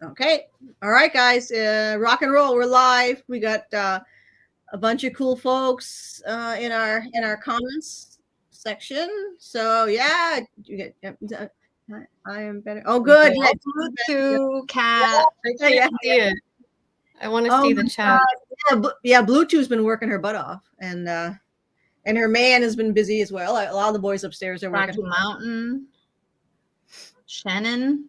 Okay. All right, guys. Rock and roll. We're live. We got a bunch of cool folks in our comments section. So yeah, you get. I am better. Oh, good. Yeah, Bluetooth, cat. yeah. See it. I want to see the chat. Yeah, Bluetooth's been working her butt off, and her man has been busy as well. A lot of the boys upstairs are working. Rocky Mountain. Shannon.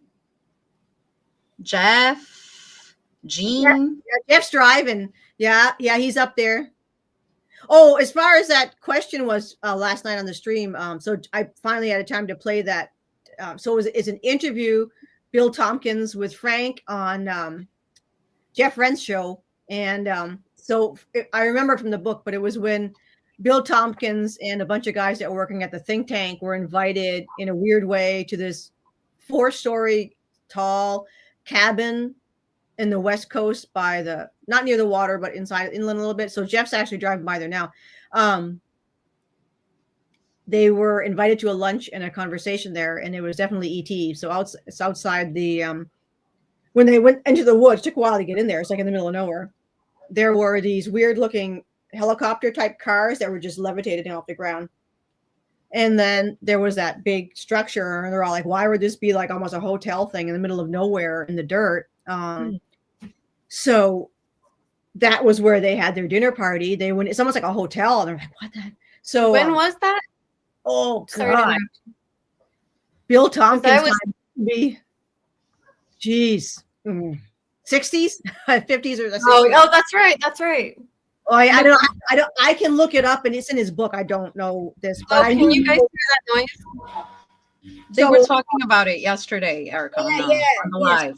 Jeff. Gene. Yeah, Jeff's driving. Yeah, he's up there. Oh, as far as that question was last night on the stream, so I finally had a time to play that. So it's an interview, Bill Tompkins with Frank on Jeff Ren's show, and so I remember from the book, but it was when Bill Tompkins and a bunch of guys that were working at the think tank were invited in a weird way to this 4-story tall cabin in the West Coast by the, not near the water, but inside inland a little bit. So Jeff's actually driving by there now. They were invited to a lunch and a conversation there, and it was definitely ET. So it's outside the, when they went into the woods, it took a while to get in there. It's like in the middle of nowhere. There were these weird looking helicopter type cars that were just levitating off the ground. And then there was that big structure, and they're all like, why would this be like almost a hotel thing in the middle of nowhere in the dirt? So that was where they had their dinner party. It's almost like a hotel. And they're like, what the? So When was that? Oh, Sorry God. Bill Tompkins be, geez, 60s, 50s or 60s. Oh, that's right. That's right. Oh, I can look it up, and it's in his book. I don't know this, but can you guys hear that noise? They were talking about it yesterday, Erica, on the live.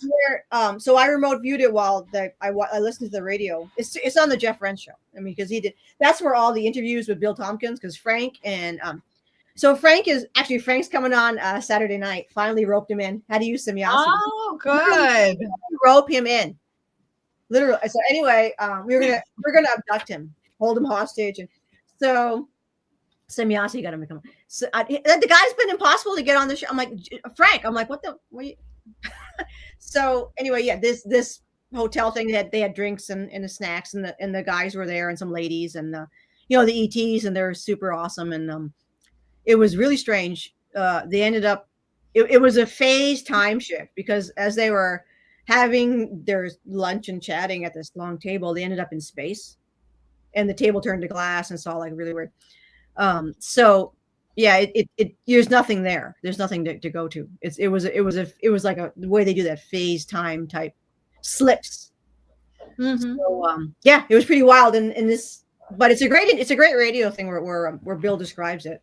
So I remote viewed it while I listened to the radio. It's on the Jeff Ren show. I mean, because he did. That's where all the interviews with Bill Tompkins, because Frank and so Frank's coming on Saturday night. Finally roped him in. Had to use some Yasi. Oh, good. Rope him in. Literally. So anyway, we're gonna abduct him, hold him hostage, and so Semyasi got him to come. So the guy's been impossible to get on the show. I'm like, Frank. I'm like, what? So anyway, yeah, this hotel thing, they had drinks and the snacks, and the guys were there, and some ladies, and the ETs, and they're super awesome, and it was really strange. They ended up. It was a phase time shift, because as they were having their lunch and chatting at this long table, they ended up in space, and the table turned to glass, and it's all like really weird. So yeah, there's nothing there. There's nothing to go to. It was like the way they do that phase time type slips. Mm-hmm. So yeah, it was pretty wild, and this, but it's a great radio thing where Bill describes it.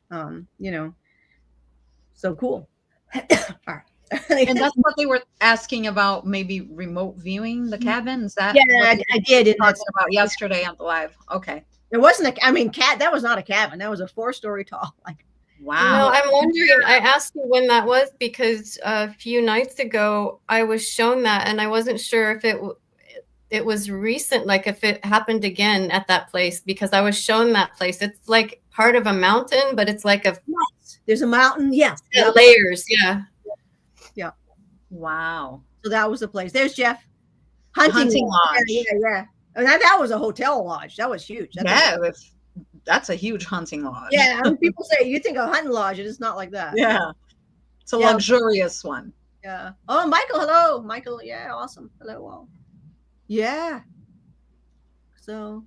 So cool. All right. And that's what they were asking about, maybe remote viewing the cabin. Is that I did. Talking about yesterday on the live. Okay. It wasn't that was not a cabin. That was a 4-story tall. Like, wow. No, I'm wondering. I asked you when that was, because a few nights ago I was shown that, and I wasn't sure if it was recent, like if it happened again at that place, because I was shown that place. It's like part of a mountain, but it's like there's a mountain. Yes. Layers. Yeah. Yeah. Wow. So that was the place. There's Jeff. Hunting lodge. Yeah. And that was a hotel lodge. That was huge. That's a huge hunting lodge. Yeah. People say you think a hunting lodge, and it's not like that. Yeah. It's a luxurious one. Yeah. Oh, Michael. Hello. Michael. Yeah. Awesome. Hello. All. Yeah. So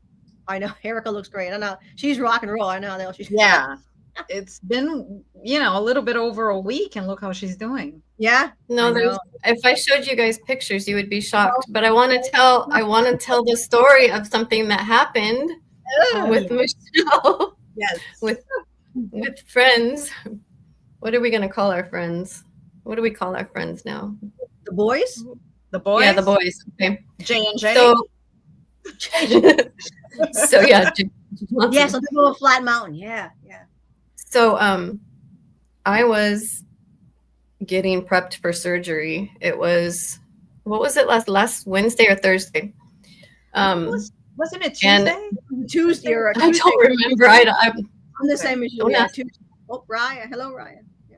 I know Erica looks great. I know she's rock and roll. I know. Yeah. It's been, a little bit over a week, and look how she's doing. Yeah. No, if I showed you guys pictures, you would be shocked. But I want to tell the story of something that happened with Michelle. Yes. With friends. What are we going to call our friends? What do we call our friends now? The boys? The boys? Yeah, the boys. Okay. J&J. So yeah. Yeah, some people of Flat Mountain. Yeah. So I was getting prepped for surgery. It was, what was it, last Wednesday or Thursday? Wasn't it Tuesday? Tuesday or I don't remember. I'm the same as you. Yeah, Tuesday. Oh, Ryan. Hello, Ryan. Yeah.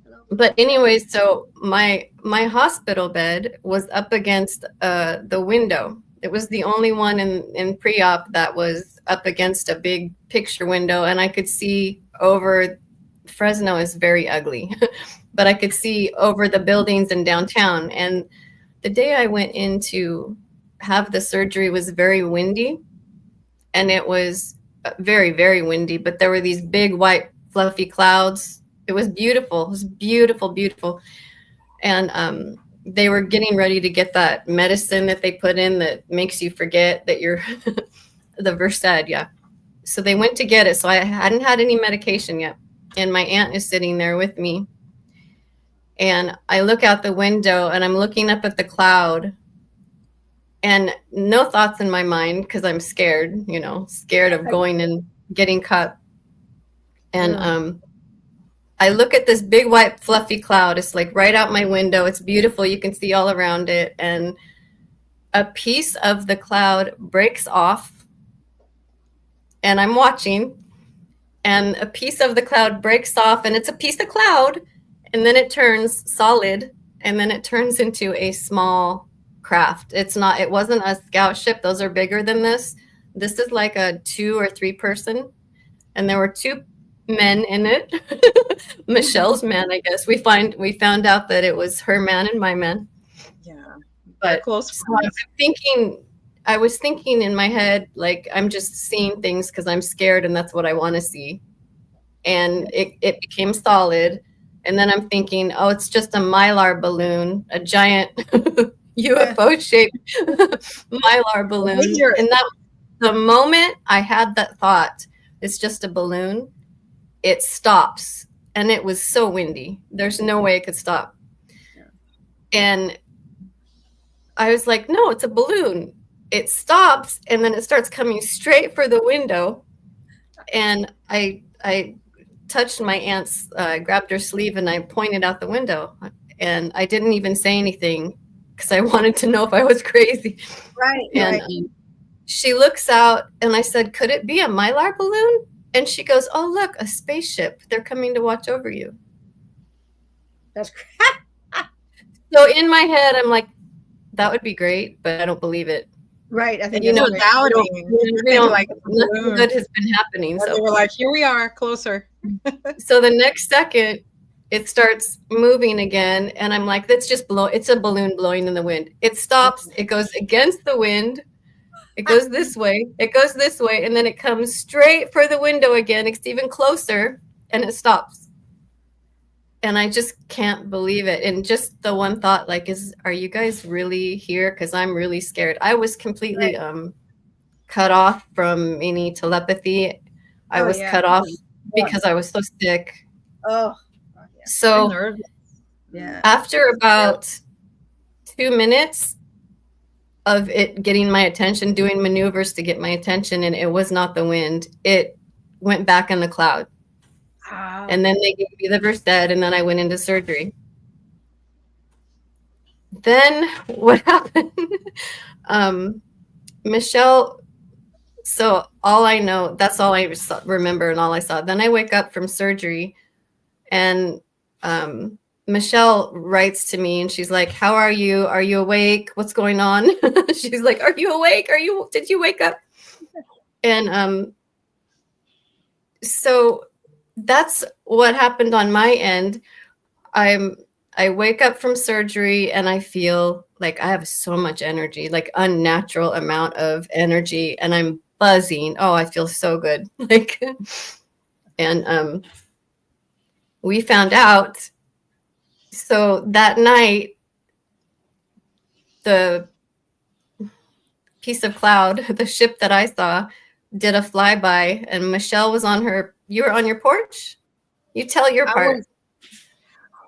Hello. But anyways, so my hospital bed was up against the window. It was the only one in pre-op that was up against a big picture window, and I could see over. Fresno is very ugly, but I could see over the buildings in downtown. And the day I went in to have the surgery was very windy, and it was very, very windy, but there were these big white fluffy clouds. It was beautiful. It was beautiful, beautiful. And they were getting ready to get that medicine that they put in that makes you forget that you're the Versed, yeah. So they went to get it. So I hadn't had any medication yet. And my aunt is sitting there with me. And I look out the window and I'm looking up at the cloud, and no thoughts in my mind because I'm scared, scared of going and getting cut. And I look at this big white fluffy cloud. It's like right out my window. It's beautiful. You can see all around it. And a piece of the cloud breaks off, and I'm watching, and a piece of the cloud breaks off, and it's a piece of cloud, and then it turns solid, and then it turns into a small craft. It wasn't a scout ship. Those are bigger than this. This is like a 2 or 3 person, and there were 2 men in it. Michelle's man, I guess. We found out that it was her man and my man. Yeah. But close. So I was thinking in my head, like, I'm just seeing things because I'm scared and that's what I want to see. And it became solid. And then I'm thinking, oh, it's just a Mylar balloon, a giant UFO-shaped Mylar balloon. And that the moment I had that thought, it's just a balloon, it stops. And it was so windy. There's no way it could stop. And I was like, no, it's a balloon. It stops, and then it starts coming straight for the window. And I touched my aunt's, grabbed her sleeve, and I pointed out the window. And I didn't even say anything because I wanted to know if I was crazy. Right. And she looks out, and I said, could it be a Mylar balloon? And she goes, oh, look, a spaceship. They're coming to watch over you. That's So in my head, I'm like, that would be great, but I don't believe it. right. I think doubting. Like nothing good has been happening. So they were like, here we are, closer. So the next second, it starts moving again, and I'm like, that's just it's a balloon blowing in the wind. It stops. It goes against the wind. It goes this way. It goes this way, and then it comes straight for the window again. It's even closer, and it stops. And I just can't believe it. And just the one thought, like, are you guys really here? Because I'm really scared. I was completely cut off from any telepathy. I was cut off because I was so sick. Oh, so after about 2 minutes of it getting my attention, doing maneuvers to get my attention, and it was not the wind, it went back in the cloud. And then they gave me the Versed, and then I went into surgery. Then what happened? Michelle, so all I know, that's all I remember and all I saw. Then I wake up from surgery, and Michelle writes to me, and she's like, how are you? Are you awake? What's going on? She's like, are you awake? Did you wake up? And so that's what happened on my end. I wake up from surgery and I feel like I have so much energy, like unnatural amount of energy, and I'm buzzing. Oh, I feel so good. And we found out. So that night, the piece of cloud, the ship that I saw, did a flyby, and Michelle was you were on your porch? You tell your part.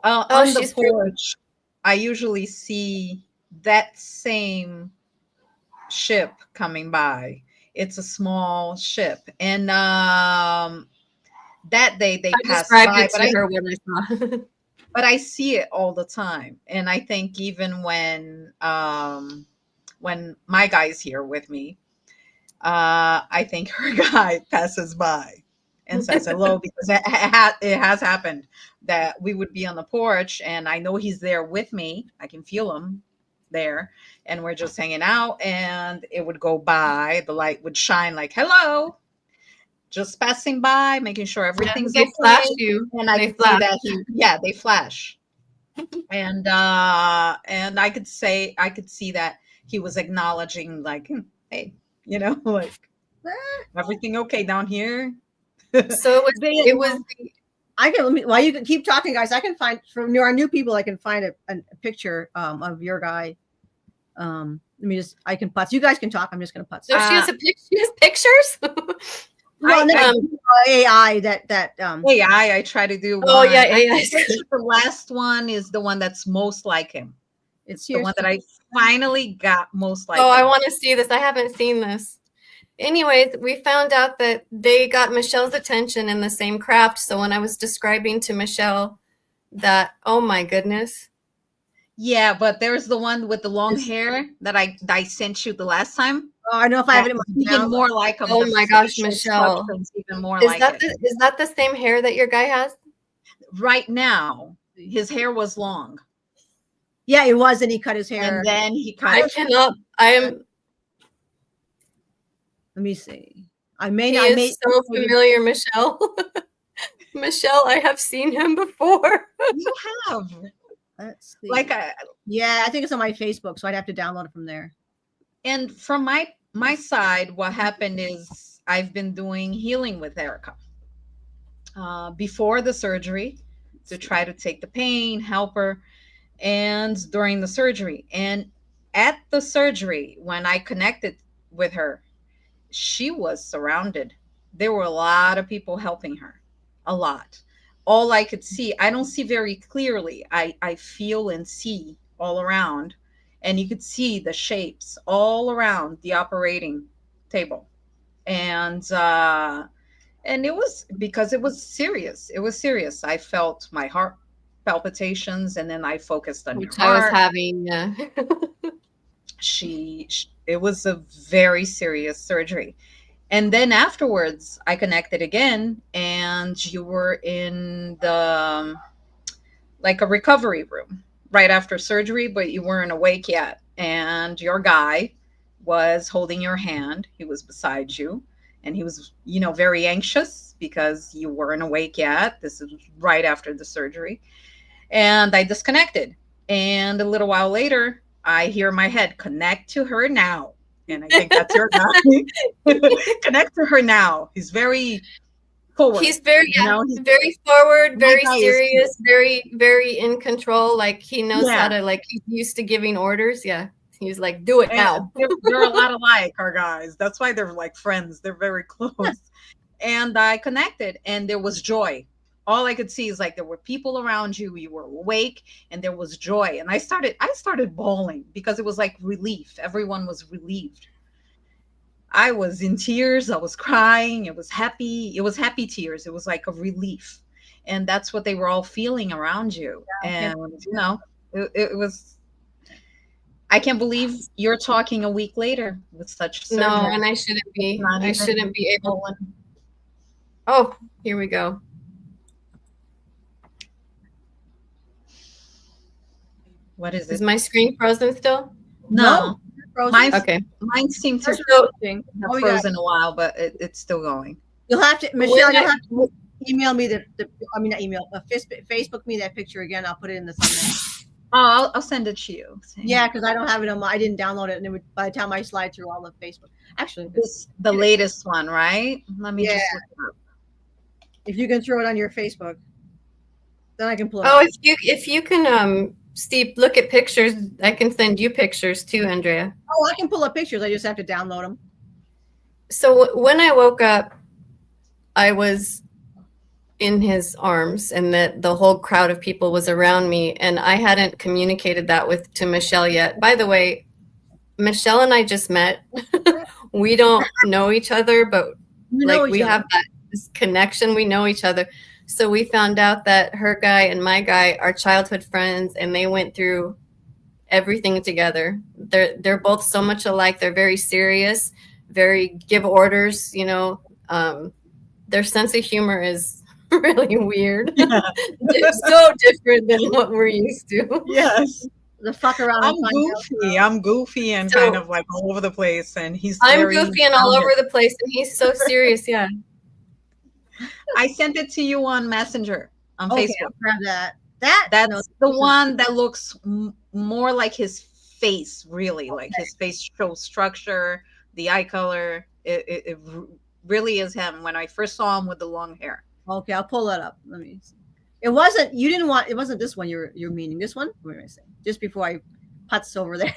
On the porch, I usually see that same ship coming by. It's a small ship. And that day they passed by. But I see it all the time. And I think even when my guy's here with me, I think her guy passes by. and says hello, because it has happened that we would be on the porch and I know he's there with me. I can feel him there, and we're just hanging out, and it would go by. The light would shine like, hello, just passing by, making sure everything's they okay. flash you. And I could see that they flash. And I could see that he was acknowledging, like, hey, like, everything okay down here? So it was I can, while you can keep talking, guys, I can find, from our new people, I can find a picture of your guy. Let me just, I can putz. You guys can talk. I'm just going to putz. So she has pictures? Well, AI AI, I try to do. Oh yeah, AI. The last one is the one that's most like him. It's the one that I finally got most like. Oh, I want to see this. I haven't seen this. Anyways, we found out that they got Michelle's attention in the same craft. So when I was describing to Michelle that, oh my goodness. Yeah, but there's the one with the long hair that I sent you the last time. Oh, I know if I have it even more like him. Oh my gosh, Michelle. Even more is that the same hair that your guy has? Right now, his hair was long. Yeah, it was, and he cut his hair. And then he cut Let me see. He is so familiar, Michelle. Michelle, I have seen him before. You have. Let's see. Yeah, I think it's on my Facebook, so I'd have to download it from there. And from my side, what happened is I've been doing healing with Erica before the surgery to try to take the pain, help her, and during the surgery. And at the surgery, when I connected with her, she was surrounded. There were a lot of people helping her, a lot. All I could see, I don't see very clearly. I feel and see all around. And you could see the shapes all around the operating table. And it was because it was serious. It was serious. I felt my heart palpitations, and then I focused on your heart. I was having, yeah. It was a very serious surgery. And then afterwards, I connected again, and you were in the, like, a recovery room right after surgery, but you weren't awake yet. And your guy was holding your hand. He was beside you, and he was, very anxious because you weren't awake yet. This is right after the surgery. And I disconnected. And a little while later, I hear my head, connect to her now. And I think that's your guy. Connect to her now. He's very forward. He's very, he's very forward, very serious, very, very in control. Like, he knows how to, like, he's used to giving orders. Yeah. He's like, do it now. They're a lot alike, our guys. That's why they're like friends. They're very close. And I connected, and there was joy. All I could see is, like, there were people around you. You were awake, and there was joy. And I started bawling because it was like relief. Everyone was relieved. I was in tears. I was crying. It was happy. It was happy tears. It was like a relief. And that's what they were all feeling around you. Yeah, and, it was, I can't believe you're talking a week later with such surgery. No, and I shouldn't be. I shouldn't be able. Oh, here we go. What is it? Is my screen frozen still? No. Okay. Mine seems to have frozen a while, but it's still going. You'll have to, Michelle, you'll have to email me not email, Facebook me that picture again. I'll put it in the thumbnail. Oh, I'll send it to you. Yeah, because I don't have it I didn't download it, and by the time I slide through all of Facebook, actually, the latest one, right? Let me just look it up. If you can throw it on your Facebook, then I can pull it. Oh, if you can, Steve, look at pictures. I can send you pictures too, Andrea. Oh, I can pull up pictures. I just have to download them. So when I woke up, I was in his arms, and that the whole crowd of people was around me, and I hadn't communicated that to Michelle yet. By the way, Michelle and I just met. We don't know each other, but we have this connection. We know each other. So we found out that her guy and my guy are childhood friends, and they went through everything together. They're both so much alike. They're very serious, very give orders, their sense of humor is really weird. Yeah. It's so different than what we're used to. Yes. The fuck around. I'm goofy and So- kind of like all over the place, and he's I'm very goofy and all grounded. over the place, and he's so serious. Yeah. I sent it to you on Messenger on Okay, Facebook. I'll grab that. That's the one that looks more like his face, really. Like his face shows structure, the eye color. It really is him when I first saw him with the long hair. Okay, I'll pull that up. Let me see. It wasn't, you didn't want, it wasn't this one you're meaning. This one? What am I saying? Just before I putz over there.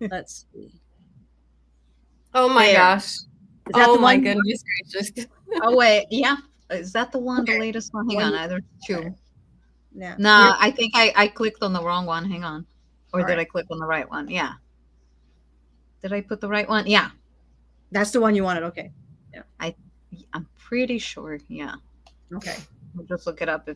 Let's see. Oh my There. gosh. Is that Oh the my one? goodness gracious. Oh wait, yeah. Is that the one, Okay. the latest one? Hang One- on, there's two. Yeah. No, I think I clicked on the wrong one. Hang on. Or All did right. I click on the right one? Yeah. Did I put the right one? Yeah. That's the one you wanted. Okay. I'm pretty sure. Yeah. Okay. I'll just look it up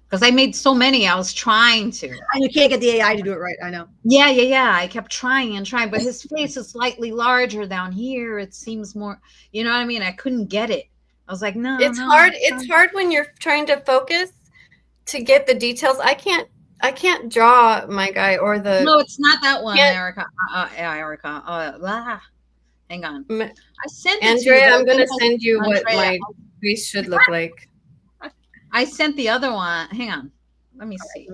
because I made so many. I was trying to. And you can't get the AI to do it right. I know. Yeah. I kept trying and trying, but his face is slightly larger down here. It seems more, you know what I mean? I couldn't get it. I was like, no. It's hard. It's hard when you're trying to focus to get the details. I can't draw my guy or the. No, it's not that one, Can't- Erica. Erica. Hang on. M- I sent it to you. Andrea, but I'm gonna I think send you what Andrea, my face should look like. I sent the other one. Hang on. Let me see.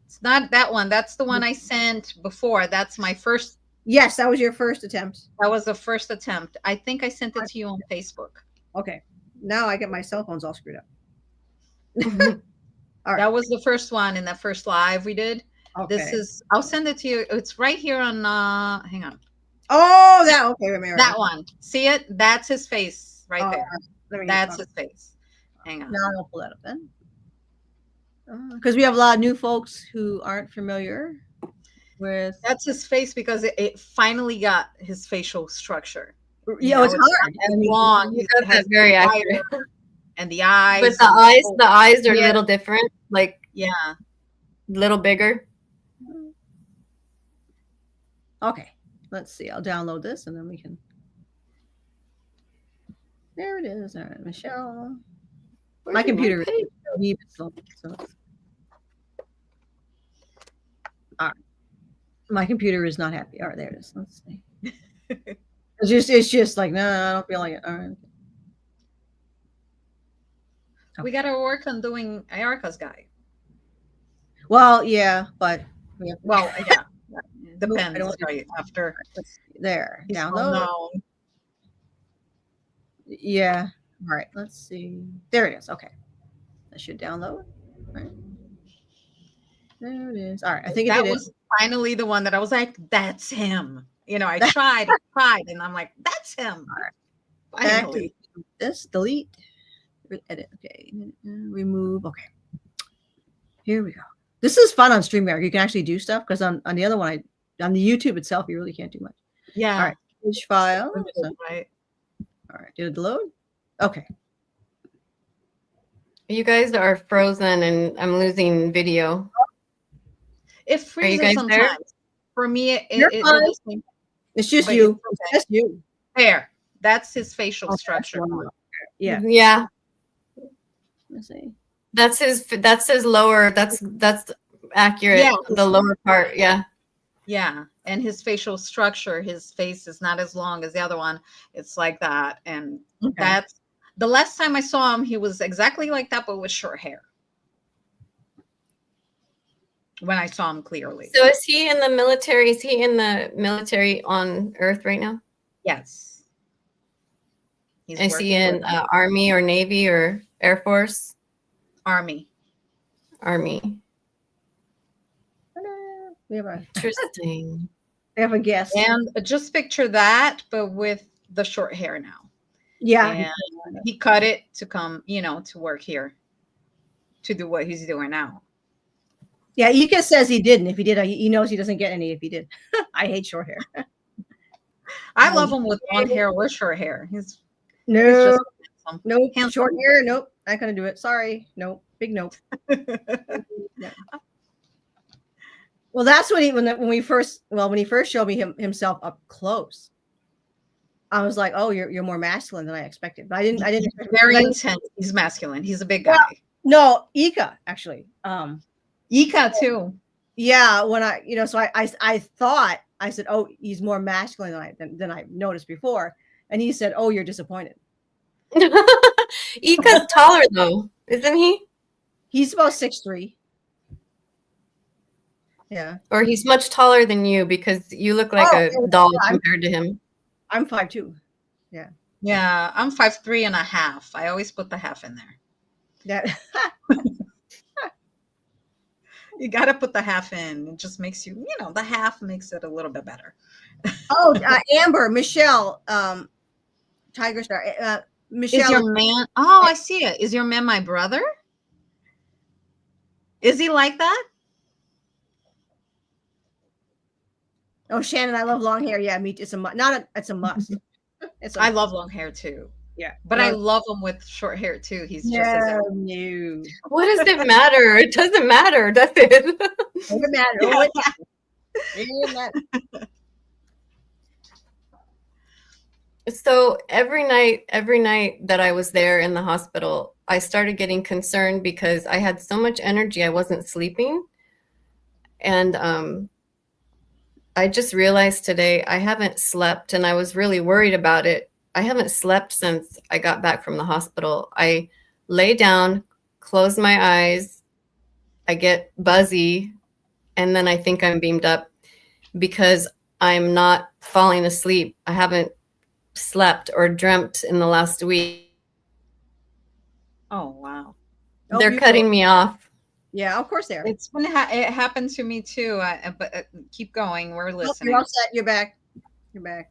It's not that one. That's the one I sent before. That's my first. Yes, that was your first attempt. That was the first attempt. I think I sent it to you on Facebook. Okay. Now I get my cell phones all screwed up. All right. That was the first one in the first live we did. Okay. This is. I'll send it to you. It's right here on. Hang on. Oh, that. Okay. Wait, That one. See it? That's his face right there. Let me- That's his face. Hang on. Now I'll pull that up then. Because we have a lot of new folks who aren't familiar with. That's his face because it finally got his facial structure. Yeah, it's hard. And long. You got that very accurate. And the eyes. But the eyes are a little different, like Yeah. a little bigger. Okay. Let's see. I'll download this and then we can. There it is. All right, Michelle. My computer is even slow, so it's- all right. My computer is not happy. All right, there it is. Let's see. It's just like, no, I don't feel like it. All right. We got to work on doing Erica's guy. Well, yeah, but we have Well, yeah. I Depends. don't- Right after. there. he's Download. well known. Yeah. All right. Let's see. There it is. Okay. That should download. All right. There it is. All right. I think That it was is. finally the one that I was like, that's him. You know, I tried, and I'm like, that's him. Finally. This delete. Edit. Okay. Remove. Okay. Here we go. This is fun on StreamYard. You can actually do stuff because on the other one, on the YouTube itself, you really can't do much. Yeah. All right. Image file. So, Right. all right. Did it load? Okay. You guys are frozen, and I'm losing video. It freezes guys sometimes. there? For me, You're fine. it It's just But you. it's okay. Just you. there. That's his facial Okay, structure. that's one. Yeah. Yeah. Let's see. That's his lower. That's accurate. Yeah. The lower part. Yeah. Yeah. And his facial structure, his face is not as long as the other one. It's like that. And Okay. that's the last time I saw him, he was exactly like that, but with short hair. When I saw him clearly. So is he in the military? Is he in the military on Earth right now? Yes. He's Is he working in with Army or Navy or Air Force? Army. Army. Ta-da. We have a Interesting. guest. And just picture that, but with the short hair now. Yeah. And he cut it to come, to work here, to do what he's doing now. Yeah, Ika says he didn't. If he did, he knows he doesn't get any if he did. I hate short hair. I love him with long hair or short hair. He's No, just handsome. nope. handsome. Short hair. Nope. Not gonna do it. Sorry. Nope. Big nope. No. Well, that's when he first showed me himself up close. I was like, oh, you're more masculine than I expected. But I didn't expect very intense. He's masculine. He's a big guy. No, Ika actually. Ika too. Yeah, when so I thought, I said, oh, he's more masculine than I noticed before. And he said, oh, you're disappointed. Ika's taller though, isn't he? He's about 6'3". Yeah. Or he's much taller than you because you look like a doll compared to him. I'm 5'2". Yeah. Yeah, I'm 5'3.5". I always put the half in there. That you got to put the half in. It just makes you, the half makes it a little bit better. Oh, Amber, Michelle, Tiger Star. Michelle is your man? Oh, I see it. Is your man my brother? Is he like that? Oh, Shannon, I love long hair. Yeah, me. It's a must. I love long hair too. Yeah, but I love him with short hair too. He's just as new. What does it matter? It doesn't matter, does it? It doesn't matter. Yeah. It doesn't matter. So every night that I was there in the hospital, I started getting concerned because I had so much energy. I wasn't sleeping. And I just realized today I haven't slept, and I was really worried about it. I haven't slept since I got back from the hospital. I lay down, close my eyes, I get buzzy, and then I think I'm beamed up because I'm not falling asleep. I haven't slept or dreamt in the last week. Oh, wow. They're cutting me off. Yeah, of course they are. It happened to me too. But keep going. We're listening. You're all set. You're back. You're back.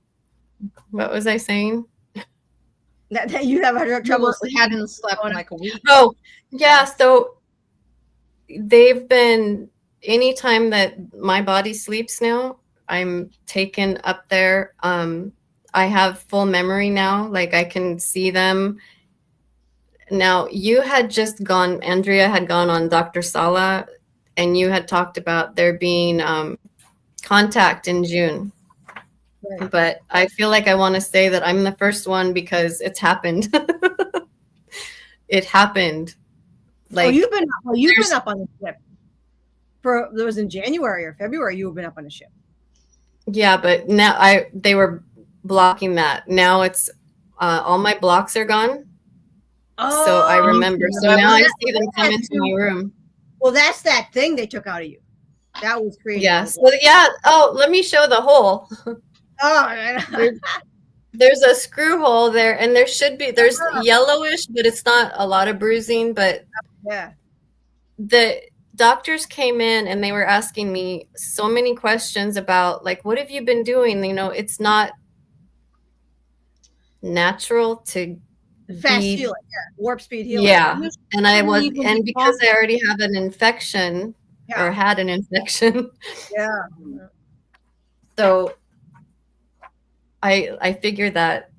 What was I saying? That you have trouble. Hadn't slept in like a week. Oh, yeah. So they've been, anytime that my body sleeps now, I'm taken up there. I have full memory now. Like I can see them. Now, you had just gone, Andrea had gone on Dr. Sala, and you had talked about there being contact in June. Right. But I feel like I want to say that I'm the first one because it's happened. It happened. Like, you've been up on the ship. It was in January or February. You've been up on the ship. Yeah, but now they were blocking that. Now it's all my blocks are gone. Oh, so I remember. So now I see them come into my room. Well, that's that thing they took out of you. That was crazy. Yes. Well, yeah. Oh, let me show the hole. Oh, there's a screw hole there, and there's yellowish, but it's not a lot of bruising. But yeah, the doctors came in and they were asking me so many questions about, like, what have you been doing? It's not natural to fast healing, warp speed healing. Yeah, and because I already have an infection or had an infection. Yeah. So I figured that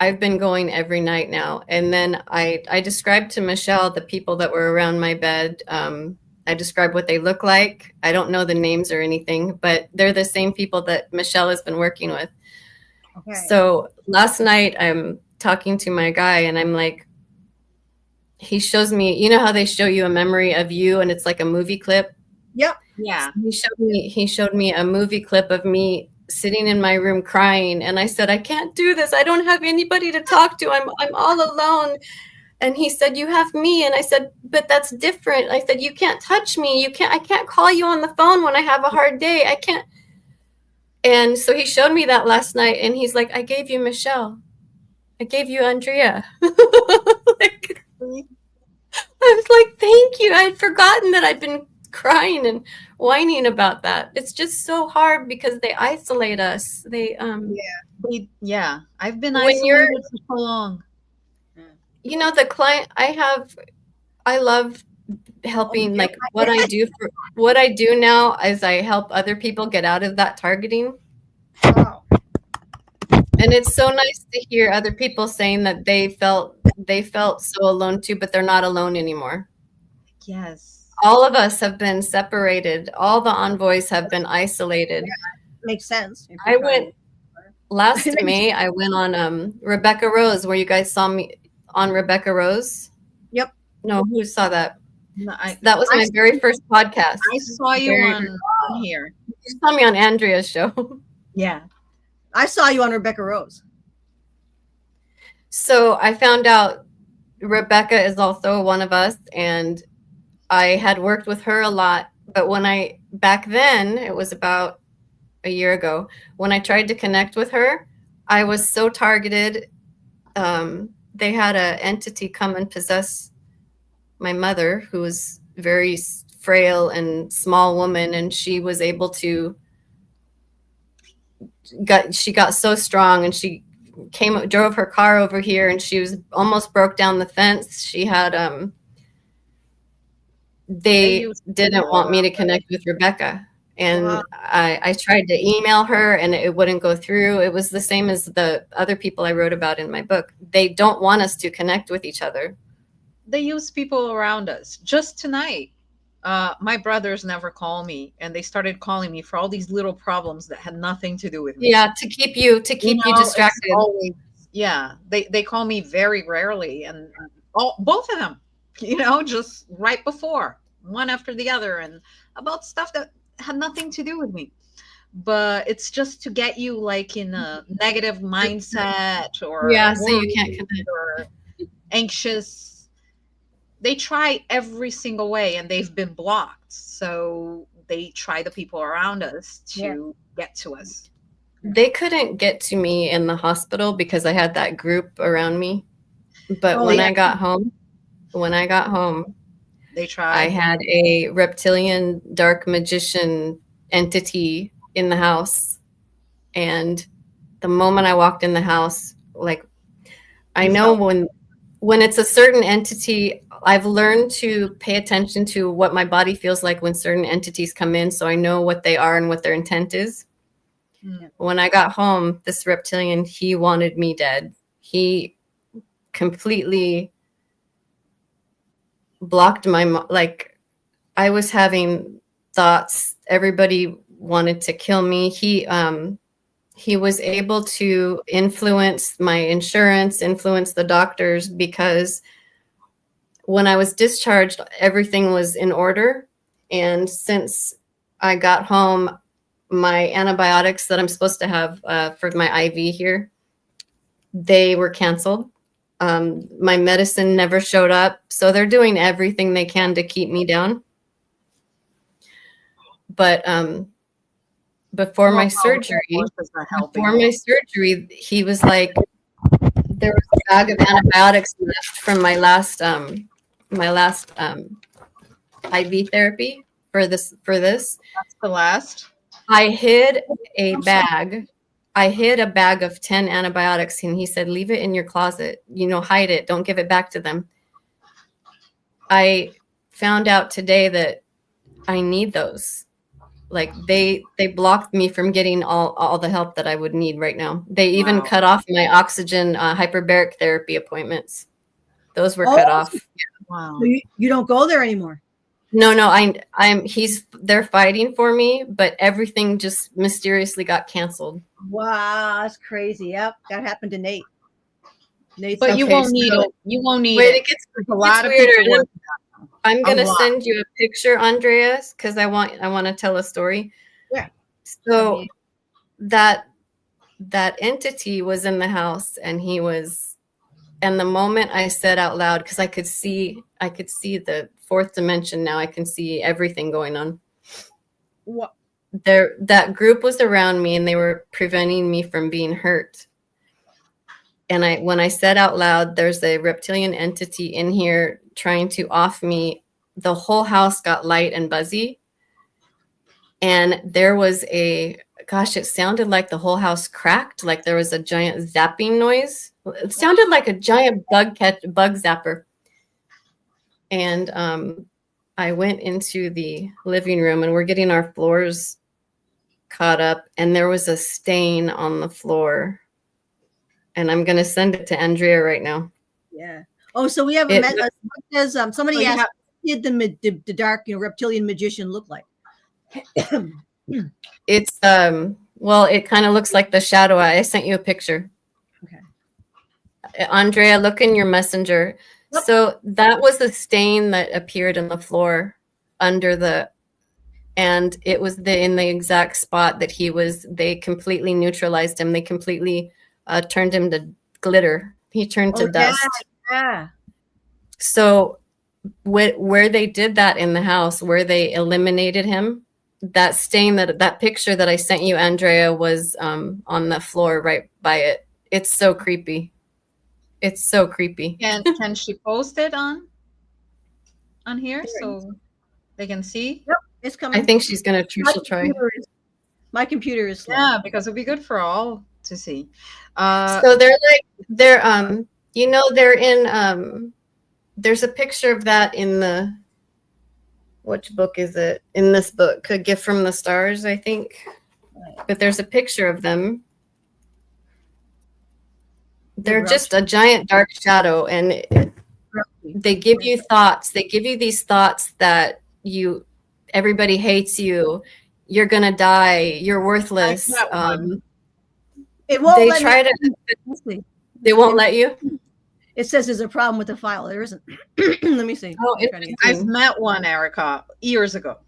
I've been going every night now. And then I described to Michelle the people that were around my bed. I described what they look like. I don't know the names or anything, but they're the same people that Michelle has been working with. Okay. So last night I'm talking to my guy and I'm like, he shows me, you know how they show you a memory of you and it's like a movie clip? Yep. Yeah. So he showed me a movie clip of me sitting in my room crying, and I said, I can't do this. I don't have anybody to talk to. I'm all alone. And he said, you have me. And I said, but that's different. I said, you can't touch me. I can't call you on the phone when I have a hard day. I can't. And so he showed me that last night, and he's like, I gave you Michelle. I gave you Andrea. Like, I was like, thank you. I had forgotten that I'd been crying and whining about that. It's just so hard because they isolate us. They I've been isolated for so long. The client I love helping. Like what I do now is I help other people get out of that targeting. Wow. And it's so nice to hear other people saying that they felt so alone too, but they're not alone anymore. Yes. All of us have been separated. All the envoys have been isolated. Yeah, makes sense. last May, I went on Rebecca Rose, where you guys saw me on Rebecca Rose. Yep. No, who saw that? No, That was my very first podcast. I saw you on here. You saw me on Andrea's show. Yeah. I saw you on Rebecca Rose. So I found out Rebecca is also one of us, and I had worked with her a lot. But back then, it was about a year ago, when I tried to connect with her, I was so targeted. They had an entity come and possess my mother, who was very frail and small woman, and she was able to she got so strong, and she drove her car over here, and she was almost broke down the fence. She had they didn't want me to connect with Rebecca. And wow. I tried to email her and it wouldn't go through. It was the same as the other people I wrote about in my book. They don't want us to connect with each other. They use people around us. Just tonight, my brothers never call me, and they started calling me for all these little problems that had nothing to do with me. Yeah, to keep you distracted. Always, yeah, they call me very rarely, and both of them, just right before, one after the other, and about stuff that had nothing to do with me. But it's just to get you like in a negative mindset, or so you can't connect, or anxious. They try every single way, and they've been blocked. So they try the people around us to get to us. They couldn't get to me in the hospital because I had that group around me. But when I got home, they tried. I had a reptilian dark magician entity in the house. And the moment I walked in the house, like, I know when it's a certain entity, I've learned to pay attention to what my body feels like when certain entities come in, so I know what they are and what their intent is. When I got home, this reptilian, he wanted me dead. He completely blocked I was having thoughts. Everybody wanted to kill me. He was able to influence my insurance, influence the doctors, because when I was discharged, everything was in order. And since I got home, my antibiotics that I'm supposed to have for my IV here, they were canceled. My medicine never showed up. So they're doing everything they can to keep me down. But before my surgery, he was like, there was a bag of antibiotics left from my last IV therapy for this. That's the last. I hid a bag of 10 antibiotics, and he said, leave it in your closet, hide it, don't give it back to them. I found out today that I need those. Like they blocked me from getting all the help that I would need right now. They even cut off my oxygen hyperbaric therapy appointments. Those were cut off. Wow. So you don't go there anymore? No, they're fighting for me, but everything just mysteriously got canceled. Wow, that's crazy. Yep, that happened to Nate. But you won't need it. You won't need it. It gets a lot of weirder. I'm gonna send you a picture, Andreas, because I want to tell a story. Yeah. So that entity was in the house, and and the moment I said out loud, because I could see the fourth dimension now. I can see everything going on. What? That group was around me, and they were preventing me from being hurt. And when I said out loud, there's a reptilian entity in here trying to off me, the whole house got light and buzzy. And there was it sounded like the whole house cracked, like there was a giant zapping noise. It sounded like a giant bug zapper. And I went into the living room, and we're getting our floors caught up, and there was a stain on the floor. And I'm going to send it to Andrea right now. Yeah. Oh, so we have somebody asked, what did the dark reptilian magician look like? It's Well, it kind of looks like the shadow. I sent you a picture. Okay. Andrea, look in your messenger. Yep. So that was the stain that appeared in the floor under the, and it was in the exact spot that they completely neutralized him. They completely turned him to glitter. He turned to dust. Yeah. So where they did that in the house, where they eliminated him, that stain, that picture that I sent you, Andrea, was on the floor right by it. It's so creepy. It's so creepy. And can she post it on here so they can see? Yep, it's coming. I think she'll try. My computer is slow. Yeah, because it'd be good for all to see. So they're in there's a picture of that in the, which book is it? In this book, A Gift from the Stars, I think. But there's a picture of them. They're just a giant dark shadow, and they give you thoughts. They give you these thoughts that everybody hates you. You're gonna die. You're worthless. It won't. They try to. They won't let you. It says there's a problem with the file. There isn't. Let me see. Oh, I've met one, Erica, years ago.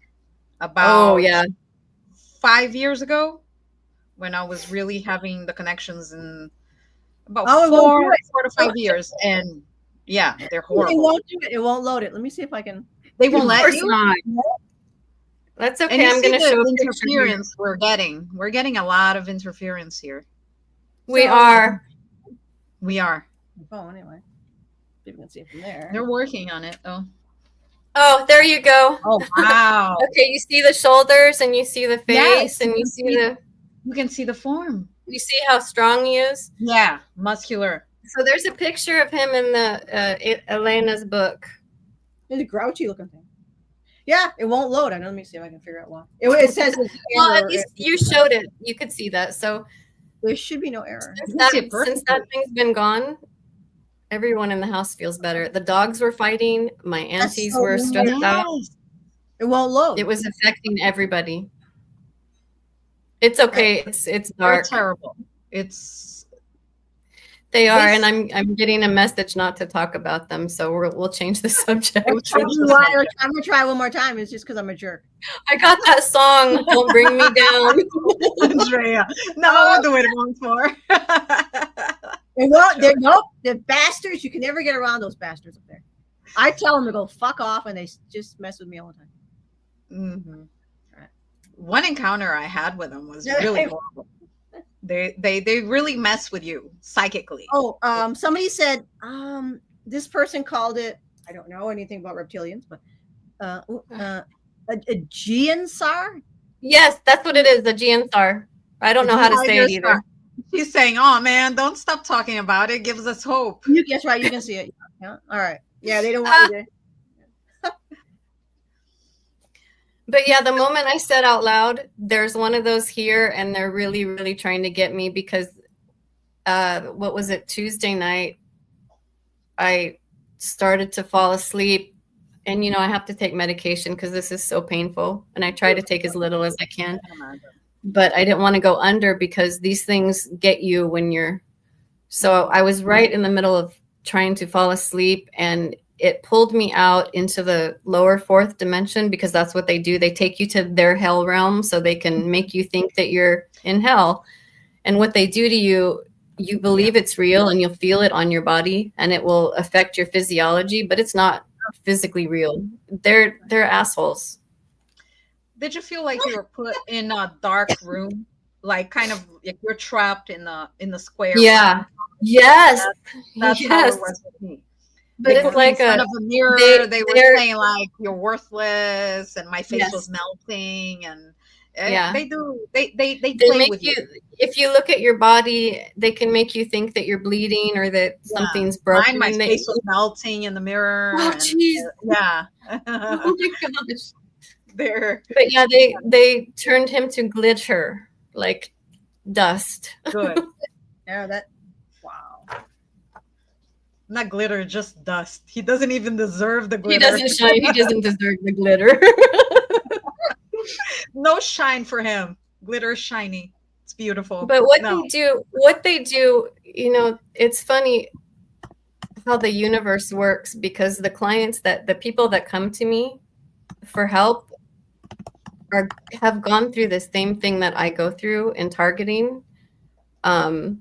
About 5 years ago, when I was really having the connections in about 4 to 5 years, and yeah, they're horrible. It won't do it. It won't load it. Let me see if I can. They won't let you. Not. That's okay. I'm going to show interference we're getting. We're getting a lot of interference here. We are. Oh, anyway. You can see it from there. They're working on it, though. Oh, there you go. Oh, wow. Okay, you see the shoulders and you see the face and you can see the form. You see how strong he is? Yeah, muscular. So there's a picture of him in the Elena's book. It's a grouchy looking thing. Yeah, it won't load. Let me see if I can figure out why. It says. Well, at least you showed it. You could see that. So there should be no error. Since that thing's been gone, everyone in the house feels better. The dogs were fighting. My aunties were stressed out. It won't load. It was affecting everybody. It's okay. It's dark. They're terrible. They are, and I'm getting a message not to talk about them, so we'll change the subject. I'm gonna try one more time. It's just because I'm a jerk. I got that song. Don't bring me down, Andrea. No, I'll do it once more. Nope. The bastards. You can never get around those bastards up there. I tell them to go fuck off, and they just mess with me all the time. Mm-hmm. Right. One encounter I had with them was really horrible. They really mess with you psychically. Oh, somebody said this person called it. I don't know anything about reptilians, but a Giansar. Yes, that's what it is. The Giansar. I don't know how to say it either. She's saying, "Oh man, don't stop talking about it. It gives us hope." That's right. You can see it. Yeah. All right. Yeah, they don't want you to. But yeah, the moment I said out loud, there's one of those here, and they're really, really trying to get me because, what was it, Tuesday night, I started to fall asleep, and I have to take medication because this is so painful, and I try to take as little as I can, but I didn't want to go under because these things get you so I was right in the middle of trying to fall asleep, and it pulled me out into the lower fourth dimension because that's what they do. They take you to their hell realm so they can make you think that you're in hell. And what they do to you, you believe it's real and you'll feel it on your body and it will affect your physiology, but it's not physically real. They're assholes. Did you feel like you were put in a dark room? Like kind of like you're trapped in the square? Yeah. Room? Yes. That's how it was with me. But it's like in front of a mirror. They were saying like you're worthless, and my face was melting, and they do. They play with you. If you look at your body, they can make you think that you're bleeding or that something's broken. My face was melting in the mirror. Oh jeez. Yeah. Oh my gosh. But yeah, they turned him to glitter like dust. Good. Yeah, not glitter, just dust. He doesn't even deserve the glitter. He doesn't shine. He doesn't deserve the glitter. No shine for him. Glitter is shiny. It's beautiful. But what they do, you know, it's funny how the universe works, because the people that come to me for help have gone through the same thing that I go through in targeting. I've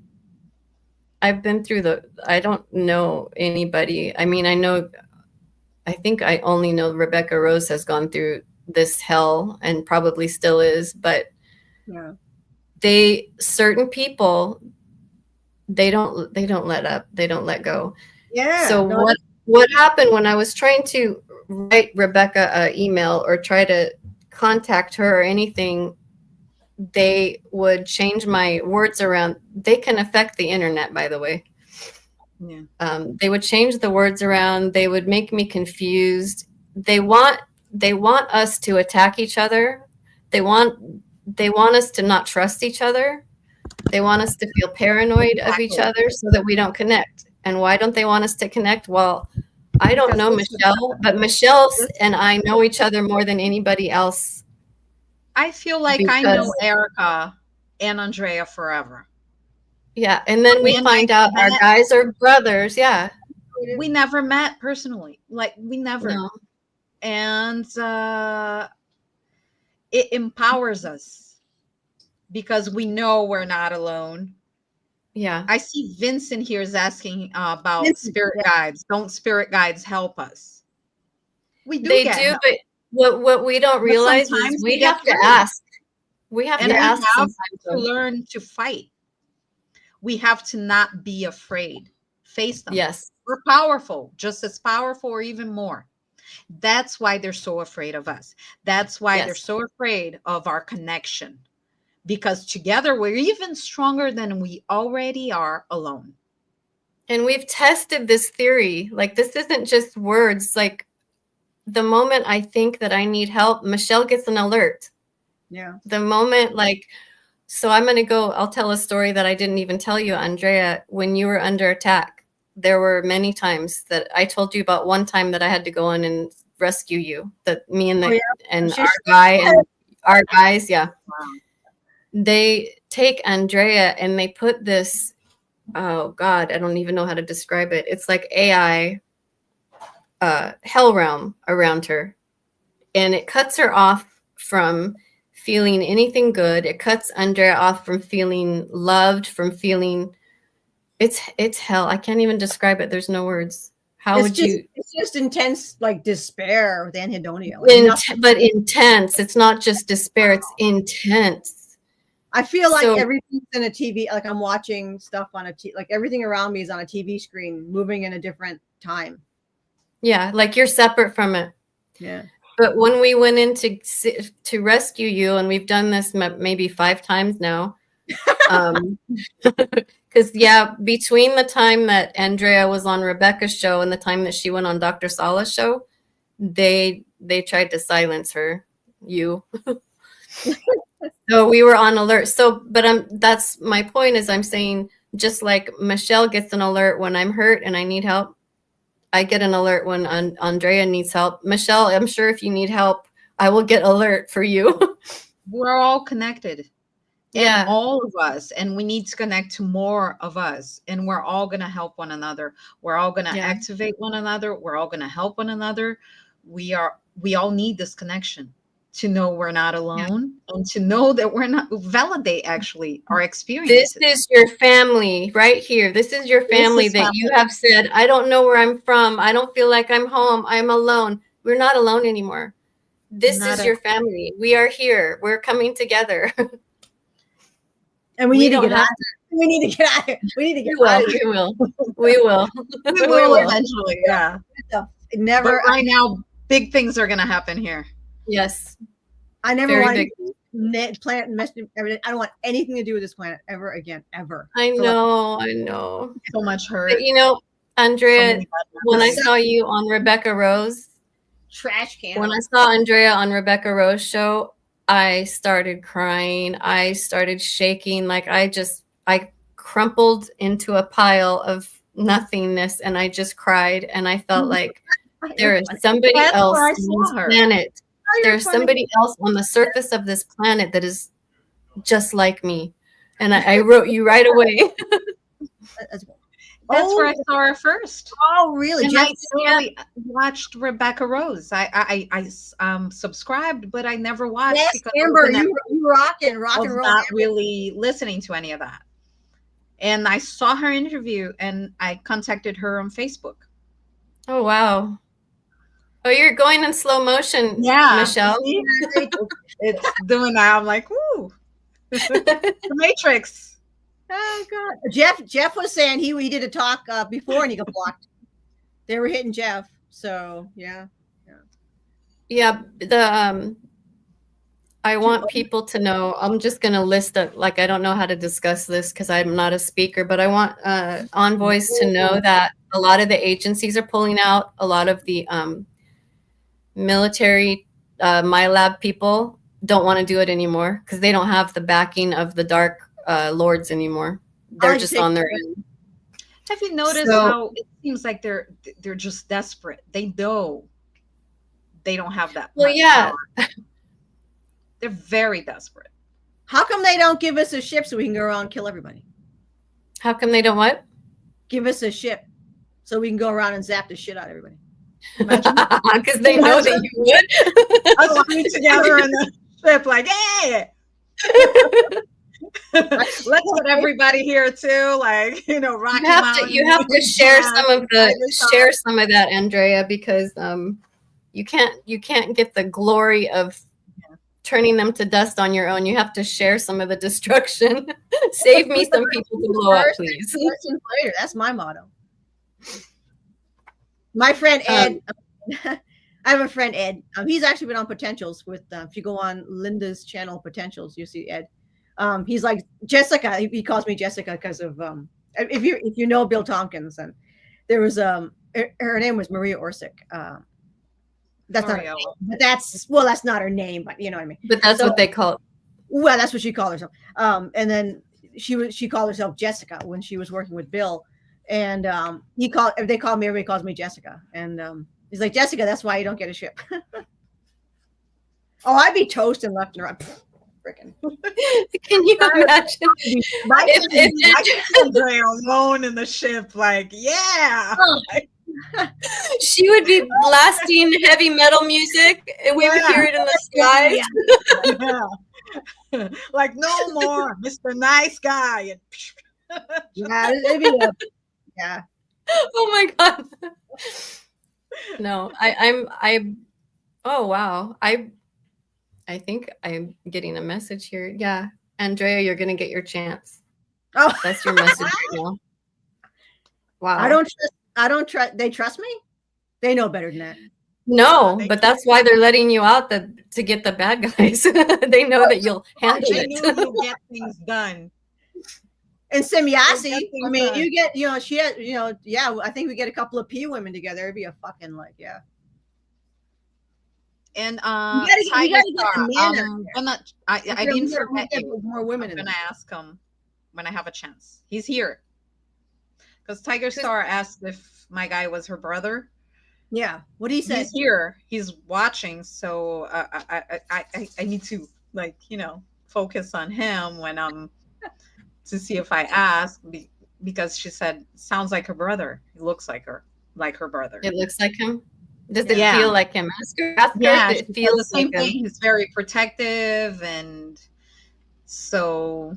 been through I don't know anybody. I mean, I think I only know Rebecca Rose has gone through this hell and probably still is, but Yeah. Certain people, they don't let up. They don't let go. Yeah. So what happened when I was trying to write Rebecca an email or try to contact her or anything, they would change my words around. They can affect the internet, by the way. Yeah. They would change the words around. They would make me confused. They want us to attack each other. They want us to not trust each other. They want us to feel paranoid of each other so that we don't connect. And why don't they want us to connect? Well, I don't know Michelle, but Michelle and I know each other more than anybody else. I feel like I know Erica and Andrea forever. Yeah, and then we find out our guys are brothers. Yeah. We never met personally. Like, we never. No. And it empowers us because we know we're not alone. Yeah. I see Vincent here is asking about spirit guides. Don't spirit guides help us? We do. They do, help. But what we don't realize is we have to ask. We have to ask sometimes to learn to fight. We have to not be afraid. Face them. Yes. We're powerful, just as powerful or even more. That's why they're so afraid of us. That's why they're so afraid of our connection. Because together we're even stronger than we already are alone. And we've tested this theory. Like, this isn't just words. Like, the moment I think that I need help, Michelle gets an alert. Yeah. The moment, like, so I'm going to I'll tell a story that I didn't even tell you, Andrea. When you were under attack, there were many times that I told you about. One time that I had to go in and rescue you, that me and our guy and our guys. Yeah. Wow. They take Andrea and they put this, oh God, I don't even know how to describe it. It's like AI hell realm around her. And it cuts her off from feeling anything good. It cuts Andrea off from feeling loved, from feeling, it's hell. I can't even describe it. There's no words. It's just intense, like despair with anhedonia. But intense. It's not just despair. It's intense. I feel like everything's in a TV, like I'm watching stuff on like everything around me is on a TV screen, moving in a different time. Yeah, like you're separate from it. Yeah. But when we went in to rescue you, and we've done this maybe 5 times now, because between the time that Andrea was on Rebecca's show and the time that she went on Dr. Sala's show, they tried to silence her. So we were on alert. So, but that's my point, is I'm saying, just like Michelle gets an alert when I'm hurt and I need help, I get an alert when Andrea needs help. Michelle, I'm sure if you need help, I will get alert for you. We're all connected. Yeah. And all of us. And we need to connect to more of us. And we're all going to help one another. We're all going to activate one another. We're all going to help one another. We all need this connection to know we're not alone, and to know that we're not, validate actually our experiences. This is your family right here. This is your family that you have said, I don't know where I'm from. I don't feel like I'm home. I'm alone. We're not alone anymore. This is your family. We are here. We're coming together. And we need to get out. We need to get out. We need to get out. We will. We will eventually. Yeah. Never. But right now, big things are going to happen here. Yes. I never want planet and everything. I don't want anything to do with this planet ever again, ever. I know. So much hurt. But, Andrea, when I saw you on Rebecca Rose, trash can. When I saw Andrea on Rebecca Rose show, I started crying. I started shaking. Like I crumpled into a pile of nothingness, and I just cried. And I felt like there is somebody else on this planet. There's somebody else on the surface of this planet that is just like me. And I wrote you right away. That's where I saw her first. Oh, really? And Jeff, I slowly watched Rebecca Rose. I subscribed, but I never watched because Amber, you rock and roll. Not really listening to any of that. And I saw her interview, and I contacted her on Facebook. Oh, wow. Oh, you're going in slow motion, Yeah, Michelle. It's doing that. I'm like, woo. The Matrix. Oh God, Jeff was saying he did a talk before and he got blocked. They were hitting Jeff, so yeah. The I want people to know. I'm just gonna list it. Like, I don't know how to discuss this because I'm not a speaker, but I want envoys to know that a lot of the agencies are pulling out. A lot of the military, my lab people don't want to do it anymore because they don't have the backing of the dark lords anymore. They're just on their own. Have you noticed how it seems like they're just desperate? They know they don't have that. Well, yeah. Power. They're very desperate. How come they don't give us a ship so we can go around and kill everybody? How come they don't what? Give us a ship so we can go around and zap the shit out of everybody. Because they know that you would. Us coming together in the ship, like, hey. Let's put everybody here too, like, you know, Rocky Mountain. You have to share some of that, Andrea, because you can't get the glory of turning them to dust on your own. You have to share some of the destruction. Save me some people to blow up, please. Later. That's my motto. My friend Ed, I have a friend Ed. He's actually been on Potentials with. If you go on Linda's channel, Potentials, you see Ed. He's like Jessica. He calls me Jessica because of if you know Bill Tompkins, and there was her name was Maria Orsic. That's not her name, but that's not her name, but you know what I mean. But that's what they call it. Well, that's what she called herself. And then she called herself Jessica when she was working with Bill. And everybody calls me Jessica. And he's like, Jessica, that's why you don't get a ship. Oh, I'd be toasting left and right. Freaking. Can you imagine? I Andrea alone in the ship, like, yeah. She would be blasting heavy metal music, and we would hear it in the skies. Yeah. Like, no more, Mr. Nice Guy. Yeah, it'd be yeah. Oh my God. No, oh wow. I think I'm getting a message here. Yeah. Andrea, you're gonna get your chance. Oh, that's your message right now. Wow. I don't trust. They trust me. They know better than that. No, but that's why they're letting you out to get the bad guys. They know that you'll handle it. You'll get things done. And Semyasi, I mean, you get, she had, yeah, I think we get a couple of P women together. It'd be a fucking like. And I didn't forget more women. I'm gonna ask him when I have a chance. He's here. Because Tiger Star asked if my guy was her brother. Yeah. What he said. He's here. He's watching. So I need to focus on him when to see if I ask, because she said sounds like her brother. He looks like her brother. It looks like him. Does it feel like him? Ask her. Yeah, it feels the same thing. He's very protective, and so.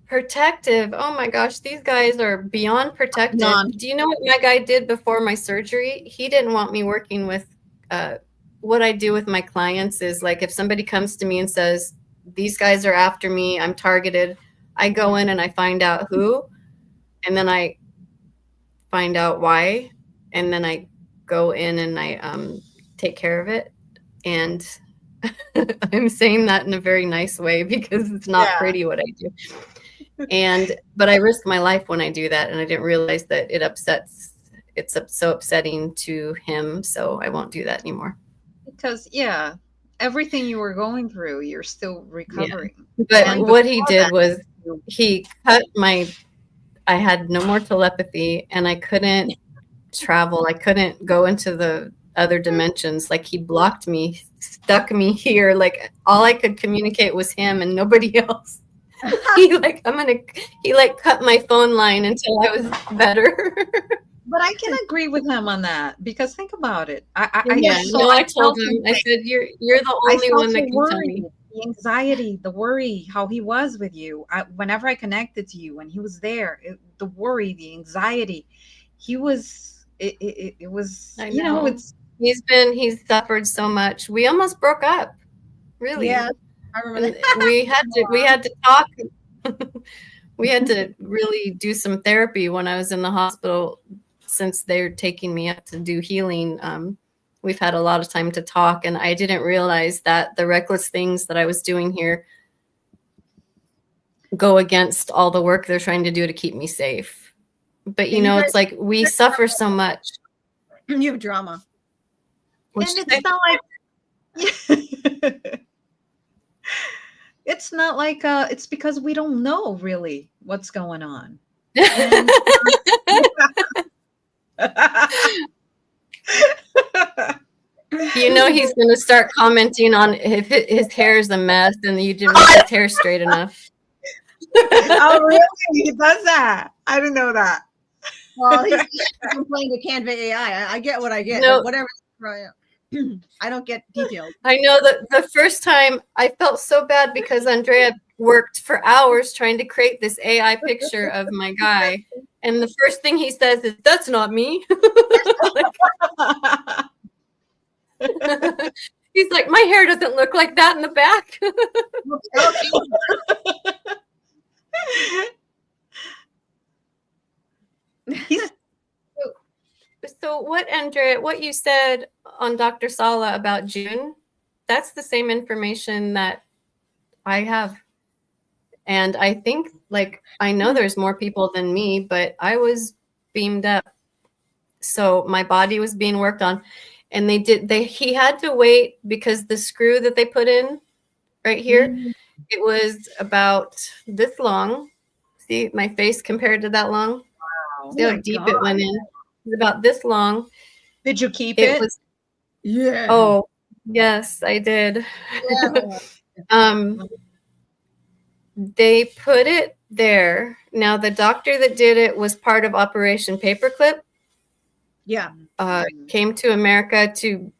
Protective. Oh my gosh, these guys are beyond protective. Do you know what my guy did before my surgery? He didn't want me working with what I do with my clients is, like, if somebody comes to me and says, these guys are after me, I'm targeted, I go in and I find out who, and then I find out why, and then I go in and I take care of it. And I'm saying that in a very nice way because it's not pretty what I do. But I risk my life when I do that, and I didn't realize that it's so upsetting to him, so I won't do that anymore. Because everything you were going through, you're still recovering. But what he did was he cut I had no more telepathy, and I couldn't travel. I couldn't go into the other dimensions. Like, he blocked me, stuck me here. Like, all I could communicate was him and nobody else. he cut my phone line until I was better. But I can agree with him on that, because think about it. I told him. I said, "You're the only one that can tell me." The anxiety, the worry, how he was with you. Whenever I connected to you and he was there, the worry, the anxiety, he was. It was. I know. He's suffered so much. We almost broke up. Really? Yeah, I remember that. We had to talk. We had to really do some therapy when I was in the hospital. Since they're taking me up to do healing, we've had a lot of time to talk, and I didn't realize that the reckless things that I was doing here go against all the work they're trying to do to keep me safe. But it's like we suffer so much. You have drama. And it's not like it's not like it's because we don't know really what's going on. And, he's going to start commenting on if his hair is a mess and you didn't make his hair straight enough. Oh, really? He does that? I didn't know that. Well, he's playing the Canva AI. I get what I get. No. Whatever. I don't get details. I know that the first time I felt so bad because Andrea worked for hours trying to create this AI picture of my guy. And the first thing he says is, "That's not me." He's like, "My hair doesn't look like that in the back." So what, Andrea, what you said on Dr. Sala about June, that's the same information that I have. And I think, I know there's more people than me, but I was beamed up. So my body was being worked on. And he had to wait because the screw that they put in right here, it was about this long. See my face compared to that long? Wow. See how deep it went in? It was about this long. Did you keep it? Yeah. Oh, yes, I did. Yeah. They put it there. Now, the doctor that did it was part of Operation Paperclip. Yeah. Came to America to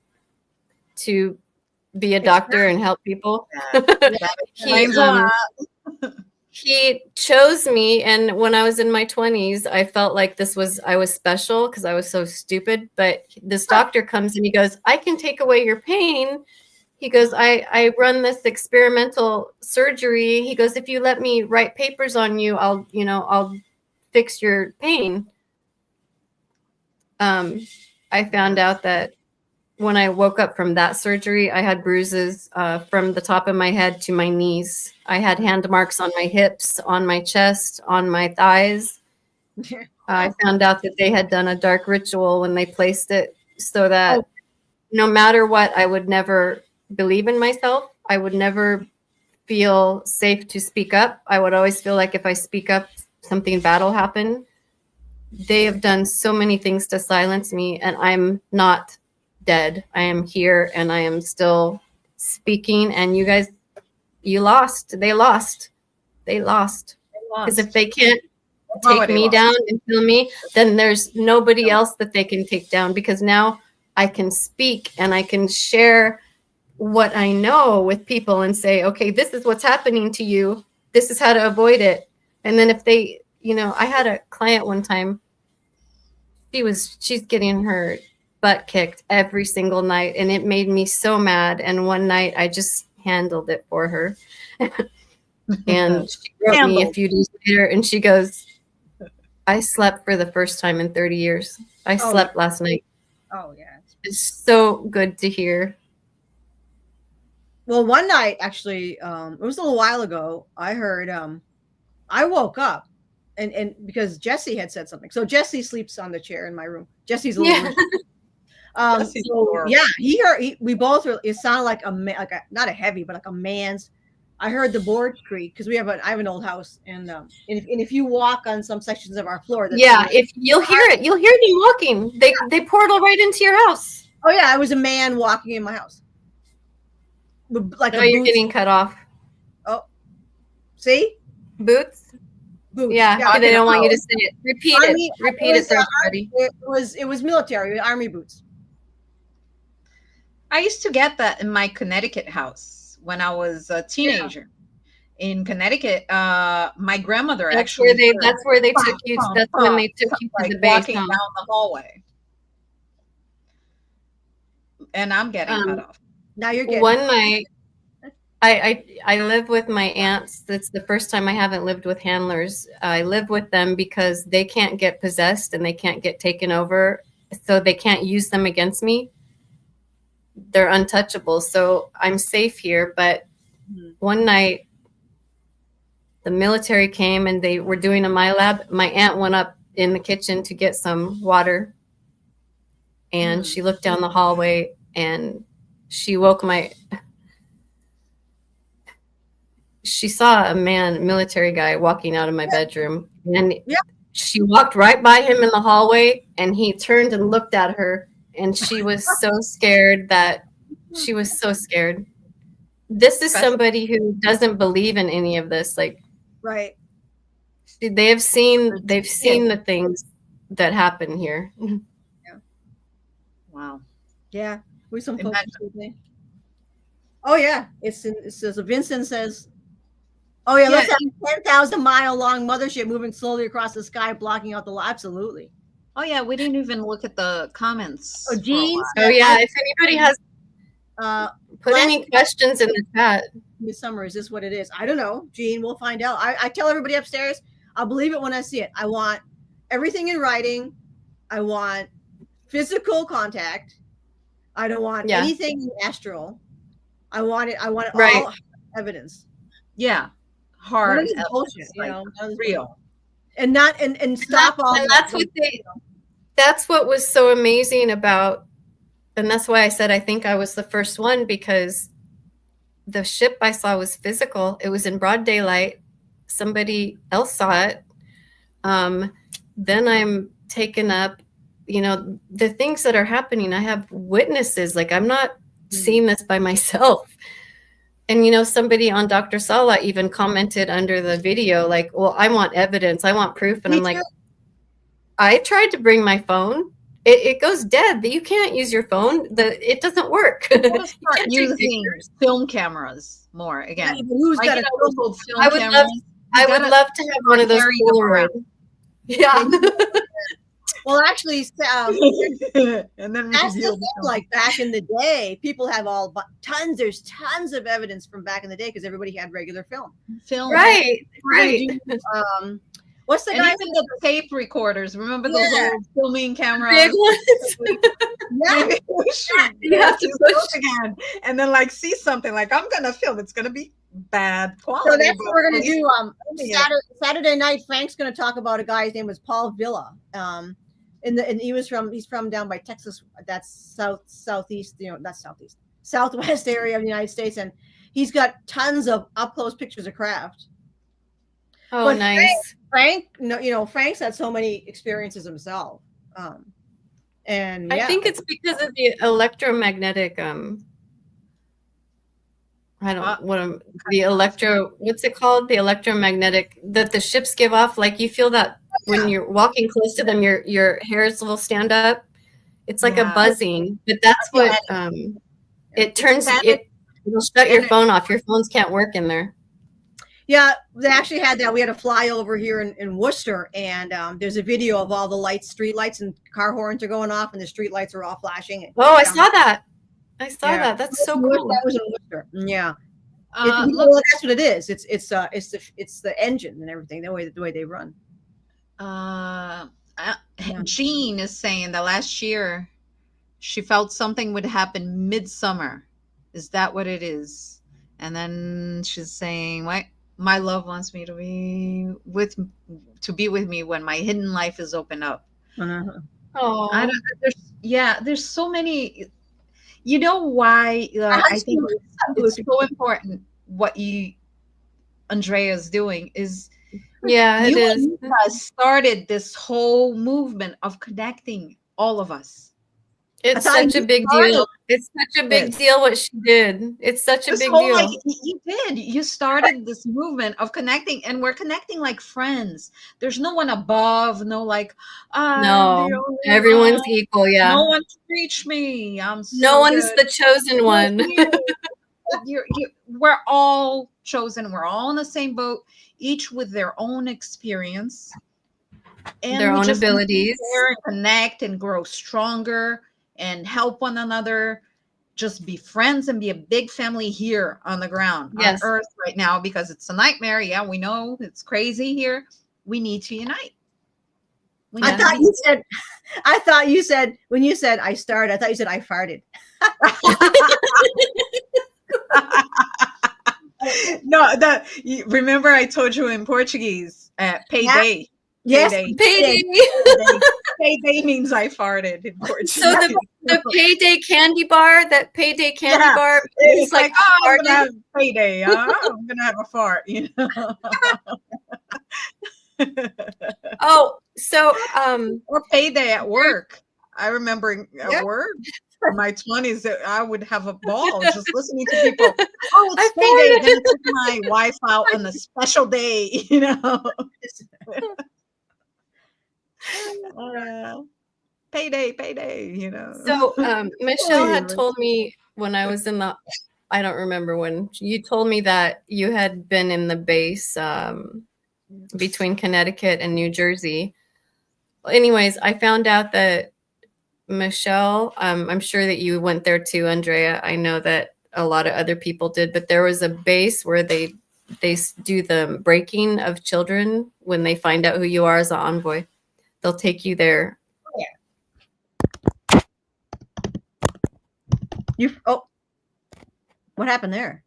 be a doctor and help people. He chose me, and when I was in my 20s, I felt like I was special because I was so stupid. But this doctor comes and he goes, "I can take away your pain." He goes, I run this experimental surgery. He goes, "If you let me write papers on you, I'll fix your pain." I found out that when I woke up from that surgery, I had bruises from the top of my head to my knees. I had hand marks on my hips, on my chest, on my thighs. I found out that they had done a dark ritual when they placed it so that no matter what, I would never believe in myself. I would never feel safe to speak up. I would always feel like if I speak up, something bad will happen. They have done so many things to silence me, and I'm not dead. I am here, and I am still speaking. And you guys, you lost. They lost. Because if they can't take me down and kill me, then there's nobody else that they can take down, because now I can speak and I can share what I know with people and say, okay, this is what's happening to you. This is how to avoid it. And then if they, I had a client one time, she's getting her butt kicked every single night, and it made me so mad. And one night I just handled it for her. And she wrote me a few days later and she goes, "I slept for the first time in 30 years. I slept last night." Oh, yeah. It's so good to hear. Well, one night, actually, it was a little while ago, I heard, I woke up and because Jesse had said something. So Jesse sleeps on the chair in my room. Jesse's a little he heard, we both were, it sounded like not a heavy, but like a man's. I heard the board creak because I have an old house, and if you walk on some sections of our floor, if you'll hear it, you'll hear them walking. They portal right into your house. Oh yeah, it was a man walking in my house. Like you're getting cut off. Oh, see, Boots? Boots. Yeah, they don't want you to say it. Repeat Army, it. Repeat it for everybody. It was military, army boots. I used to get that in my Connecticut house when I was a teenager. In Connecticut, my grandmother That's where they took pump, you. pump, That's when pump, they took you to like the base. walking down the hallway. And I'm getting cut off. Now you're getting one night. I live with my aunts. That's the first time I haven't lived with handlers. I live with them because they can't get possessed and they can't get taken over, so they can't use them against me. They're untouchable, so I'm safe here. But one night, the military came and they were doing a MyLab. My aunt went up in the kitchen to get some water, and she looked down the hallway and she woke she saw a military guy walking out of my bedroom, and she walked right by him in the hallway, and he turned and looked at her, and she was so scared that she was so scared. This is somebody who doesn't believe in any of this. Like, right. They've seen the things that happen here. Yeah. Wow. Yeah. We some folks. Oh yeah. It says Vincent says, oh yeah, let's have a 10,000-mile long mothership moving slowly across the sky, blocking out the light. Absolutely. Oh yeah, we didn't even look at the comments. Oh, Jean. Oh yeah, if anybody has put any questions in the chat. Midsummer, is this what it is? I don't know, Jean. We'll find out. I tell everybody upstairs, I'll believe it when I see it. I want everything in writing. I want physical contact. I don't want anything astral. I want it all evidence. Yeah. Hard bullshit, real. And not and stop all. And that's what was so amazing about, and that's why I said I think I was the first one, because the ship I saw was physical. It was in broad daylight. Somebody else saw it. Then I'm taken up, the things that are happening. I have witnesses. Like, I'm not seeing this by myself. And, somebody on Dr. Sala even commented under the video, like, well, I want evidence. I want proof. And I'm like, I tried to bring my phone. It goes dead. You can't use your phone. It doesn't work. Start using film cameras more again. Who's got a film I would love to have one of those Polaroid. Yeah. Well, actually, and then like back in the day, people have there's tons of evidence from back in the day because everybody had regular film. Right. What's the guy? Even the tape recorders. Remember those old filming cameras? Big ones. You have to push again, and then see something. Like, I'm gonna film. It's gonna be bad quality. So that's what we're gonna do. Saturday night, Frank's gonna talk about a guy. His name was Paul Villa. And he's from down by Texas. That's southwest area of the United States, and he's got tons of up close pictures of craft. Oh, but nice. Frank's had so many experiences himself. And I think it's because of the electromagnetic what's it called? The electromagnetic that the ships give off. Like, you feel that when you're walking close to them, your hairs will stand up. It's like a buzzing, but that's what it turns. It'll shut your phone off. Your phones can't work in there. Yeah, they actually had that. We had a flyover here in Worcester, and there's a video of all the street lights, and car horns are going off, and the street lights are all flashing. Oh, I saw that. That's so cool. That was in Worcester. Yeah, that's what it is. It's the engine and everything. The way they run. Jean is saying that last year she felt something would happen midsummer. Is that what it is? And then she's saying, "What? My love wants me to be with me when my hidden life is opened up." Oh, there's so many. You know why? I think it's so important what Andrea's doing is. Yeah, it is. Started this whole movement of connecting all of us. It's such a big deal. It's such a big deal what she did. It's such a big deal. Like, you did. You started this movement of connecting, and we're connecting like friends. There's no one above, no like, no, everyone's equal. Yeah. No one can reach me. I'm so no one's good. the chosen one. We're all chosen. We're all in the same boat, each with their own experience and their own abilities. And connect and grow stronger and help one another. Just be friends and be a big family here on the ground, on Earth right now, because it's a nightmare. Yeah, we know it's crazy here. We need to unite. I thought you said when you said I started, I thought you said I farted. No, remember I told you in Portuguese, payday. Yes, payday. Payday means I farted in Portuguese. So the payday candy bar, bar, it's like, oh, I'm gonna have payday. I'm gonna have a fart, you know. Oh, so or payday at work. I remember at work in my 20s that I would have a ball just listening to people. Oh, it's payday. Then I took my wife out on a special day, you know. Payday, you know. So Michelle had told me when I was I don't remember when, you told me that you had been in the base between Connecticut and New Jersey. Anyways, I found out that Michelle, I'm sure that you went there too, Andrea. I know that a lot of other people did, but there was a base where they do the breaking of children when they find out who you are as an envoy. They'll take you there. What happened there?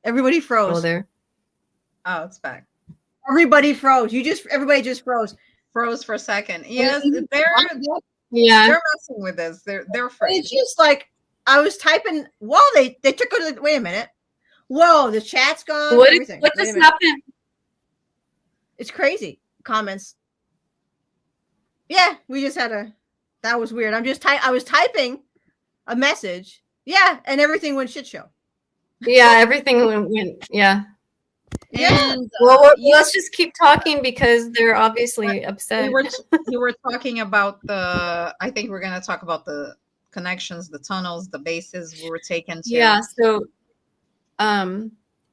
Everybody froze. Oh, there. Oh, it's back. Everybody froze. Everybody just froze. Froze for a second. Yes, they're messing with us. They're afraid. It's just like I was typing. Whoa, they took it. Wait a minute. Whoa, the chat's gone. What just happened? It's crazy. Comments. Yeah, we just had that was weird. I was typing a message. Yeah, and everything went shit show. Yeah, everything went. Yeah. And let's just keep talking because they're obviously upset. You were talking about I think we're going to talk about the connections, the tunnels, the bases we were taken to. Yeah. So,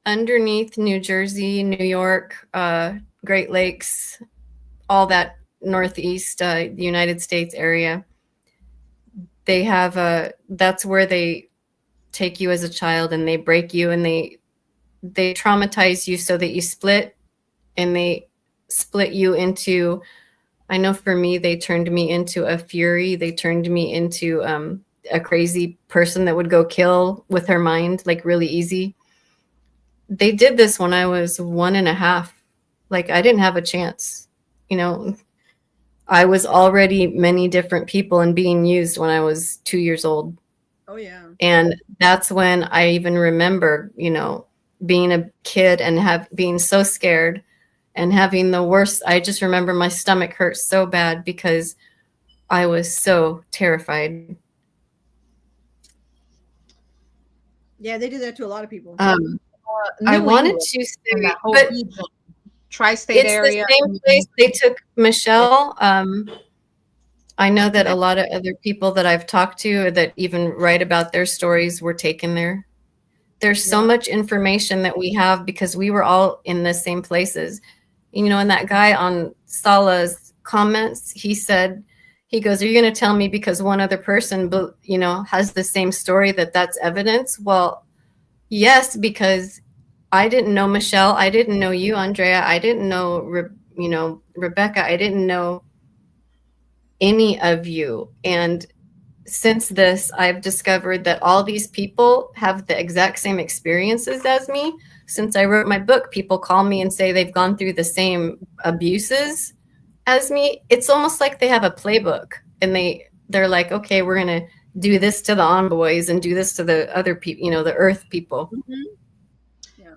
underneath New Jersey, New York, Great Lakes, all that Northeast United States area, they have that's where they take you as a child and they break you and they traumatize you so that you split, and they split you into, I know for me, they turned me into a fury. They turned me into a crazy person that would go kill with her mind, like really easy. They did this when I was 1.5. Like I didn't have a chance. You know, I was already many different people and being used when I was 2 years old. Oh, yeah. And that's when I even remember, you know, being a kid and being so scared and having the worst. I just remember my stomach hurt so bad because I was so terrified. Yeah, they do that to a lot of people. I wanted to say, but tri-state area. It's the same place they took Michelle. I know that a lot of other people that I've talked to that even write about their stories were taken there. There's so much information that we have because we were all in the same places. You know, and that guy on Sala's comments, he goes, are you going to tell me because one other person, you know, has the same story that's evidence? Well, yes, because I didn't know Michelle. I didn't know you, Andrea. I didn't know, Rebecca. I didn't know any of you. And since this, I've discovered that all these people have the exact same experiences as me. Since I wrote my book, people call me and say they've gone through the same abuses as me. It's almost like they have a playbook and they're like, okay, we're going to do this to the envoys and do this to the other people, you know, the earth people. Mm-hmm. Yeah.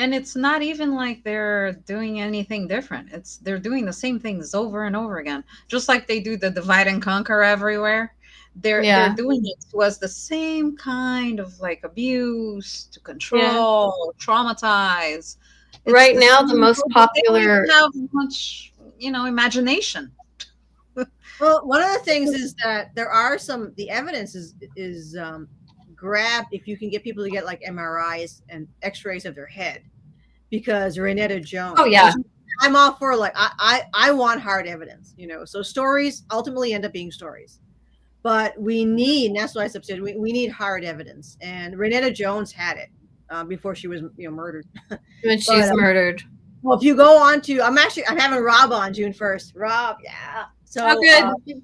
And it's not even like they're doing anything different. They're doing the same things over and over again, just like they do the divide and conquer everywhere. They're doing it to us the same kind of like abuse, to control, traumatize. Right now, the most popular. They don't have much, imagination. Well, one of the things is that there are the evidence is grabbed if you can get people to get like MRIs and X-rays of their head, because Renetta Jones. Oh yeah, I'm all for like I want hard evidence, So stories ultimately end up being stories, but we need. And that's why I said we need hard evidence. And Renetta Jones had it before she was murdered. When she's murdered. Well, if you go on to, I'm having Rob on June 1st. Rob, yeah. So good.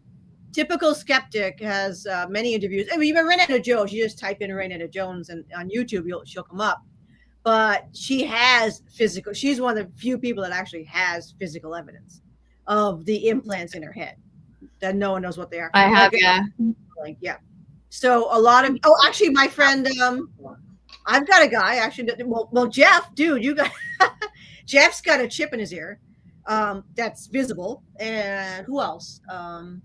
Typical Skeptic has many interviews. I mean, even Renetta Jones, you just type in Renetta Jones and on YouTube, she'll come up. But she has physical. She's one of the few people that actually has physical evidence of the implants in her head that no one knows what they are. I have, yeah. So a lot of. Oh, actually, my friend, I've got a guy actually. Well, Jeff, dude, you got. Jeff's got a chip in his ear that's visible. And who else? A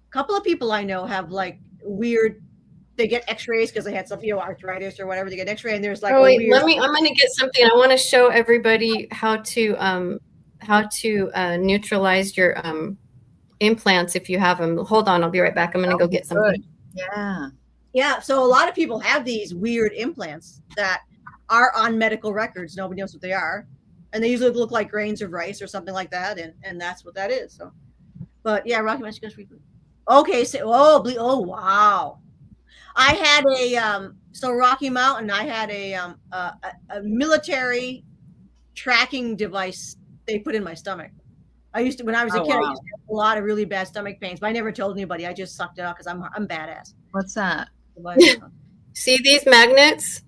couple of people I know have like weird, they get x-rays because they had some, arthritis or whatever. They get x-ray and there's like, I'm going to get something. I want to show everybody how to neutralize your implants if you have them. Hold on, I'll be right back. I'm going to go get something. Yeah. So a lot of people have these weird implants that are on medical records. Nobody knows what they are. And they usually look like grains of rice or something like that. And that's what that is. So, but yeah, Rocky Mountain goes briefly. Okay. So, oh, wow. I had so Rocky Mountain, I had a military tracking device they put in my stomach. I used to, when I was a kid, I used to have a lot of really bad stomach pains, but I never told anybody. I just sucked it up because I'm badass. What's that? See these magnets?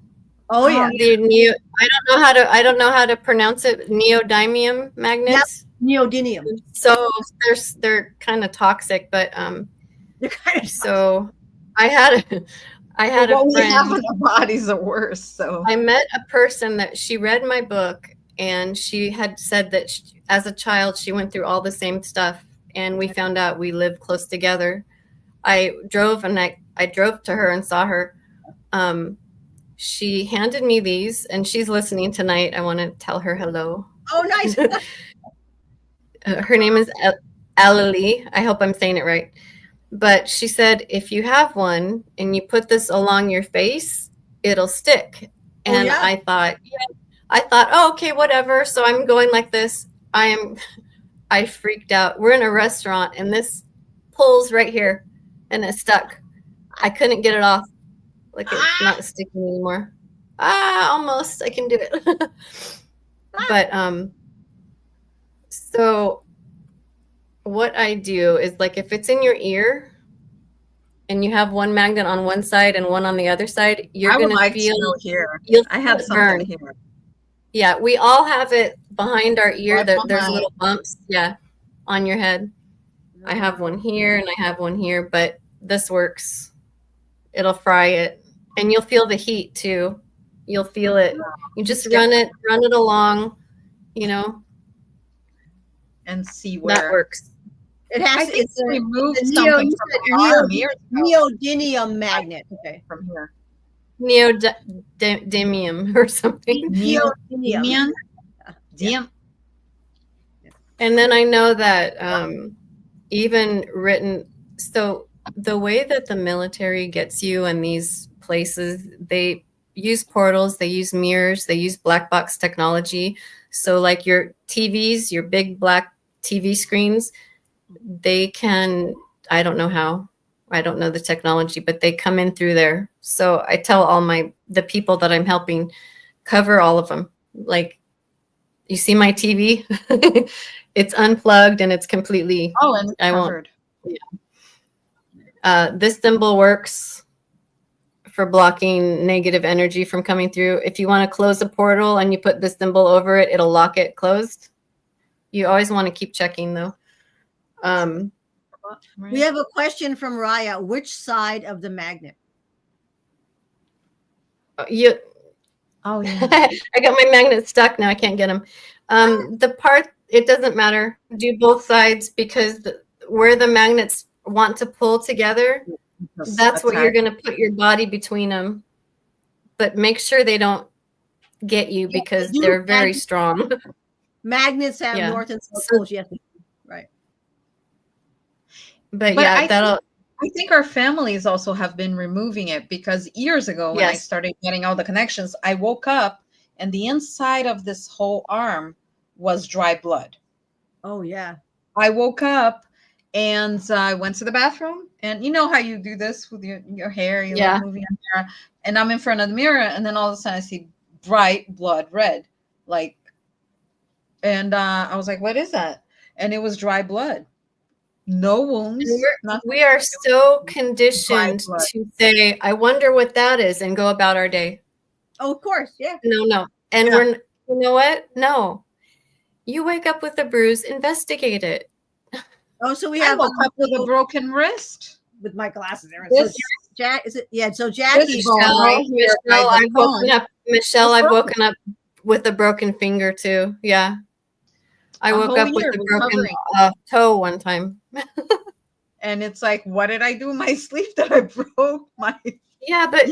Oh yeah. I don't know how to pronounce it. Neodymium magnets. Yep. Neodymium. So they're kind of toxic, but they're kind of so I had a friend. We have in our bodies are worse. So I met a person that she read my book, and she had said that as a child she went through all the same stuff, and we found out we lived close together. I drove to her and saw her. She handed me these, and she's listening tonight. I want to tell her hello. Oh, nice. Her name is Alalie. I hope I'm saying it right. But she said, if you have one and you put this along your face, it'll stick. And I thought, oh, okay, whatever. So I'm going like this. I freaked out. We're in a restaurant, and this pulls right here, and it's stuck. I couldn't get it off. Like it's not sticking anymore. Almost. I can do it. But so what I do is, like, if it's in your ear and you have one magnet on one side and one on the other side, you're going to feel here. I have something here. Yeah, we all have it behind our ear. There's little bumps. Yeah, on your head. I have one here and I have one here, but this works. It'll fry it, and you'll feel the heat too. You'll feel it. You just run it along, and see where that works. It has to. It's remove something from neodymium magnet. Okay, from here. Neodymium or something. Neodymium. And then I know that even written. So the way that the military gets you in these places, they use portals, they use mirrors, they use black box technology. So like your TVs, your big black TV screens, they can, I don't know how, I don't know the technology, but they come in through there. So I tell the people that I'm helping, cover all of them. Like, you see my TV? It's unplugged and it's completely, and it's covered. This symbol works for blocking negative energy from coming through. If you want to close a portal and you put this symbol over it, it'll lock it closed. You always want to keep checking, though. We have a question from Raya. Which side of the magnet? Oh yeah. I got my magnet stuck now. I can't get them. The part, it doesn't matter. Do both sides, because where the magnets want to pull together, that's what you're going to put your body between them. But make sure they don't get you, because they're very strong. Magnets have north and south poles. Yes, right. But yeah, I think our families also have been removing it, because years ago when I started getting all the connections, I woke up and the inside of this whole arm was dry blood. Oh yeah. I woke up and I went to the bathroom, and you know how you do this with your hair, you like moving your hair, and I'm in front of the mirror, and then all of a sudden I see bright blood red, like, and I was like, what is that? And it was dry blood. No wounds. We are so conditioned to say, I wonder what that is, and go about our day. Oh, of course. Yeah. No. And you know what? No. You wake up with a bruise, investigate it. Oh, so we have up with a broken wrist with my glasses there. So Jack, is it? Yeah. So Jackie, Michelle, I've woken up with a broken finger too. Yeah. I woke up with a broken toe one time. And it's like, what did I do in my sleep that I broke my? Yeah, but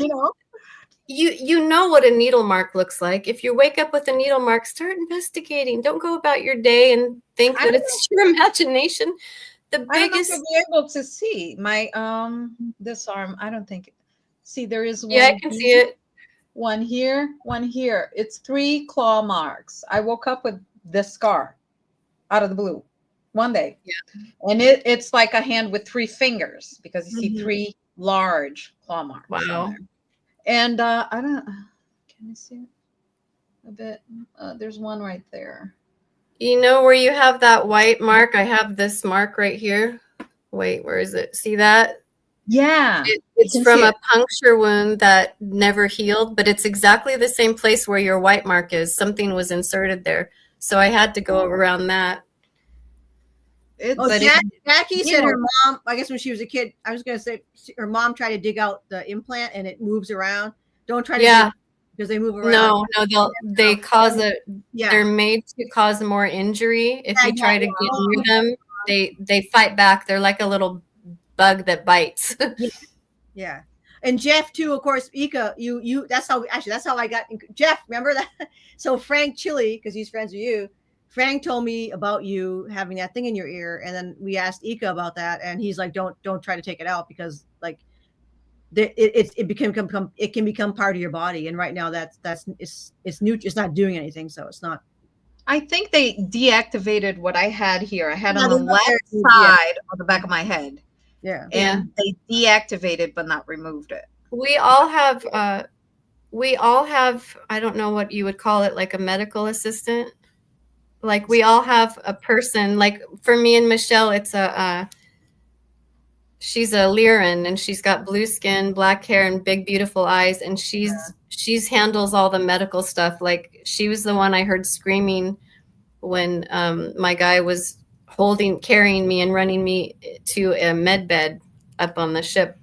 you know what a needle mark looks like. If you wake up with a needle mark, start investigating. Don't go about your day and think that it's your imagination. The biggest. I don't know be able to see my this arm. I don't think. See, there is one. Yeah, I can see it. One here, one here. It's 3 claw marks. I woke up with this scar out of the blue one day. Yeah. And it's like a hand with 3 fingers, because you see 3 large claw marks. Wow. And I don't, can you see it a bit? There's one right there. You know where you have that white mark? I have this mark right here. Wait, where is it? See that? Yeah. It's from a puncture wound that never healed, but it's exactly the same place where your white mark is. Something was inserted there. So I had to go around that. Jackie said her mom, I guess when she was a kid, I was going to say her mom tried to dig out the implant and it moves around. Don't try to because they move around. No, they cause it. Yeah. They're made to cause more injury. If you try to get near them, they fight back. They're like a little bug that bites. Yeah. And Jeff too, of course, Ika, you that's how I got Jeff, remember that? So Frank Chili, because he's friends with you, Frank told me about you having that thing in your ear, and then we asked Ika about that, and he's like, don't try to take it out, because like it can become part of your body, and right now it's new, it's not doing anything, so it's not. I think they deactivated what I had here. I had on the left side on the back of my head. Yeah. And they deactivated but not removed it. We all have I don't know what you would call it, like a medical assistant. Like we all have a person, like for me and Michelle, it's she's a Lyran, and she's got blue skin, black hair, and big beautiful eyes, and she's handles all the medical stuff. Like she was the one I heard screaming when my guy was carrying me and running me to a med bed up on the ship.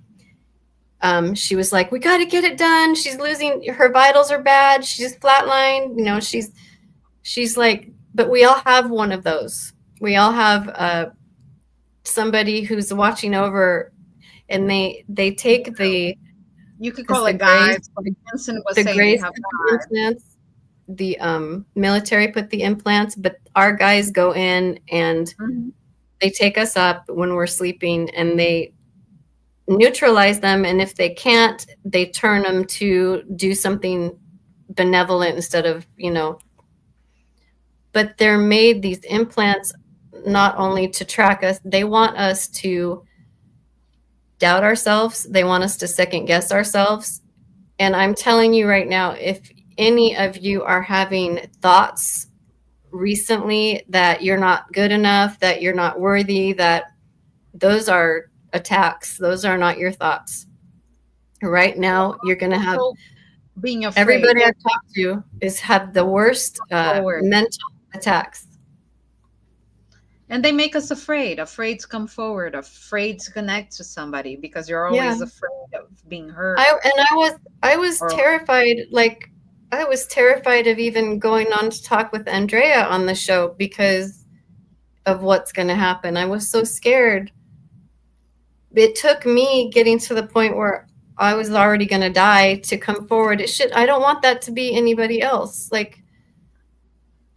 She was like, we got to get it done. She's losing, her vitals are bad. She's flatlined. You know, she's like, but we all have one of those. We all have somebody who's watching over, and they take the, you could call it guides. Vincent was saying they have implants. The military put the implants, but our guys go in and they take us up when we're sleeping, and they neutralize them, and if they can't, they turn them to do something benevolent instead of, but they're made, these implants, not only to track us, they want us to doubt ourselves, they want us to second guess ourselves. And I'm telling you right now, if any of you are having thoughts recently that you're not good enough, that you're not worthy, that those are attacks. Those are not your thoughts. Right now, you're going to have being afraid. Everybody I've talked to have the worst mental attacks. And they make us afraid to come forward, afraid to connect to somebody, because you're always afraid of being hurt. I was terrified. Like I was terrified of even going on to talk with Andrea on the show because of what's going to happen. I was so scared. It took me getting to the point where I was already going to die to come forward. I don't want that to be anybody else. Like,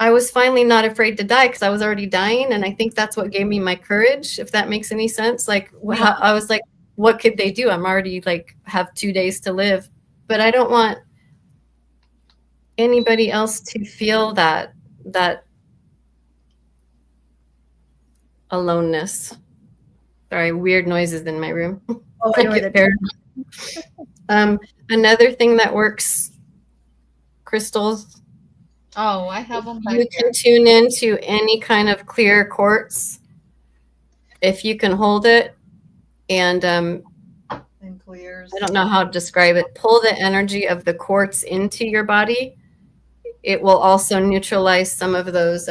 I was finally not afraid to die because I was already dying. And I think that's what gave me my courage, if that makes any sense. Like, I was like, what could they do? I'm already like, have 2 days to live. But I don't want anybody else to feel that aloneness. Sorry, weird noises in my room. Oh, another thing that works, crystals. Oh, I have them. You can tune into any kind of clear quartz if you can hold it, and clears. I don't know how to describe it. Pull the energy of the quartz into your body. It will also neutralize some of those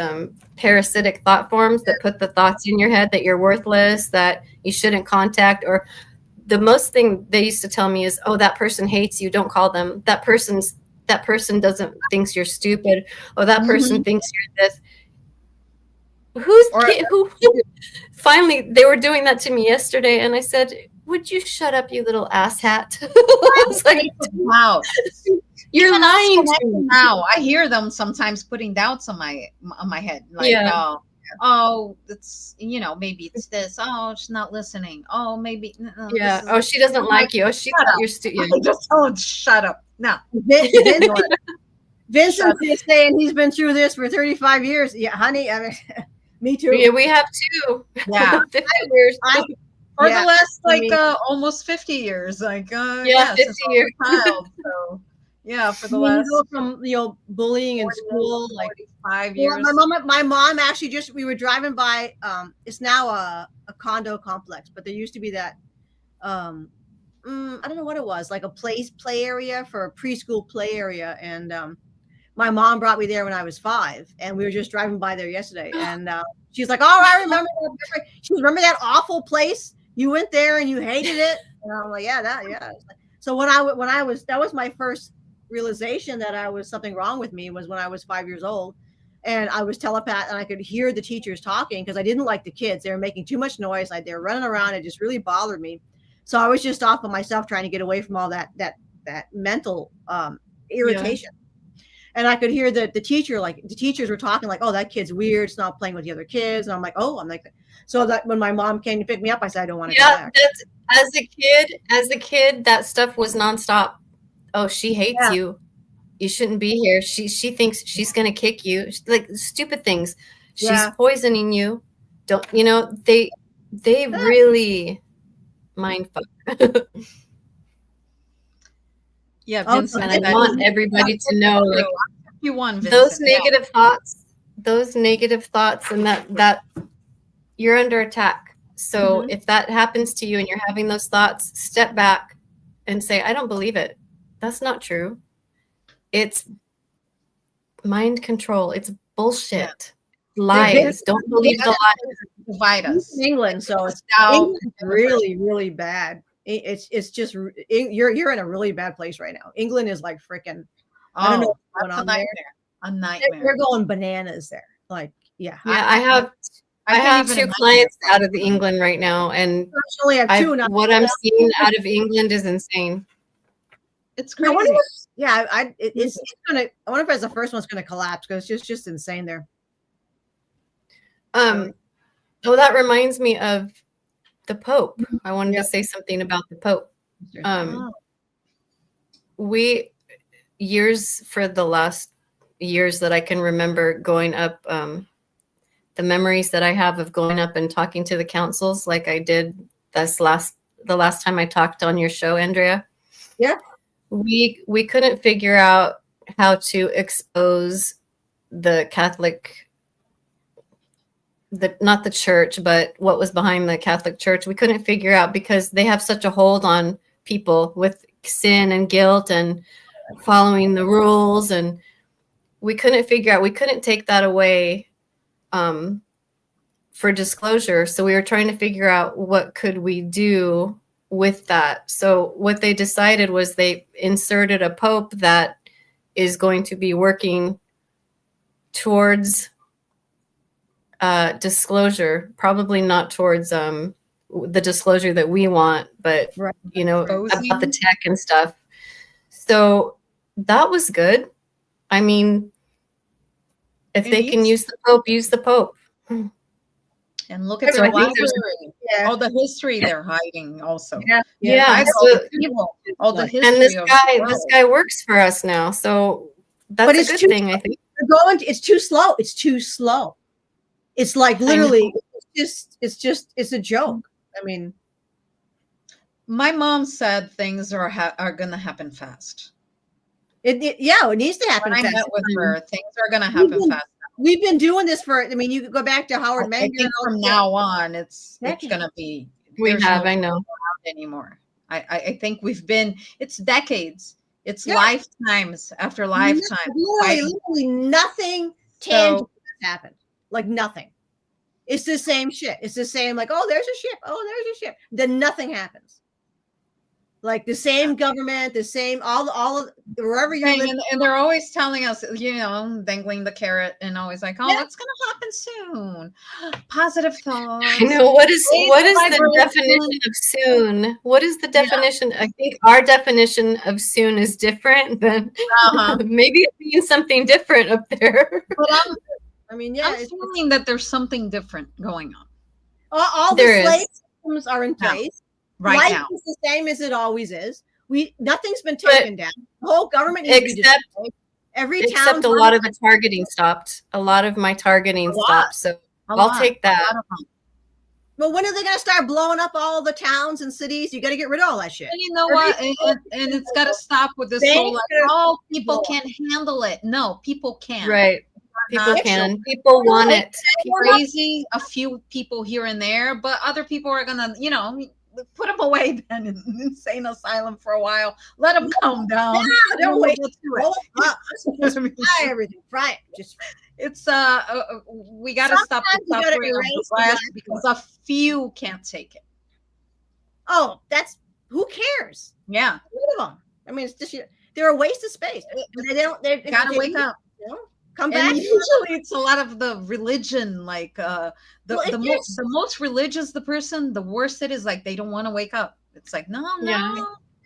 parasitic thought forms that put the thoughts in your head that you're worthless, that you shouldn't contact. Or the most thing they used to tell me is, oh, that person hates you, don't call them. That person thinks you're stupid. Oh, that person thinks you're this. Who finally, they were doing that to me yesterday, and I said, would you shut up, you little asshat? I was like, wow. You're lying to me. Now I hear them sometimes putting doubts on my head, like, oh, it's, maybe it's this. Oh, she's not listening. Oh, maybe. Oh, she doesn't like you. Oh, she thought you're stupid. Just shut up. No. Vincent is saying he's been through this for 35 years. Yeah, honey. I mean, me too. Yeah, we have too. Yeah. 50 years. For the last almost 50 years. Like 50 years. Child, so. Yeah, for the last. You go from bullying in school, like 5 years. My mom actually we were driving by. It's now a condo complex, but there used to be that. I don't know what it was, like a play area for a preschool play area, and my mom brought me there when I was 5, and we were just driving by there yesterday, and she's like, "Oh, I remember that." She was, "Remember that awful place? You went there and you hated it." And I'm like, "Yeah." So when I was that was my first realization that I was something wrong with me, was when I was 5 years old, and I was telepath, and I could hear the teachers talking because I didn't like the kids. They were making too much noise. They were running around. It just really bothered me. So I was just off of myself, trying to get away from all that mental irritation. Yeah. And I could hear the teachers were talking like, "Oh, that kid's weird. It's not playing with the other kids." And I'm like, so that when my mom came to pick me up, I said, "I don't want to go back." As a kid, that stuff was nonstop. Oh, she hates you. You shouldn't be here. She thinks she's going to kick you. Like, stupid things. She's poisoning you. Don't, they really mind fuck. Yeah, Vincent, and I want everybody to know, like, you won, Vincent. Those negative thoughts, and that you're under attack. So if that happens to you and you're having those thoughts, step back and say, I don't believe it. That's not true. It's mind control. It's bullshit. Lies. Don't believe the lies. Divide us. In England, so it's now really, really bad. It's just you're in a really bad place right now. England is like freaking. I don't know what's going on there. A nightmare. They're going bananas there. Like, yeah. I have 2 clients out of England right now, and I have 2 now. What I'm seeing out of England is insane. It's crazy. It's gonna. I wonder if the first one's gonna collapse, because it's just insane there. That reminds me of the Pope. I wanted to say something about the Pope. For the last years that I can remember going up, the memories that I have of going up and talking to the councils, like I did the last time I talked on your show, Andrea. Yeah. We couldn't figure out how to expose the Catholic, not the church, but what was behind the Catholic Church. We couldn't figure out, because they have such a hold on people with sin and guilt and following the rules, and we couldn't take that away for disclosure. So we were trying to figure out what could we do with that. So what they decided was they inserted a pope that is going to be working towards disclosure, probably not towards the disclosure that we want, but Right. you know, about the tech and stuff. So that was good. I mean, if they can use the Pope, use the Pope. And look at all the history they're hiding also. Yeah. All the history. And this guy works for us now. So that's a good thing, I think. It's too slow. It's too slow. It's like literally, it's a joke. I mean, my mom said things are going to happen fast. It needs to happen when fast. I met with her, things are going to happen fast. We've been doing this for, I mean, you could go back to Howard Menger. I think from now on, it's going to be. I know. Anymore. I think it's decades. It's lifetimes after lifetime. Literally nothing tangible has happened. Like nothing. It's the same shit. It's the same, like, oh, there's a ship. Oh, there's a ship. Then nothing happens. Like the same government, the same, all of wherever you're living. And they're always telling us, you know, dangling the carrot and always like, oh, it's going to happen soon. Positive thoughts. I know. What is the definition of soon? What is the definition? I think our definition of soon is different than maybe it means something different up there. But I'm feeling that there's something different going on. All the slave systems are in place. Right Life now is the same as it always is. Nothing's been taken down. The whole government needs to be every town. Except a lot of the targeting stopped. A lot of my targeting stopped. So I'll take that. Well, when are they going to start blowing up all the towns and cities? You got to get rid of all that shit. And you know what? And it's got to stop with this whole like, oh, people can't handle it. No, people can. Right. People can. People want it. Crazy. A few people here and there, but other people are going to, you know, put them away then in an insane asylum for a while. Let them calm down. Yeah, don't wait to it. Fry everything. Fry it. Just it's we got to stop the suffering of the rest because a few can't take it. Oh, that's who cares? Yeah, rid of them. I mean, it's just they're a waste of space. They got to wake up. You know? Come back. And usually it's a lot of the religion, like the most religious the person, the worse it is. Like they don't want to wake up. It's like no.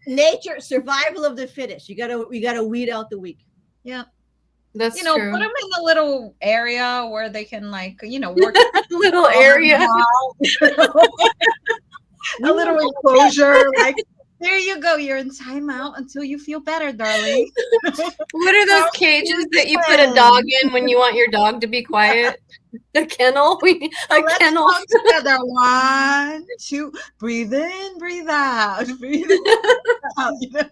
Nature, survival of the fittest. We gotta weed out the weak. Yeah, that's true. Put them in a little area where they can like work. Little area, a little enclosure, like. There you go. You're in timeout until you feel better, darling. What are those cages that you put a dog in when you want your dog to be quiet? A kennel? Let's kennel. Together. 1, 2. Breathe in, breathe out. Breathe in, breathe out. You know?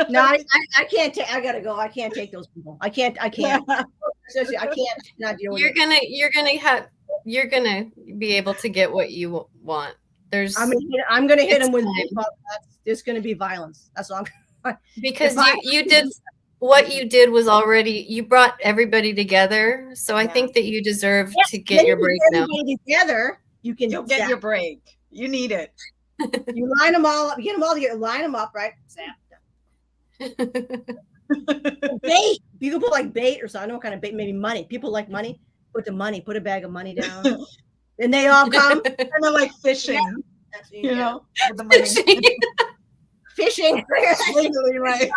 No, I can't take. I gotta go. I can't take those people. I can't. Seriously, I can't not deal with it. You're gonna be able to get what you want. I'm going to hit him with there's going to be violence. That's all. Because you did what you did was already you brought everybody together. So I think that you deserve to get your break now. Together, you'll get your break. You need it. You line them all up. You get them all together. Line them up, right? Bait. You can put like bait or something. I don't know what kind of bait. Maybe money. People like money. Put a bag of money down. And they all come kind of like fishing, you know, with the money. Fishing. Legally, right.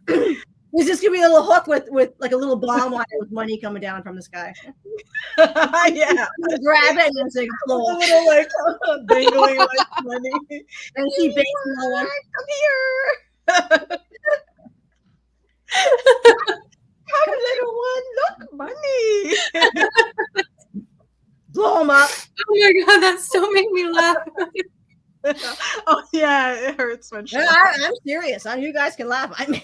There's just gonna be a little hook with like a little bomb on it with money coming down from the sky. Yeah. Grab it and it's like a little like dangling like money. And she bakes come here. Come, little one, look, money. Blow them up. Oh my god, that still made me laugh. Oh yeah, it hurts when she. I'm serious. You guys can laugh. I mean,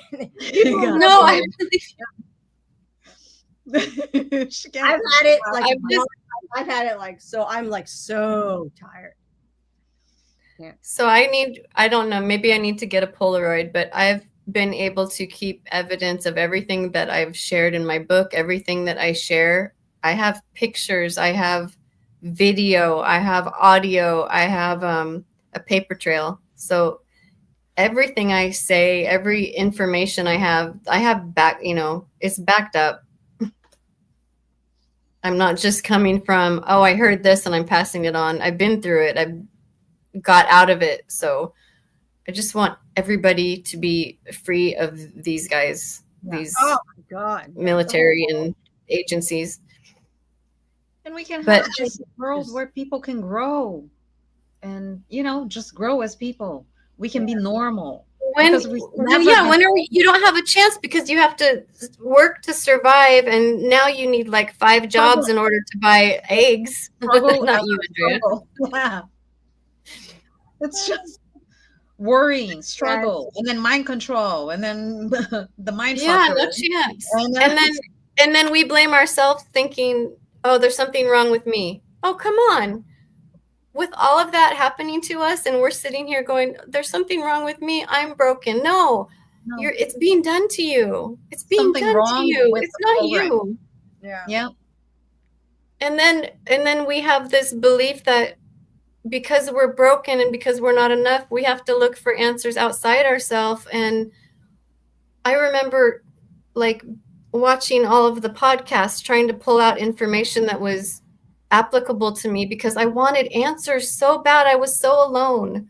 no, I really. I've had it like I've had it like so. I'm like so tired. Yeah. So I don't know. Maybe I need to get a Polaroid, but I've been able to keep evidence of everything that I've shared in my book, everything that I share. I have pictures, I have video, I have audio, I have a paper trail. So everything I say, every information I have back, it's backed up. I'm not just coming from, oh, I heard this and I'm passing it on. I've been through it. I've got out of it. So I just want everybody to be free of these guys, these military and agencies. And we can have a world where people can grow and, just grow as people. We can be normal. When you don't have a chance because you have to work to survive, and now you need like 5 jobs in order to buy eggs. Not you, Andrea. Yeah. It's just worrying, struggle, and then mind control, and then the mind. Yeah, no chance. And then we blame ourselves, thinking, "Oh, there's something wrong with me." Oh, come on. With all of that happening to us, and we're sitting here going, "There's something wrong with me. I'm broken." No. It's being done to you. It's being done to you. It's not you. Yeah. And then we have this belief that because we're broken and because we're not enough, we have to look for answers outside ourselves. And I remember like watching all of the podcasts, trying to pull out information that was applicable to me because I wanted answers so bad. I was so alone.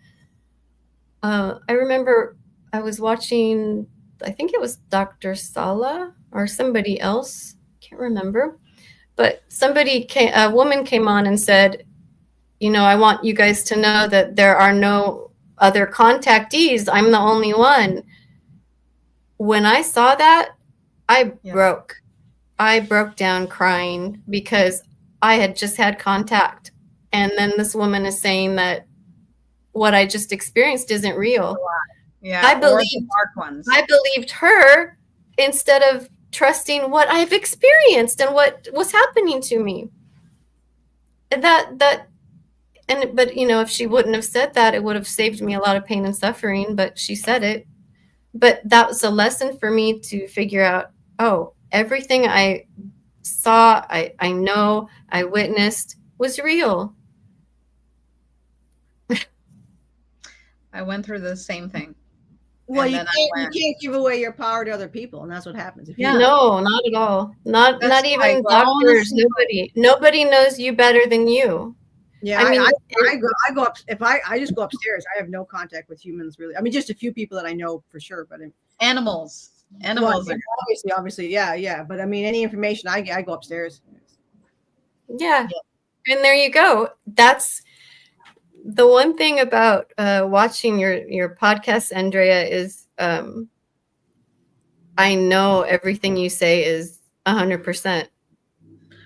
I remember I was watching, I think it was Dr. Sala or somebody else, can't remember, but a woman came on and said, I want you guys to know that there are no other contactees. I'm the only one. When I saw that, I broke down crying because I had just had contact. And then this woman is saying that what I just experienced isn't real. Yeah, I believed her instead of trusting what I've experienced and what was happening to me. But if she wouldn't have said that, it would have saved me a lot of pain and suffering, but she said it. But that was a lesson for me to figure out, everything I saw, I know, I witnessed was real. I went through the same thing. Well, you can't give away your power to other people, and that's what happens. No, not at all. Not even doctors. Nobody knows you better than you. Yeah, I go up. I just go upstairs. I have no contact with humans, really. I mean, just a few people that I know for sure, but animals. Obviously, yeah. But I mean, any information, I go upstairs. Yeah, and there you go. That's the one thing about watching your podcast, Andrea, is I know everything you say is 100%.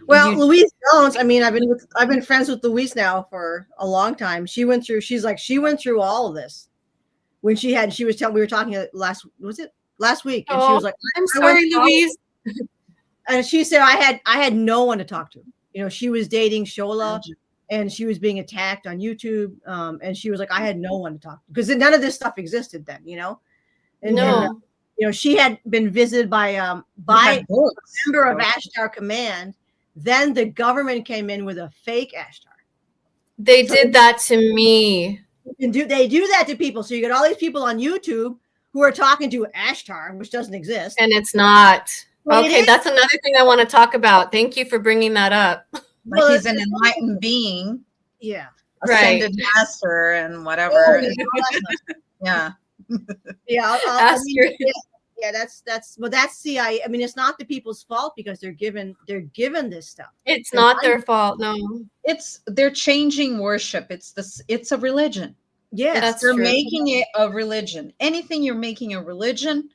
Well, Louise Jones, I mean, I've been friends with Louise now for a long time. She went through all of this when we were talking last week, and she was like, I'm sorry, Louise. And she said I had no one to talk to. She was dating Shola, and she was being attacked on YouTube. And she was like, I had no one to talk to because none of this stuff existed then, And she had been visited by a member of Ashtar Command. Then the government came in with a fake Ashtar. They did that to me. They do that to people. So you get all these people on YouTube who are talking to Ashtar, which doesn't exist. And it's not. Okay, that's another thing I want to talk about. Thank you for bringing that up. Like he's an enlightened being. Yeah. Ascended master and whatever. Yeah. Yeah, that's CIA. I mean, it's not the people's fault because they're given this stuff. It's not their fault. No, they're changing worship. It's a religion. Yes, they're making it a religion. Anything you're making a religion,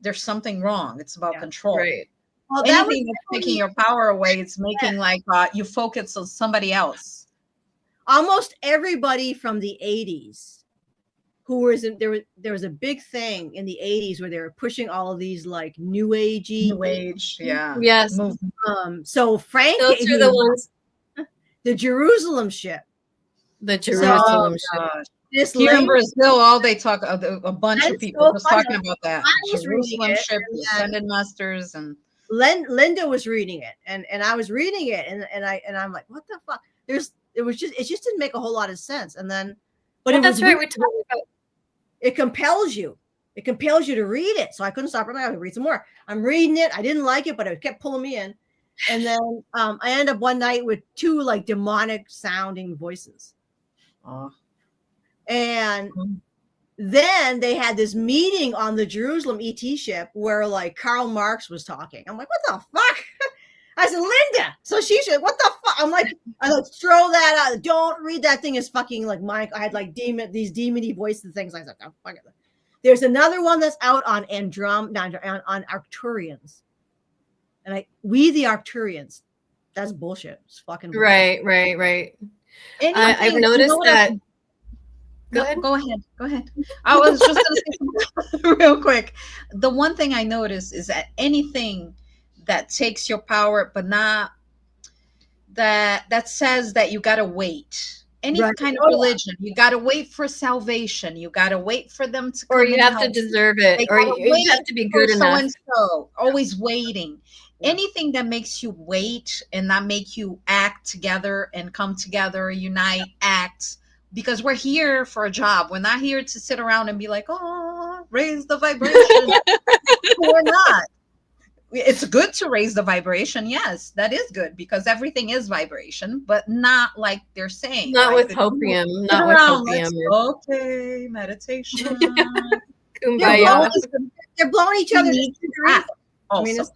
there's something wrong. It's about control. Right. Well, anything that's taking your power away, it's making you focus on somebody else. Almost everybody from the 80s. There was a big thing in the 80s where they were pushing all of these like new age, yeah. Yes. So Frank, those are the ones. The Jerusalem ship. The Jerusalem ship. Here in Brazil, all they talk a bunch of people was talking about that. Jerusalem ship, ascended masters, and Linda was reading it, and I was reading it, and I'm like, what the fuck? It just didn't make a whole lot of sense, and then But well, that's right. We talked about. It compels you. It compels you to read it. So I couldn't stop reading. I would read some more. I'm reading it. I didn't like it, but it kept pulling me in. And then I ended up one night with 2 like demonic sounding voices. And then they had this meeting on the Jerusalem ET ship where like Karl Marx was talking. I'm like, what the fuck? I said, Linda. So she said, what the fuck? I'm like, I like throw that out. Don't read that thing. Is fucking like Mike. I had like these demony voices things. I said, oh, fuck it. There's another one that's out on on Arcturians. And we the Arcturians. That's bullshit. It's fucking bullshit. Right. I've noticed that. Go ahead. I was just going to say something real quick. The one thing I noticed is that anything that takes your power, but not that says that you got to wait. Any kind of religion, you got to wait for salvation. You got to wait for them to come, or you have to deserve it, or you have to be good enough. So always waiting. Anything that makes you wait and not make you act together and come together, unite, act, because we're here for a job. We're not here to sit around and be like, oh, raise the vibration. We're not. It's good to raise the vibration. Yes, that is good because everything is vibration, but not like they're saying. Not with hopium. Not with hopium. Okay, meditation. Kumbaya. They're blowing each other. I mean, it's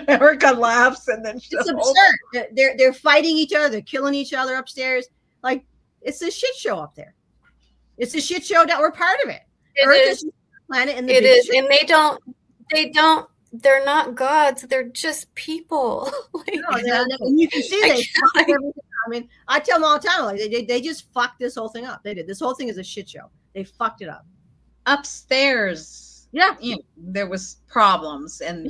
Erica laughs and then it's absurd. They're fighting each other. They're killing each other upstairs. Like it's a shit show up there. It's a shit show that we're part of it. Earth is planet, and and they don't. They're not gods. They're just people. And you can see they fuck everything. I mean, I tell them all the time, like they just fucked this whole thing up. They did. This whole thing is a shit show. They fucked it up. Upstairs, there was problems, and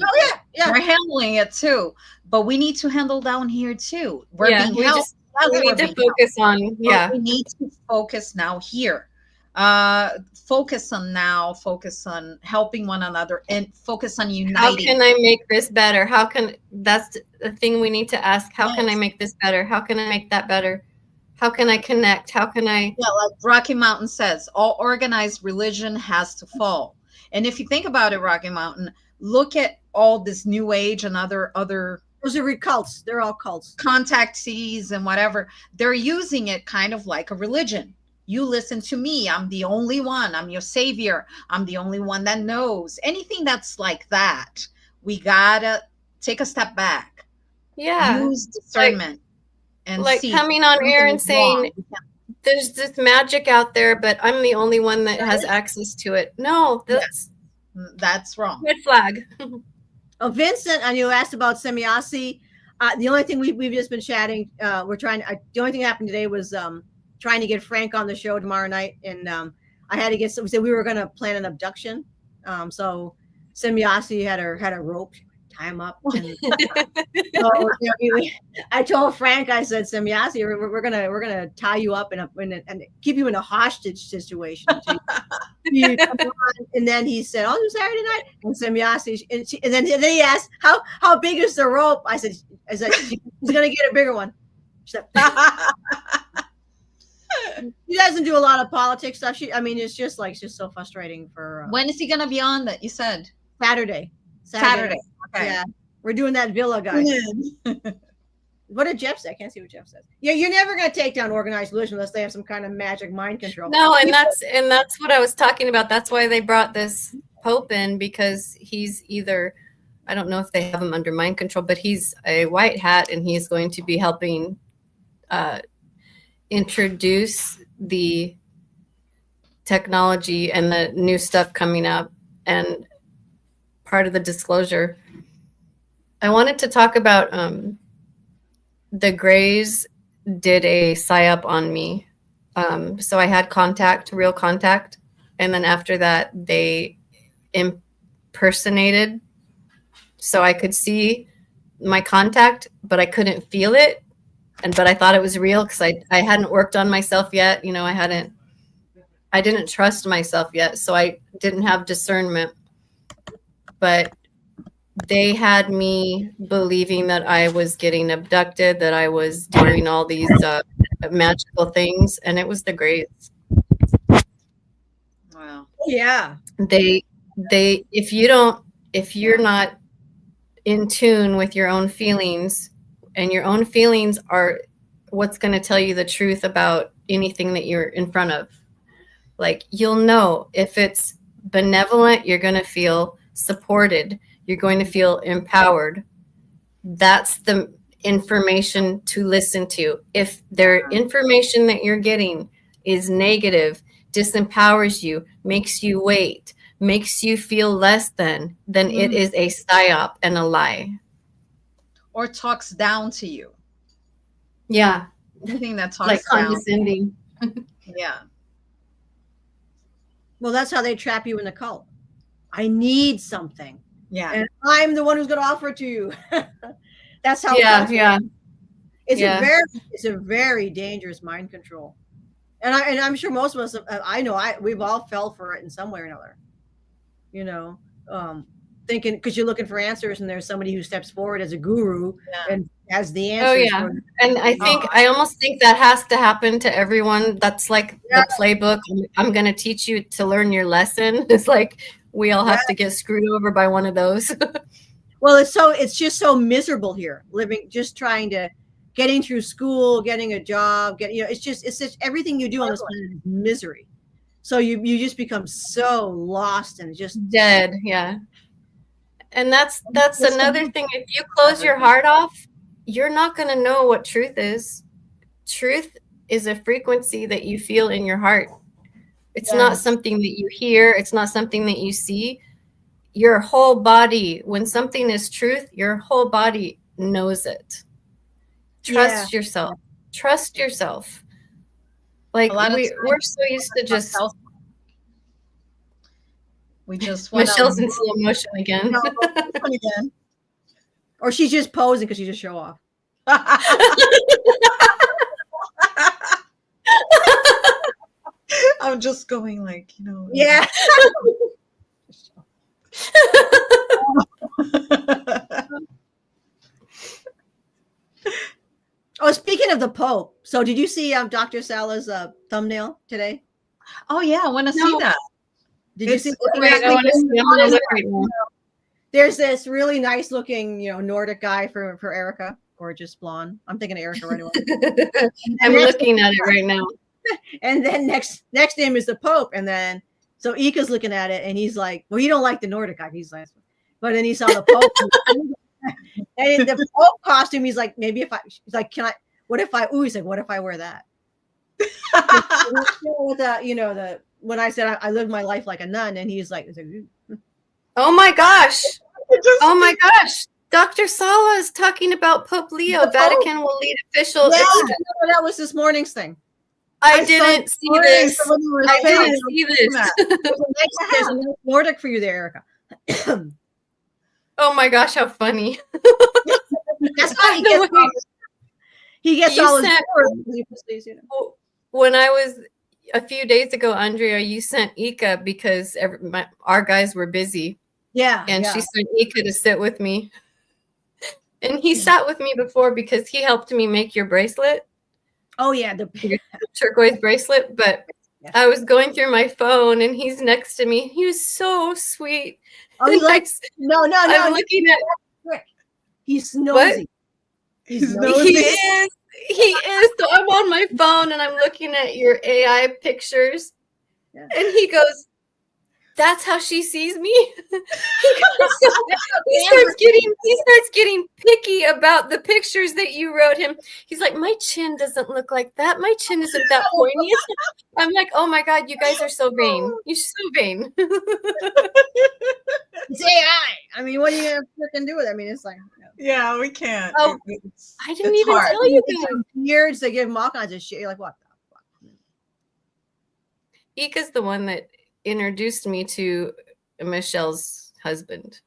we're handling it too. But we need to handle down here too. We need to focus on. We need to focus now here. Focus on helping one another and focus on uniting. How can I make this better? That's the thing we need to ask. How can I make this better? How can I make that better? How can I connect? How can I? Yeah, like Rocky Mountain says, all organized religion has to fall. And if you think about it, Rocky Mountain, look at all this new age and other those are cults. They're all cults. Contactees and whatever. They're using it kind of like a religion. You listen to me. I'm the only one. I'm your savior. I'm the only one that knows. Anything that's like that, we gotta take a step back. Yeah. Use discernment. And like coming on air and saying, there's this magic out there, but I'm the only one that has access to it. No, that's wrong. Red flag. Vincent, and you asked about Semyasi. The only thing we've just been chatting. The only thing that happened today was trying to get Frank on the show tomorrow night, and I had to get. We said we were going to plan an abduction. So Semyasi had a rope, tie him up. And, I told Frank, I said, Semyasi, we're gonna tie you up and keep you in a hostage situation. And then he said, "Oh, Saturday night." And Semyasi, and then he asked, "How big is the rope?" I said, "He's gonna get a bigger one." She said, he doesn't do a lot of politics stuff. It's just so frustrating for. When is he gonna be on that? You said Saturday. Okay. Yeah, we're doing that villa guy. What did Jeff say? I can't see what Jeff says. Yeah, you're never gonna take down organized religion unless they have some kind of magic mind control. No, and that's what I was talking about. That's why they brought this Pope in, because he's either, I don't know if they have him under mind control, but he's a white hat and he's going to be helping introduce the technology and the new stuff coming up. And part of the disclosure, I wanted to talk about the Greys did a psyop on me. So I had real contact. And then after that, they impersonated. So I could see my contact, but I couldn't feel it. But I thought it was real because I hadn't worked on myself yet. I didn't trust myself yet. So I didn't have discernment. But they had me believing that I was getting abducted, that I was doing all these magical things. And it was the Greys. Yeah. They if you're not in tune with your own feelings, and your own feelings are what's going to tell you the truth about anything that you're in front of. Like, you'll know if it's benevolent, you're going to feel supported, you're going to feel empowered. That's the information to listen to. If their information that you're getting is negative, disempowers you, makes you wait, makes you feel less than, then it is a psyop and a lie. Or talks down to you. Yeah. Anything that talks like down. Condescending. Yeah. Well, that's how they trap you in the cult. I need something. Yeah. And I'm the one who's going to offer it to you. That's how. Yeah. It's a very dangerous mind control. And I'm sure most of us, we've all fell for it in some way or another. Thinking, because you're looking for answers, and there's somebody who steps forward as a guru and has the answers. Oh yeah, and I almost think that has to happen to everyone. That's like the playbook. I'm going to teach you to learn your lesson. It's like we all have to get screwed over by one of those. Well, it's just so miserable here, getting through school, getting a job, it's just everything you do on this planet is misery. So you just become so lost and just dead. Yeah. And that's another thing. If you close your heart off, you're not going to know what truth is. Truth is a frequency that you feel in your heart. It's not something that you hear. It's not something that you see. Your whole body, when something is truth, your whole body knows it. Trust yourself. Trust yourself. Like, we're so used to just... We just Michelle's in slow motion again. No, again. Or she's just posing because she just show off. I'm just going like, Yeah. Oh, speaking of the Pope, so did you see Dr. Sala's thumbnail today? Oh yeah, I want to see that. Did you see? There's this really nice looking, Nordic guy for Erica, gorgeous blonde. I'm thinking of Erica right away. I'm looking at it right now. And then next name is the Pope, and then so Ika's looking at it, and he's like, "Well, you don't like the Nordic guy." He's like, but then he saw the Pope, and in the Pope costume, he's like, "Maybe if I," he's like, "Can I? What if I?" Ooh, he's like, "What if I wear that?" With when I said I lived my life like a nun, and he's like, "Oh my gosh, oh my gosh." Dr. Sala is talking about Pope Leo. Vatican will lead officials. Yeah, that was this morning's thing. I didn't see this. I didn't see this. There's a Nordic for you there, Erica. Oh my gosh, how funny. That's how he gets all his words. When I was a few days ago, Andrea, you sent Ika because our guys were busy. Yeah. And she sent Ika to sit with me. And he sat with me before because he helped me make your bracelet. Oh, yeah. The turquoise bracelet. But I was going through my phone and he's next to me. He was so sweet. Oh, he's like, no. I'm looking at... He's nosy. What? He's nosy. He is. So I'm on my phone and I'm looking at your AI pictures. Yeah. And he goes, "That's how she sees me." He starts getting picky about the pictures that you wrote him. He's like, "My chin doesn't look like that. My chin isn't that pointy." I'm like, "Oh my God, you guys are so vain. You're so vain." It's AI. I mean, what are you gonna freaking do with it? I mean, it's like, yeah, we can't. Oh, I didn't even tell you that. Years they give him all kinds of shit. You're like, what the fuck? Ika's the one that introduced me to Michelle's husband.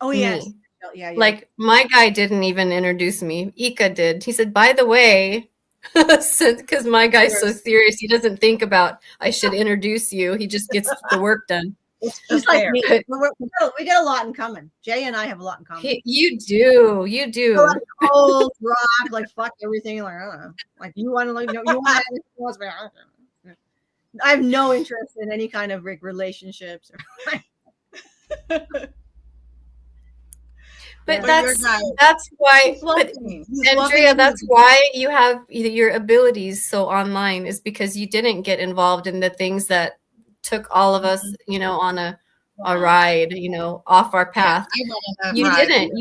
Oh yes. Yeah. Like, my guy didn't even introduce me. Ika did. He said, "By the way," because my guy's so serious, he doesn't think about I should introduce you. He just gets the work done. He's like me. We get a lot in common. Jay and I have a lot in common. You do. Like cold rock, like fuck everything. Like, I don't know. Like, you want to, you want to. I have no interest in any kind of relationships. But that's why, but Andrea, that's why you have your abilities so online, is because you didn't get involved in the things that took all of us, on a ride, off our path. You didn't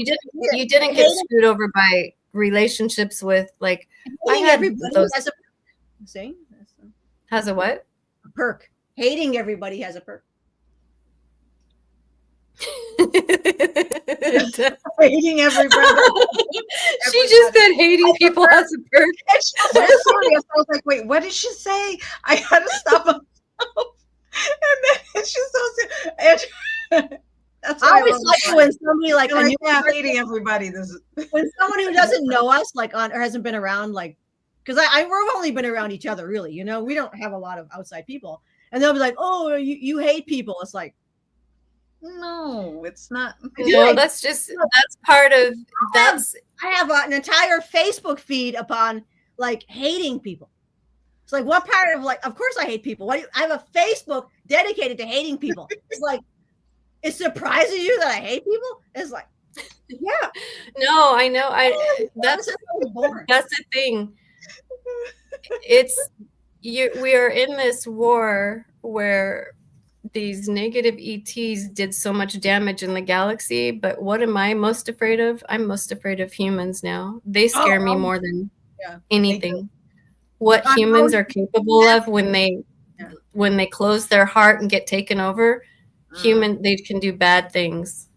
get screwed over by relationships with, like, I had those. Has a what? A perk. Hating everybody has a perk. Hating everybody. She just said hating people has a perk. I was like, wait, what did she say? I had to stop myself. And then she's so that's I always like it when somebody like hating everybody. When someone who doesn't know us, like, or hasn't been around, like, because we've only been around each other, really. We don't have a lot of outside people, and they'll be like, "Oh, you hate people." It's like, no, it's not. No, that's part of that's. I have an entire Facebook feed upon like hating people. It's like, what part of, like, of course I hate people. I have a Facebook dedicated to hating people. It's like, it surprises you that I hate people? It's like, yeah. No, I know. That's the thing. We are in this war where these negative ETs did so much damage in the galaxy, but what am I most afraid of? I'm most afraid of humans now. They scare me more than anything. What humans are capable of when they close their heart and get taken over, they can do bad things.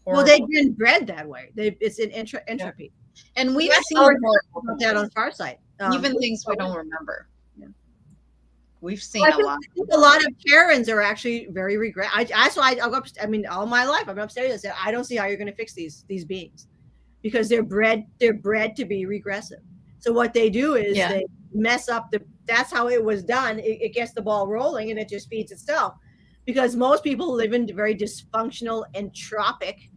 Well, they've been bred that way. It's an entropy. And we've seen that on Farsight. Even things we don't remember. We've seen a lot. I think a lot of Karens are actually very I'll go up. I mean, all my life I've been upstairs and said, I don't see how you're going to fix these beings, because they're bred to be regressive. So what they do is they mess up that's how it was done. It gets the ball rolling and it just feeds itself, because most people live in very dysfunctional, entropic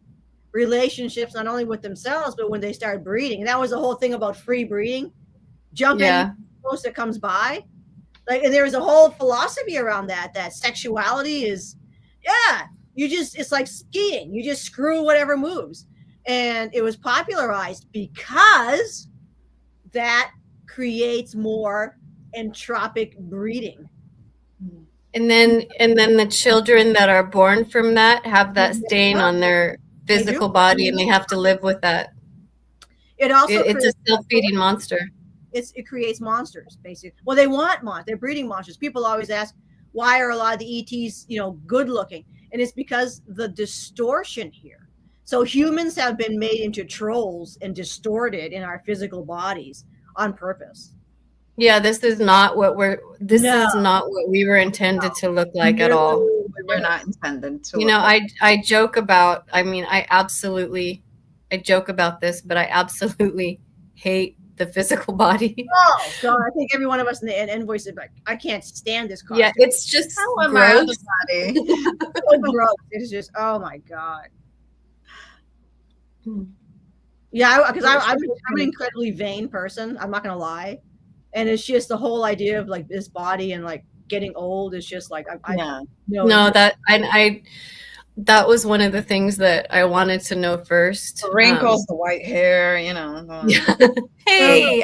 relationships, not only with themselves, but when they start breeding. And that was the whole thing about free breeding. Jump any post that comes by. Like, and there was a whole philosophy around that sexuality is, it's like skiing. You just screw whatever moves. And it was popularized because that creates more entropic breeding. And then the children that are born from that have that stain on their physical body, and they have to live with that. It's a self-feeding monster. It creates monsters, basically. Well, they want they're breeding monsters. People always ask, why are a lot of the ETs, good looking? And it's because the distortion here. So humans have been made into trolls and distorted in our physical bodies on purpose. Yeah, this is not what we were intended to look like at all. We're not intended to. I joke about, I joke about this, but I absolutely hate the physical body. Oh God, I think every one of us in the invoice is like, I can't stand this costume. Yeah, it's just gross. So gross. It's just, oh my God. Yeah, because I'm an incredibly vain person. I'm not gonna lie, and it's just the whole idea of like this body and like getting old is just like that was one of the things that I wanted to know first. The wrinkles, the white hair, Hey,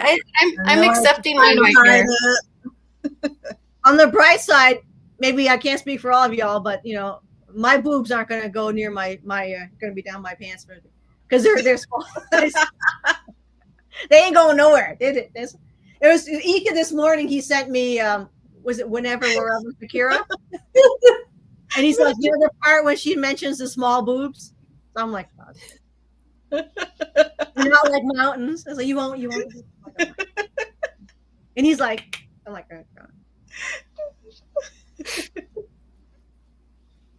I'm accepting my white hair. On the bright side, maybe I can't speak for all of y'all, but my boobs aren't going to go near my going to be down my pants because they're small. They ain't going nowhere. It was Ika this morning. He sent me. Was it Whenever Wherever Shakira? And he's like, the part when she mentions the small boobs. So I'm like, oh, you're not like mountains. I was like, you won't. And he's like, I'm like, oh, God.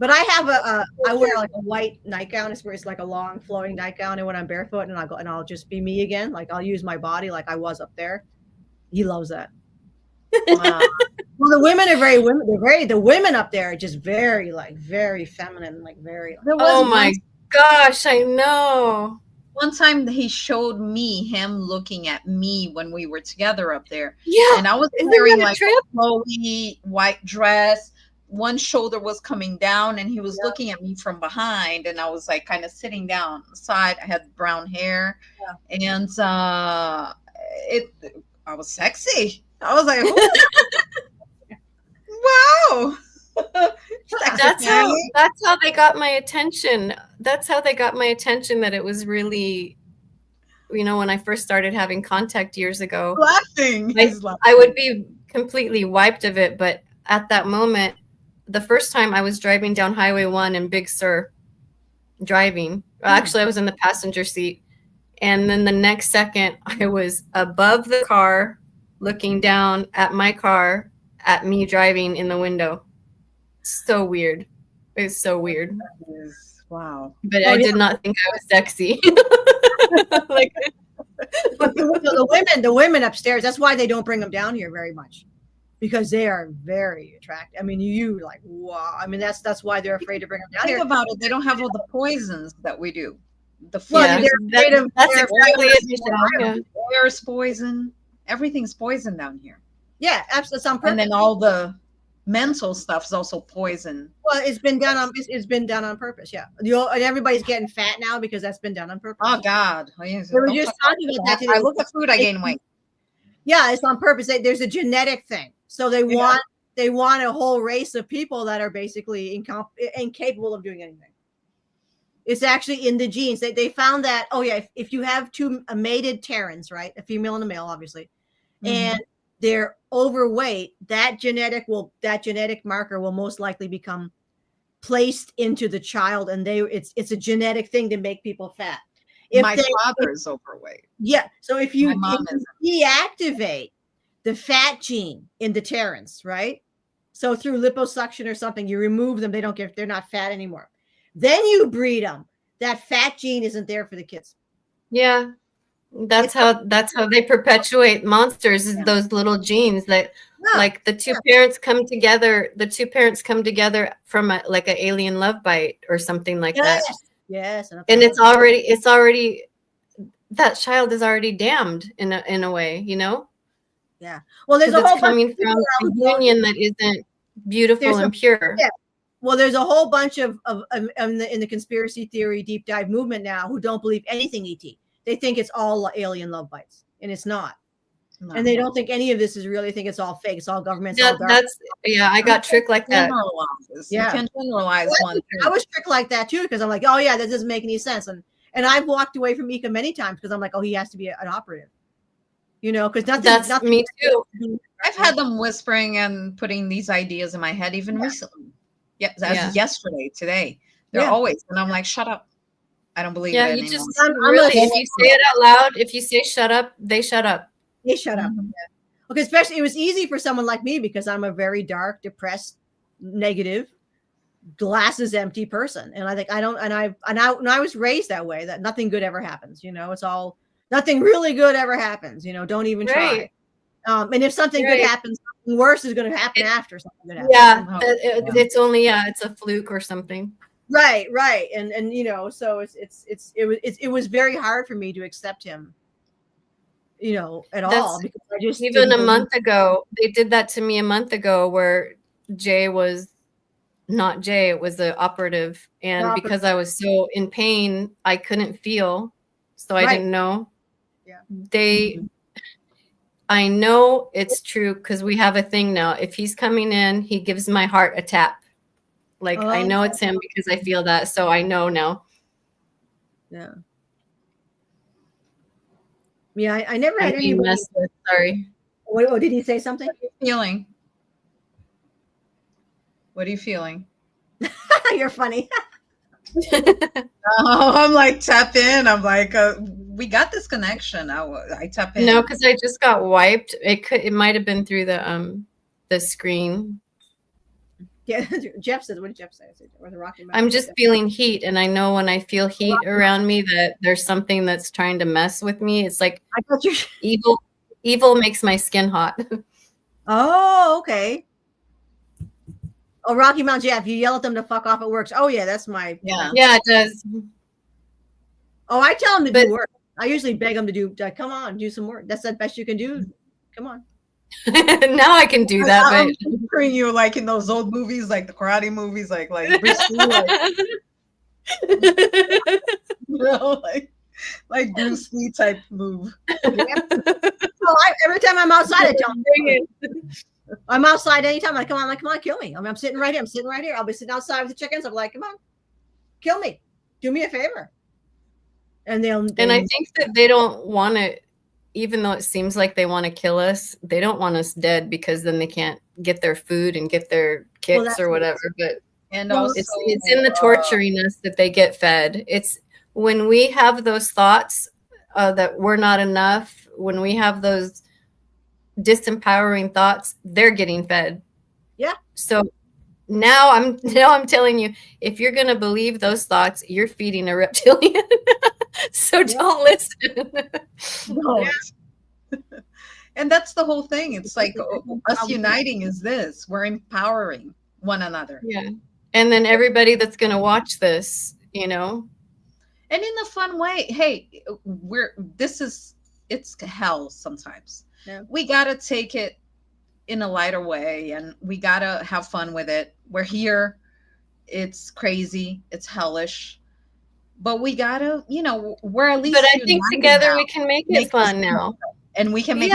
But I have I wear like a white nightgown. It's like a long flowing nightgown, and when I'm barefoot, and I'll just be me again. Like I'll use my body like I was up there. He loves that. Wow. Well, the women are the women up there are just very feminine, like very. Oh my gosh, I know. One time he showed me him looking at me when we were together up there. Yeah. And I was Isn't wearing that a like trip? a flowy white dress. One shoulder was coming down and he was Yeah. looking at me from behind. And I was like kind of sitting down on the side. I had brown hair. Yeah. And I was sexy. I was like, wow. That's how they got my attention. That's how they got my attention, that it was really, you know, when I first started having contact years ago. Laughing. I would be completely wiped of it, but at that moment, the first time I was driving down Highway 1 in Big Sur, driving. Well, actually, I was in the passenger seat. And then the next second, I was above the car, looking down at my car, at me driving in the window. So weird. It's so weird. Wow. But I did not think I was sexy. Like, but the women upstairs, that's why they don't bring them down here very much, because they are very attractive. I mean, you like, wow. I mean, that's why they're afraid to bring them down here. Think about it. They don't have all the poisons that we do. That's exactly it. Air is poison. Everything's poison down here. Yeah, absolutely. On purpose. And then all the mental stuff is also poison. Well, it's been done on purpose. Yeah, and everybody's getting fat now because that's been done on purpose. Oh God, we were just talking about that today. I look at food, I gain weight. Yeah, it's on purpose. There's a genetic thing, so they want a whole race of people that are basically incapable of doing anything. It's actually in the genes. They found that, if you have two mated Terrans, right, a female and a male, obviously, and they're overweight, that genetic marker will most likely become placed into the child, and it's a genetic thing to make people fat. My father is overweight. Yeah, so if you deactivate the fat gene in the Terrans, right? So through liposuction or something, you remove them, they're not fat anymore. Then you breed them. That fat gene isn't there for the kids. Yeah. That's how they perpetuate monsters, is those little genes that like the two parents come together from an alien love bite or something like that. Yes. And it's already that child is already damned in a way, you know? Yeah. Well, there's a whole coming from a union that isn't beautiful and pure. Yeah. Well, there's a whole bunch of in the conspiracy theory deep dive movement now who don't believe anything ET. They think it's all alien love bites, and it's not. No. And they don't think any of this is real. They think it's all fake. It's all government. I got tricked like that. Yeah. You can generalize one thing. I was tricked like that too, because I'm like, oh yeah, that doesn't make any sense. And I've walked away from Ika many times because I'm like, oh, he has to be an operative. You know, because nothing. Me too. I've had them whispering and putting these ideas in my head even recently. Yesterday, today. They're always, and I'm like, shut up. I don't believe it anymore. If you say it out loud, if you say shut up, they shut up. They shut up. Yeah. Okay, especially it was easy for someone like me because I'm a very dark, depressed, negative, glasses empty person, and I think I was raised that way, that nothing good ever happens. You know, it's all nothing really good ever happens. You know, don't even try. And if something good happens, something worse is going to happen after something good happens. Yeah, it's only it's a fluke or something. Right, and you know, so it was very hard for me to accept him, you know, at all, because I just even a month ago they did that to me a month ago, where Jay was not Jay, it was the operative, and because I was so in pain, I couldn't feel, so I didn't know. Yeah, I know it's true because we have a thing now. If he's coming in, he gives my heart a tap. Like, I know it's him because I feel that. So I know now. Yeah. Yeah, I never had any. Sorry. What did he say something? What are you feeling? What are you feeling? You're funny. I'm like, tap in. I'm like, we got this connection. I tap in. No, because I just got wiped. It might have been through the screen. Yeah, Jeff said, what did Jeff say? I'm just feeling heat, and I know when I feel heat around me that there's something that's trying to mess with me. It's like evil makes my skin hot. Oh, okay. Oh, Rocky Mountain Jeff, you yell at them to fuck off, it works. Oh yeah, that's my yeah, it does. Oh, I tell them to do work. I usually beg them to do, come on, do some work. That's the best you can do. Come on. Now I can do that. I'm picturing you like in those old movies, like the karate movies, like Bruce Lee, like Bruce Lee type move. Yeah. So every time I'm outside, I tell them. I'm outside anytime. Come on, kill me. I mean, I'm sitting right here. I'll be sitting outside with the chickens. I'm like, come on, kill me. Do me a favor. And and I think that they don't want to, even though it seems like they want to kill us, they don't want us dead, because then they can't get their food and get their kicks or whatever. But also, it's in the torturing us that they get fed. It's when we have those thoughts that we're not enough, when we have those disempowering thoughts, they're getting fed. Yeah. So now I'm telling you, if you're gonna believe those thoughts, you're feeding a reptilian. So don't listen. No. And that's the whole thing. It's like us uniting is this. We're empowering one another. Yeah. And then everybody that's gonna watch this, and in a fun way. Hey, it's hell sometimes. Yeah. We gotta take it in a lighter way, and we gotta have fun with it. We're here. It's crazy. It's hellish. But we gotta, we're at least. But I think together now. We can make it fun now, and we can make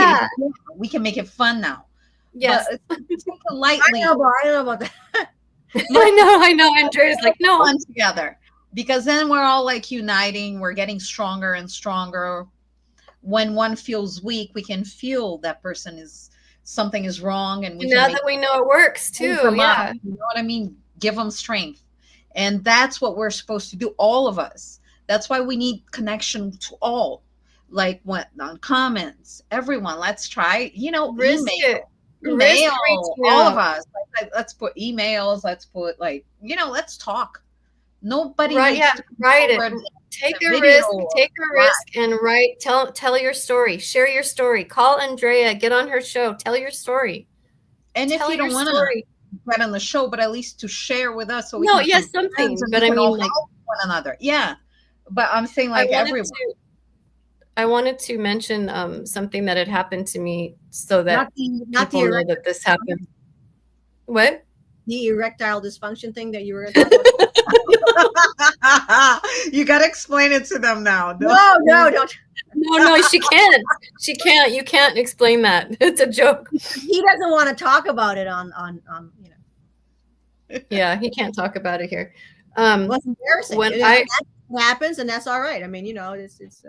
it fun now. Yes, but take it lightly. I know about that. I know. Andrea's like, no, fun together, because then we're all like uniting. We're getting stronger and stronger. When one feels weak, we can feel that something is wrong, and now that we know it works too. Yeah, you know what I mean. Give them strength. And that's what we're supposed to do, all of us. That's why we need connection to all. Like on comments, everyone, let's try, email, all of us. Let's put emails, let's put let's talk. Nobody write it. Take a risk and write, tell your story, share your story, call Andrea, get on her show, tell your story. And if you don't want to get on the show, but at least to share with us, so we something. But I mean, like one another, yeah. But I'm saying, like, everyone. I wanted to mention something that had happened to me, so that people know that this happened. What? The erectile dysfunction thing that you were going to talk about. You got to explain it to them now. No, don't. No, she can't. She can't. You can't explain that. It's a joke. He doesn't want to talk about it on. Yeah, he can't talk about it here. Well, it's embarrassing. When that happens, and that's all right. I mean, it's.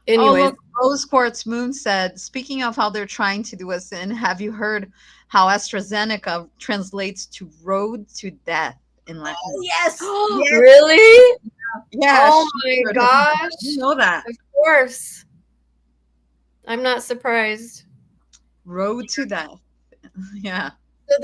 Anyways, Rose Quartz Moon said, speaking of how they're trying to do us in, have you heard how AstraZeneca translates to road to death in Latin? Oh, yes. Yes. Really? Yeah. Oh my gosh. You know that. Of course. I'm not surprised. Road to death. Yeah. So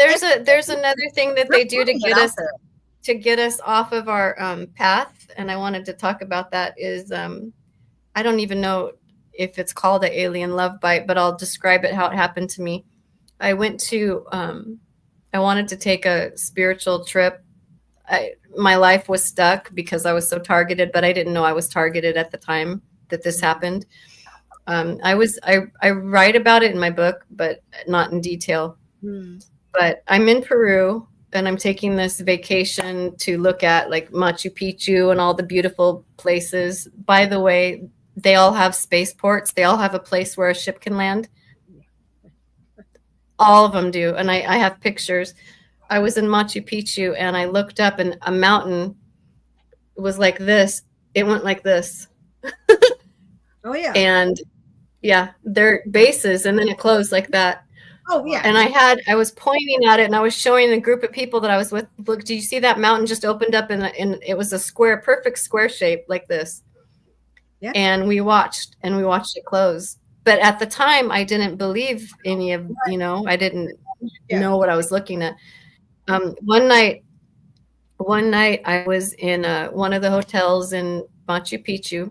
there's another thing that they do to get us off of our path, and I wanted to talk about that is I don't even know if it's called an alien love bite, but I'll describe it how it happened to me. I went to I wanted to take a spiritual trip. My life was stuck because I was so targeted, but I didn't know I was targeted at the time that this happened. I write about it in my book, but not in detail. But I'm in Peru, and I'm taking this vacation to look at like Machu Picchu and all the beautiful places. By the way, they all have spaceports. They all have a place where a ship can land. All of them do. And I have pictures. I was in Machu Picchu, and I looked up, and a mountain was like this. It went like this. Oh, yeah. And yeah, they're bases, and then it closed like that. Oh, yeah. And I was pointing at it, and I was showing the group of people that I was with, look, do you see that mountain just opened up, and it was a perfect square shape like this. Yeah. And we watched it close. But at the time, I didn't believe any of, I didn't know what I was looking at. One night I was in one of the hotels in Machu Picchu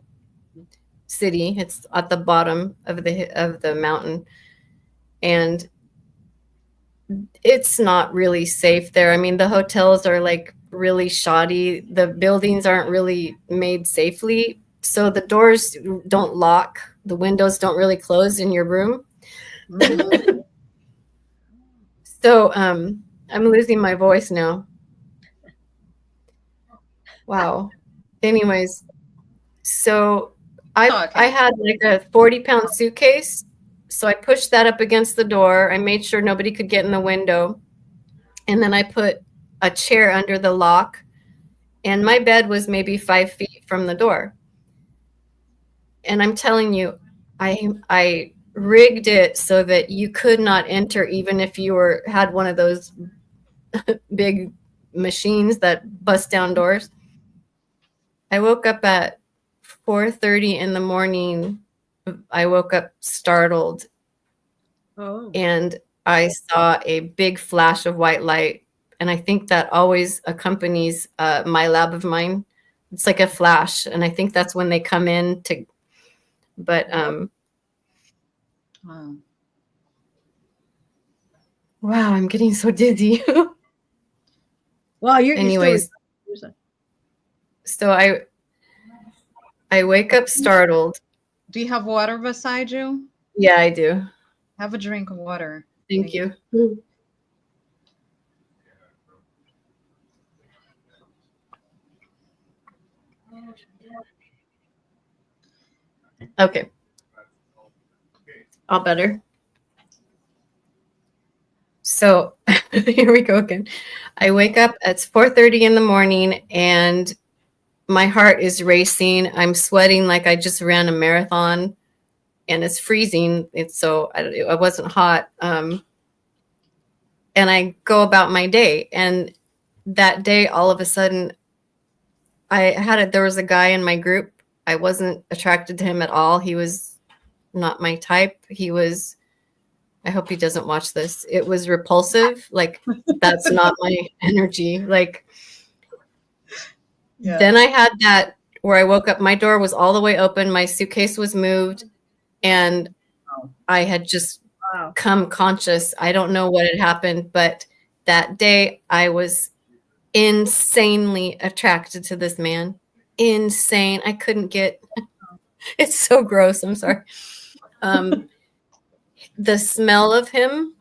City. It's at the bottom of the mountain, and it's not really safe there. I mean, the hotels are like really shoddy. The buildings aren't really made safely. So the doors don't lock. The windows don't really close in your room. Mhm. So I'm losing my voice now. Wow. Anyways, so I had like a 40-pound suitcase. So I pushed that up against the door. I made sure nobody could get in the window. And then I put a chair under the lock. And my bed was maybe 5 feet from the door. And I'm telling you, I rigged it so that you could not enter, even if you had one of those big machines that bust down doors. I woke up at 4:30 in the morning. I woke up startled. Oh. And I saw a big flash of white light. And I think that always accompanies my lab of mine. It's like a flash. And I think that's when they come in to, but wow, I'm getting so dizzy. Well, you're anyways. So I wake up startled. Do you have water beside you? Yeah, I do. Have a drink of water. Thank you. Okay. All better. So here we go again. I wake up at 4:30 in the morning and my heart is racing. I'm sweating like I just ran a marathon and it's freezing. I wasn't hot. And I go about my day. And that day, all of a sudden, there was a guy in my group. I wasn't attracted to him at all. He was not my type. I hope he doesn't watch this. It was repulsive. Like, that's not my energy. Like, Then I had that where I woke up, my door was all the way open. My suitcase was moved and I had just come conscious. I don't know what had happened, but that day I was insanely attracted to this man. Insane. I couldn't get, it's so gross. I'm sorry. The smell of him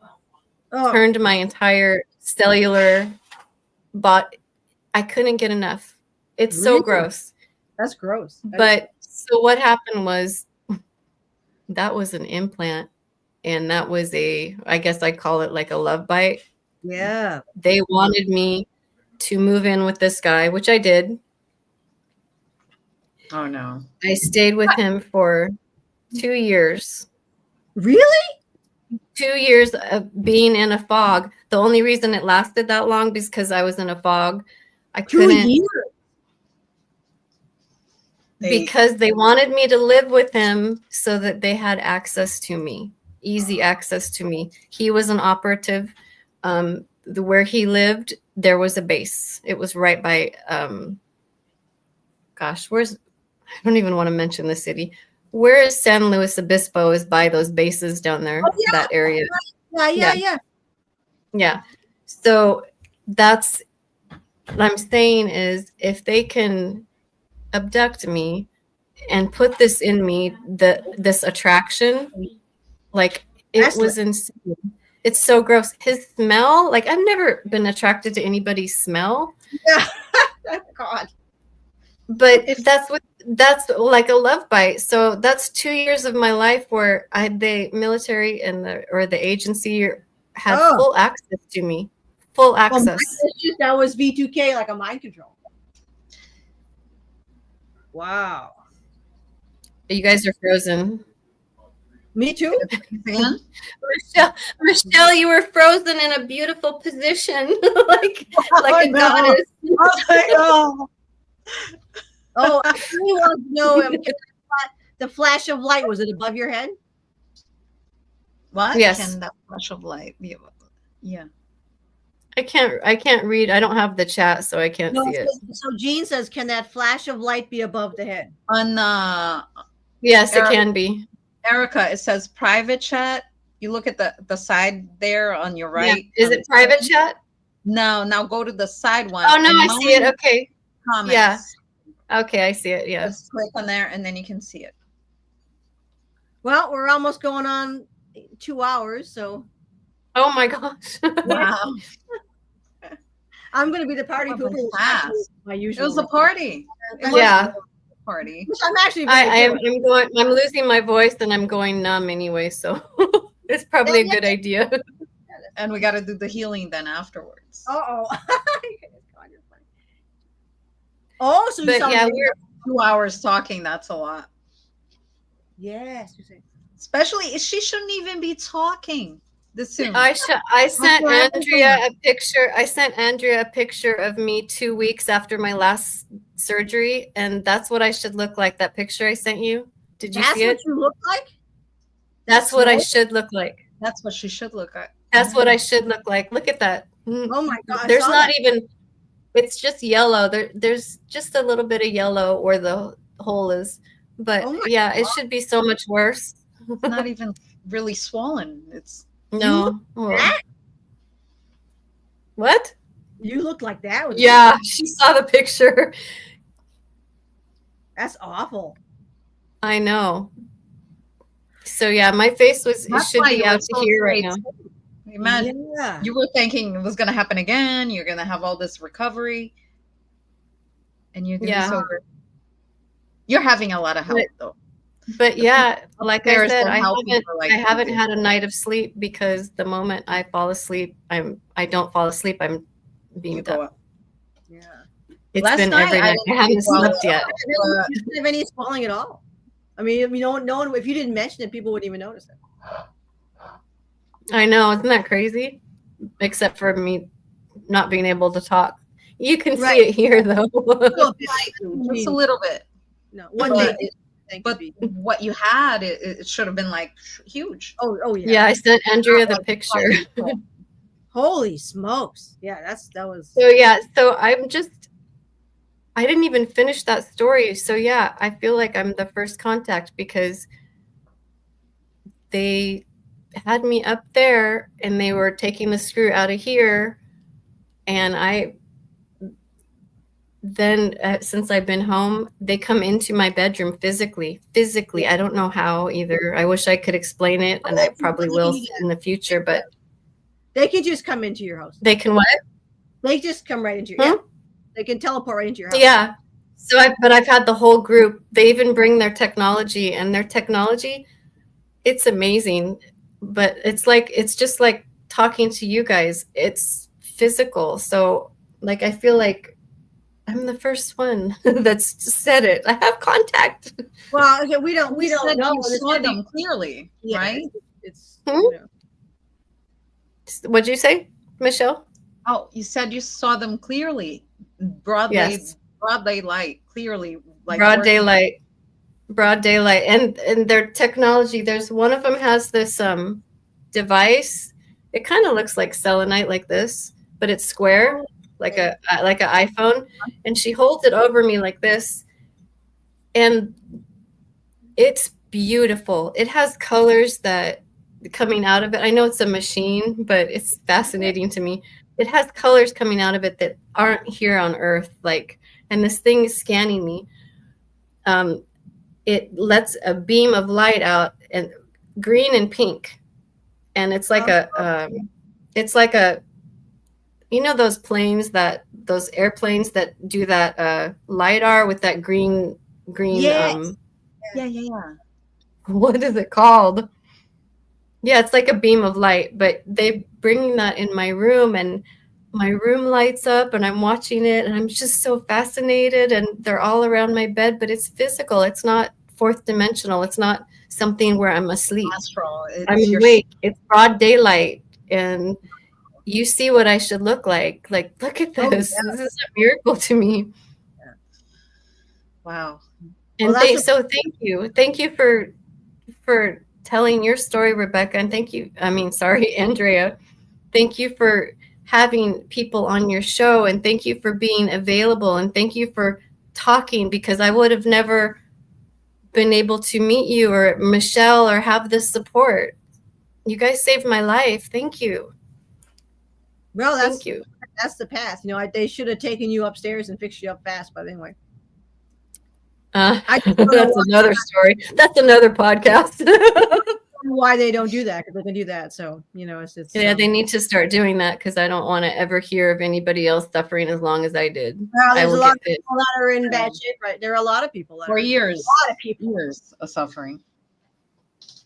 turned my entire cellular body. I couldn't get enough. It's so gross. That's gross. But so what happened was that was an implant and that was I guess I call it like a love bite. Yeah. They wanted me to move in with this guy, which I did. Oh no. I stayed with him for 2 years. Really? 2 years of being in a fog. The only reason it lasted that long is because I was in a fog. I couldn't. 2 years? Because they wanted me to live with him so that they had access to me, easy access to me. He was an operative. Where he lived, there was a base. It was right by, I don't even want to mention the city. Where is San Luis Obispo is by those bases down there, that area. Yeah. So that's what I'm saying is if they can abduct me and put this in me, this attraction, like it was insane. It's so gross. His smell, like I've never been attracted to anybody's smell. Yeah. God. But that's like a love bite. So that's 2 years of my life where the military and the agency had full access to me. Full access. Well, that was V2K, like a mind control. Wow. You guys are frozen. Me too. Michelle, you were frozen in a beautiful position, like a goddess. Oh, I really want to know the flash of light. Was it above your head? What? Yes. Can that flash of light be above? Yeah. I can't read. I don't have the chat, so I can't see it. So Jean says, can that flash of light be above the head? Yes, it can be. Erica, it says private chat. You look at the side there on your right. Yeah. Is it private chat? No, now go to the side one. Oh no, I see it. Okay. Comments. Yeah. Okay, I see it. Yeah. Just click on there and then you can see it. Well, we're almost going on 2 hours, so. Oh my gosh. Wow. I'm going to be the party pooper. My usual. It was a party. Yeah. Party. Which I'm actually. I'm losing my voice and I'm going numb anyway, so it's probably a good idea. And we got to do the healing then afterwards. Oh. Oh, so but yeah, we're 2 hours talking. That's a lot. Yes. Especially, she shouldn't even be talking this soon. I sent Andrea a picture. I sent Andrea a picture of me 2 weeks after my last surgery, and that's what I should look like. That picture I sent you. Did you see it? That's what you look like? That's what I should look like. That's what she should look like. That's what I should look like. Look at that. Oh my God. There's not even, it's just yellow. There's just a little bit of yellow where the hole is. But yeah, it should be so much worse. It's not even really swollen. It's no. What? You look like that. Yeah, she saw the picture. That's awful. I know. So yeah, my face should be out to here right now. Imagine you were thinking it was going to happen again. You're going to have all this recovery, and you're going to be so good. You're having a lot of help though. But yeah, like I said, I haven't had a night of sleep because the moment I fall asleep, I don't fall asleep. I'm beamed up. Yeah, it's been every night. I haven't slept yet. You didn't have any swelling at all. I mean, no one. If you didn't mention it, people wouldn't even notice it. I know, isn't that crazy? Except for me not being able to talk. You can see it here, though. Just a little bit. No, one day. But what you had, it should have been like huge. Oh yeah. Yeah, I sent Andrea the picture. Holy smokes! Yeah, that was. So yeah, so I didn't even finish that story. So yeah, I feel like I'm the first contact because they had me up there and they were taking the screw out of here, and since I've been home, they come into my bedroom physically. I don't know how either. I wish I could explain it, and I probably will in the future, but they can just come into your house. They can what? They just come right into your house. They can teleport right into your house. Yeah. So I've had the whole group. They even bring their technology, and their technology, it's amazing. But it's just like talking to you guys. It's physical. So like I feel like I'm the first one that's said it. I have contact. Well, okay, we don't know. You saw them clearly, right? It's What'd you say, Michelle? Oh, you said you saw them clearly, broad daylight, clearly, like broad daylight, and their technology. There's one of them has this device. It kind of looks like selenite, like this, but it's square. Like an iPhone, and she holds it over me like this, and it's beautiful. It has colors that coming out of it. I know it's a machine, but it's fascinating to me. It has colors coming out of it that aren't here on Earth. And this thing is scanning me. It lets a beam of light out, and green and pink, and it's like you know those airplanes that do that LiDAR with that green yes. Yeah. What is it called? Yeah, it's like a beam of light, but they bring that in my room, and my room lights up, and I'm watching it, and I'm just so fascinated, and they're all around my bed, but it's physical. It's not fourth dimensional. It's not something where I'm asleep. Astral. I'm awake. It's broad daylight, and you see what I should look like. Like, look at this. Oh, yeah. This is a miracle to me. Yeah. Wow. And so thank you. Thank you for telling your story, Rebecca. And Andrea. Thank you for having people on your show. And thank you for being available. And thank you for talking, because I would have never been able to meet you or Michelle or have this support. You guys saved my life. Thank you. Well, thank you. that's the path. You know, they should have taken you upstairs and fixed you up fast. But anyway, that's another story. That's another podcast. Why they don't do that, because they can do that. So, you know, it's yeah, they need to start doing that, because I don't want to ever hear of anybody else suffering as long as I did. Well, there's a lot of people that are in bad shape, right? There are a lot of people that for years, a lot of people years of suffering.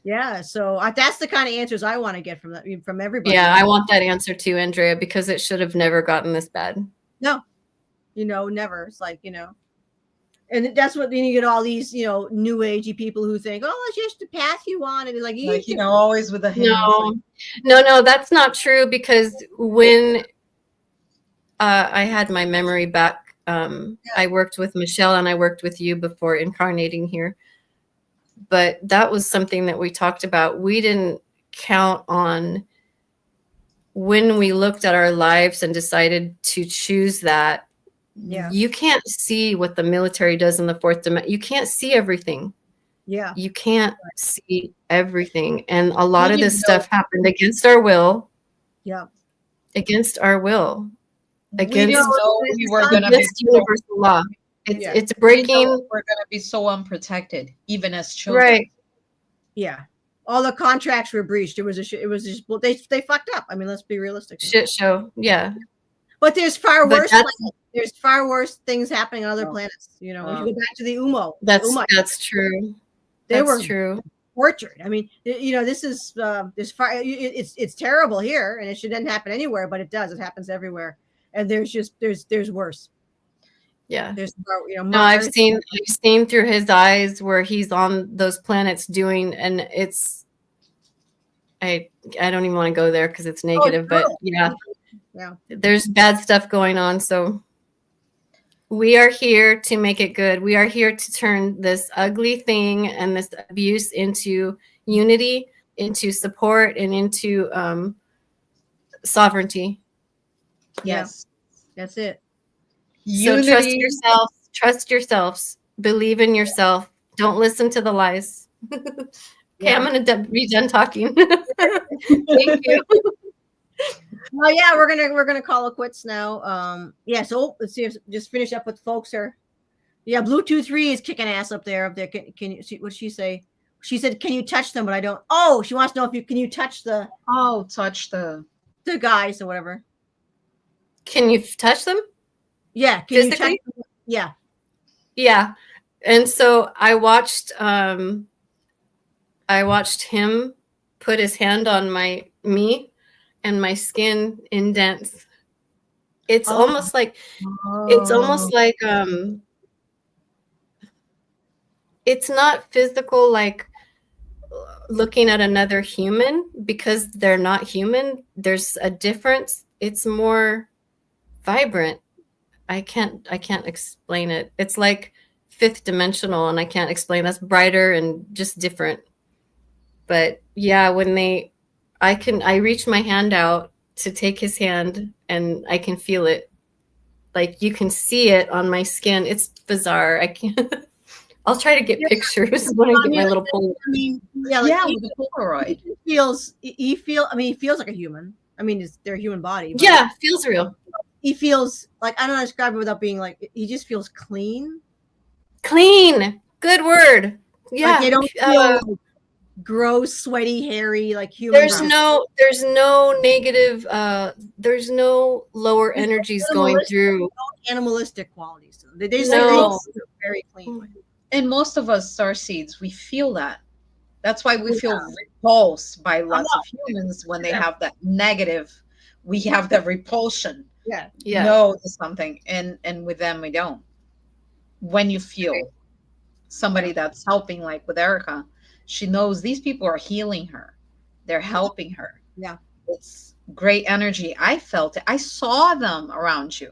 Yeah, so that's the kind of answers I want to get from everybody. Yeah, I want that answer too, Andrea, because it should have never gotten this bad. No, you know, never. It's like, you know, and that's what then you get all these, you know, new agey people who think, oh, it's just a path you on, and it's like you know, always with a hand. No, that's not true, because when I had my memory back, I worked with Michelle and I worked with you before incarnating here. But that was something that we talked about. We didn't count on when we looked at our lives and decided to choose that. Yeah. You can't see what the military does in the fourth dimension. You can't see everything. Yeah. You can't see everything. And a lot of this stuff happened against our will. Yeah. Against our will. Against we were going to be universal law. It's breaking. We're going to be so unprotected, even as children. Right. Yeah. All the contracts were breached. It was just they fucked up. I mean, let's be realistic. Shit show. Yeah. But there's far worse. There's far worse things happening on other planets. You know, if you go back to the Umo. That's true. They were true. Tortured. I mean, you know, this is it's terrible here, and it shouldn't happen anywhere, but it does. It happens everywhere, and there's worse. Yeah. There's, you know, no, I've seen through his eyes where he's on those planets doing, and it's I don't even want to go there because it's negative, but yeah, there's bad stuff going on. So we are here to make it good. We are here to turn this ugly thing and this abuse into unity, into support, and into sovereignty. Yes, that's it. So trust yourselves, believe in yourself. Don't listen to the lies. Okay, I'm going to be done talking. Thank you. Oh yeah, we're gonna call it quits now. Yeah, so let's see. Just finish up with folks here. Yeah, Bluetooth 3 is kicking ass up there. Can you see what did she say? She said, "Can you touch them?" But I don't. Oh, she wants to know if can you touch the guys or whatever. Can you touch them? Yeah. Can you touch them? Yeah. Yeah. And so I watched him put his hand on me and my skin indents. It's almost like it's not physical, like looking at another human, because they're not human. There's a difference. It's more vibrant. I can't explain it. It's like fifth dimensional, and I can't explain. That's brighter and just different. But yeah, when I reach my hand out to take his hand, and I can feel it. Like you can see it on my skin. It's bizarre. I can't. I'll try to get pictures when I get my little Polaroid. I mean, with the Polaroid. He feels like a human. I mean, it's their human body. Yeah, feels real. He feels like, I don't know how to describe it without being like, he just feels clean. Clean. Good word. Yeah. Like they don't feel gross, sweaty, hairy, like human. There's no negative, there's no lower energies going through. No animalistic qualities to them. They very clean. And most of us starseeds, we feel that. That's why we feel repulsed by lots of humans when they have that negative. We have that repulsion. Yeah. No to something, and with them we don't. When you feel somebody that's helping, like with Erica, she knows these people are healing her, they're helping her. Yeah, it's great energy. I felt it. I saw them around you.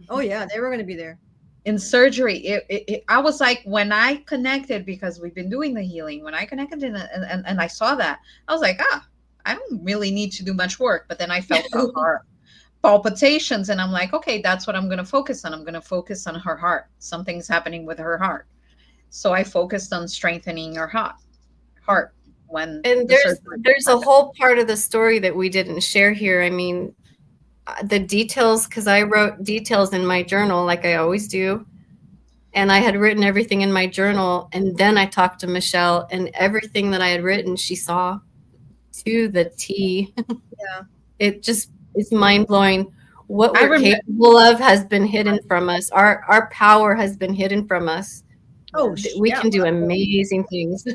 Oh yeah, they were going to be there in surgery. I was like, when I connected, because we've been doing the healing, when I connected and I saw that, I was like, I don't really need to do much work. But then I felt her palpitations, and I'm like, okay, that's what I'm going to focus on. I'm going to focus on her heart. Something's happening with her heart. So I focused on strengthening her heart. And there's a whole part of the story that we didn't share here. I mean, the details, because I wrote details in my journal like I always do. And I had written everything in my journal. And then I talked to Michelle, and everything that I had written, she saw to the T. Yeah. It's mind blowing. What we're capable of has been hidden from us. Our power has been hidden from us. Oh, we can do amazing things.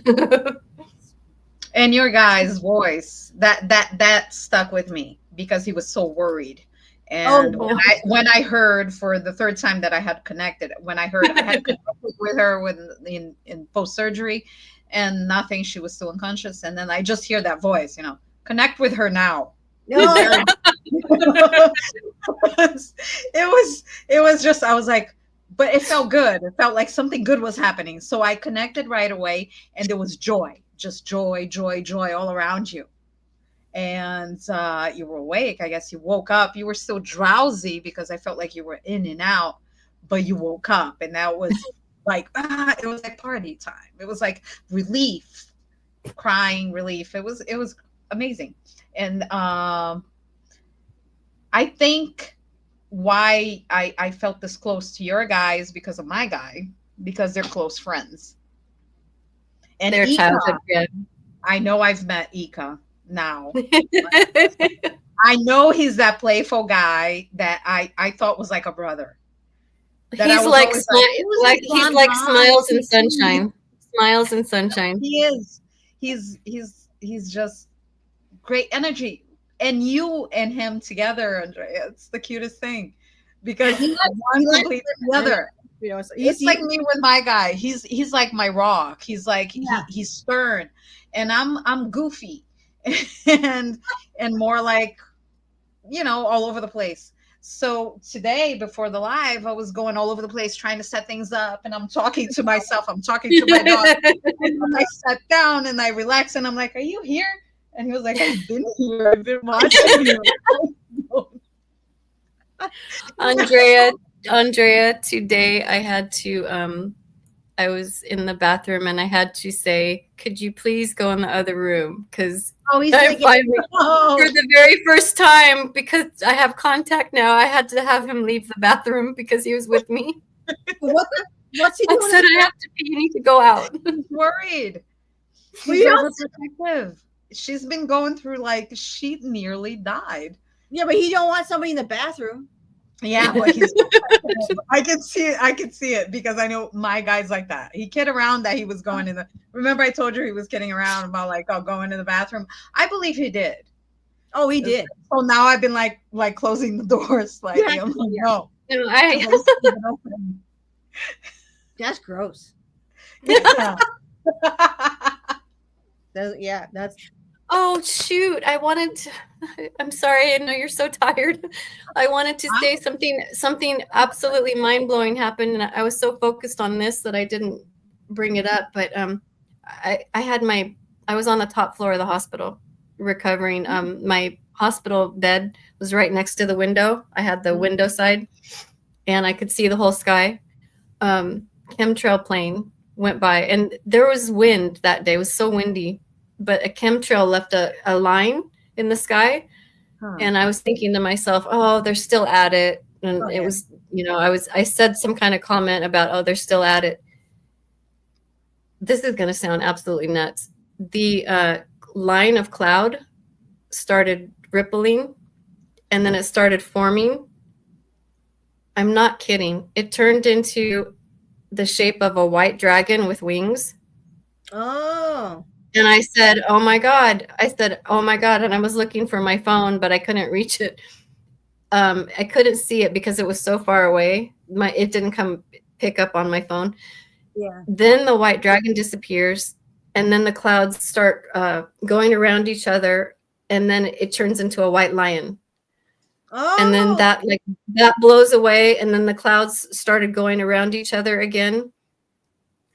And your guy's voice, that stuck with me because he was so worried. And when I heard, for the third time that I had connected, when I heard I had connected with her in post surgery and nothing, she was still unconscious. And then I just hear that voice, connect with her now. No. It was just, I was like, but it felt good. It felt like something good was happening. So I connected right away, and there was joy, just joy all around you. And you were awake. I guess you woke up. You were still drowsy because I felt like you were in and out, but you woke up, and that was like, it was like party time. It was like relief, crying relief. It was amazing. And I think why I felt this close to your guys because of my guy, because they're close friends. And their childhood friend. I know I've met Ika now. I know he's that playful guy that I thought was like a brother. He's like smiles and sunshine. Smiles and sunshine. He is. He's just great energy. And you and him together, Andrea, it's the cutest thing because he's complete together. It's like me with my guy. He's like my rock. He's like he's stern, and I'm goofy, and more like all over the place. So today before the live, I was going all over the place trying to set things up, and I'm talking to myself. I'm talking to my dog. And I sat down and I relaxed, and I'm like, "Are you here?" And he was like, I've been here. I've been watching you. Andrea, today I had to, I was in the bathroom and I had to say, could you please go in the other room? Because for the very first time, because I have contact now, I had to have him leave the bathroom because he was with me. What's he doing? I said, I have to pee, you need to go out. He's worried. He's overprotective. She's been going through, like, she nearly died. Yeah, but he don't want somebody in the bathroom. Yeah, but he's I can see it because I know my guy's like that. He kid around that he was going in the remember I told you he was kidding around about like going to the bathroom. I believe he did. Oh, he did. So now I've been like closing the doors slightly. I'm like, no. That's gross. Yeah. That's oh shoot, I'm sorry, I know you're so tired. I wanted to say something absolutely mind-blowing happened, and I was so focused on this that I didn't bring it up, but I was on the top floor of the hospital recovering. My hospital bed was right next to the window. I had the window side and I could see the whole sky. Chemtrail plane went by, and there was wind that day. It was so windy, but a chemtrail left a line in the sky. And I was thinking to myself, oh, they're still at it. And it was, I said some kind of comment about, oh, they're still at it. This is going to sound absolutely nuts. The line of cloud started rippling, and then it started forming. I'm not kidding. It turned into the shape of a white dragon with wings. Oh. And I said, oh my God. And I was looking for my phone, but I couldn't reach it. I couldn't see it because it was so far away. It didn't pick up on my phone. Yeah. Then the white dragon disappears, and then the clouds start going around each other, and then it turns into a white lion. Oh. And then that blows away, and then the clouds started going around each other again.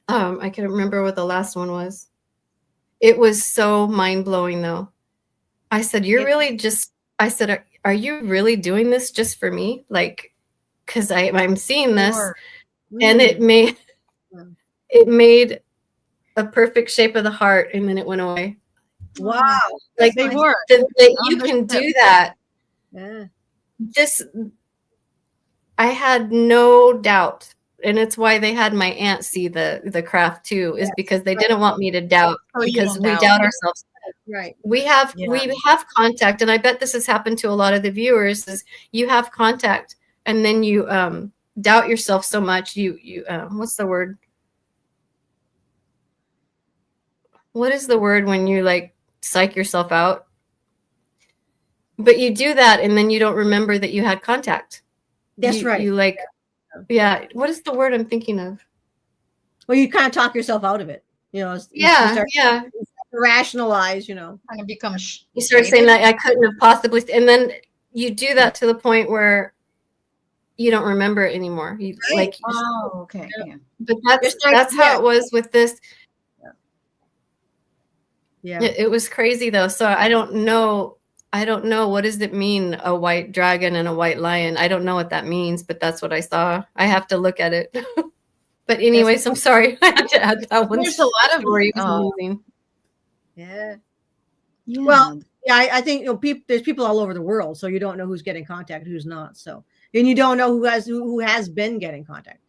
I can't remember what the last one was. It was so mind-blowing, though. I said, are you really doing this just for me? Like, because I'm seeing this, and it made a perfect shape of the heart, and then it went away. Wow. Like, you can do that. Yeah. I had no doubt, and it's why they had my aunt see the craft too, is because they didn't want me to doubt, because we doubt ourselves. Right. We have contact, and I bet this has happened to a lot of the viewers, is you have contact and then you doubt yourself so much, you what's the word? What is the word when you like psych yourself out? But you do that and then you don't remember that you had contact. That's right. You like, yeah. What is the word I'm thinking of? Well, you kind of talk yourself out of it, you know. You start to rationalize, you know. Kind of become. You start saying that I couldn't have possibly, and then you do that to the point where you don't remember it anymore. You like. Oh, okay. Yeah. But that's how it was with this. Yeah. It was crazy though. So I don't know. What does it mean, a white dragon and a white lion? I don't know what that means, but that's what I saw. I have to look at it. But anyways, I'm sorry. I had to add that one. There's a lot of stories. Yeah. Well, yeah, I think, you know, there's people all over the world, so you don't know who's getting contact and who's not. So, and you don't know who has been getting contact.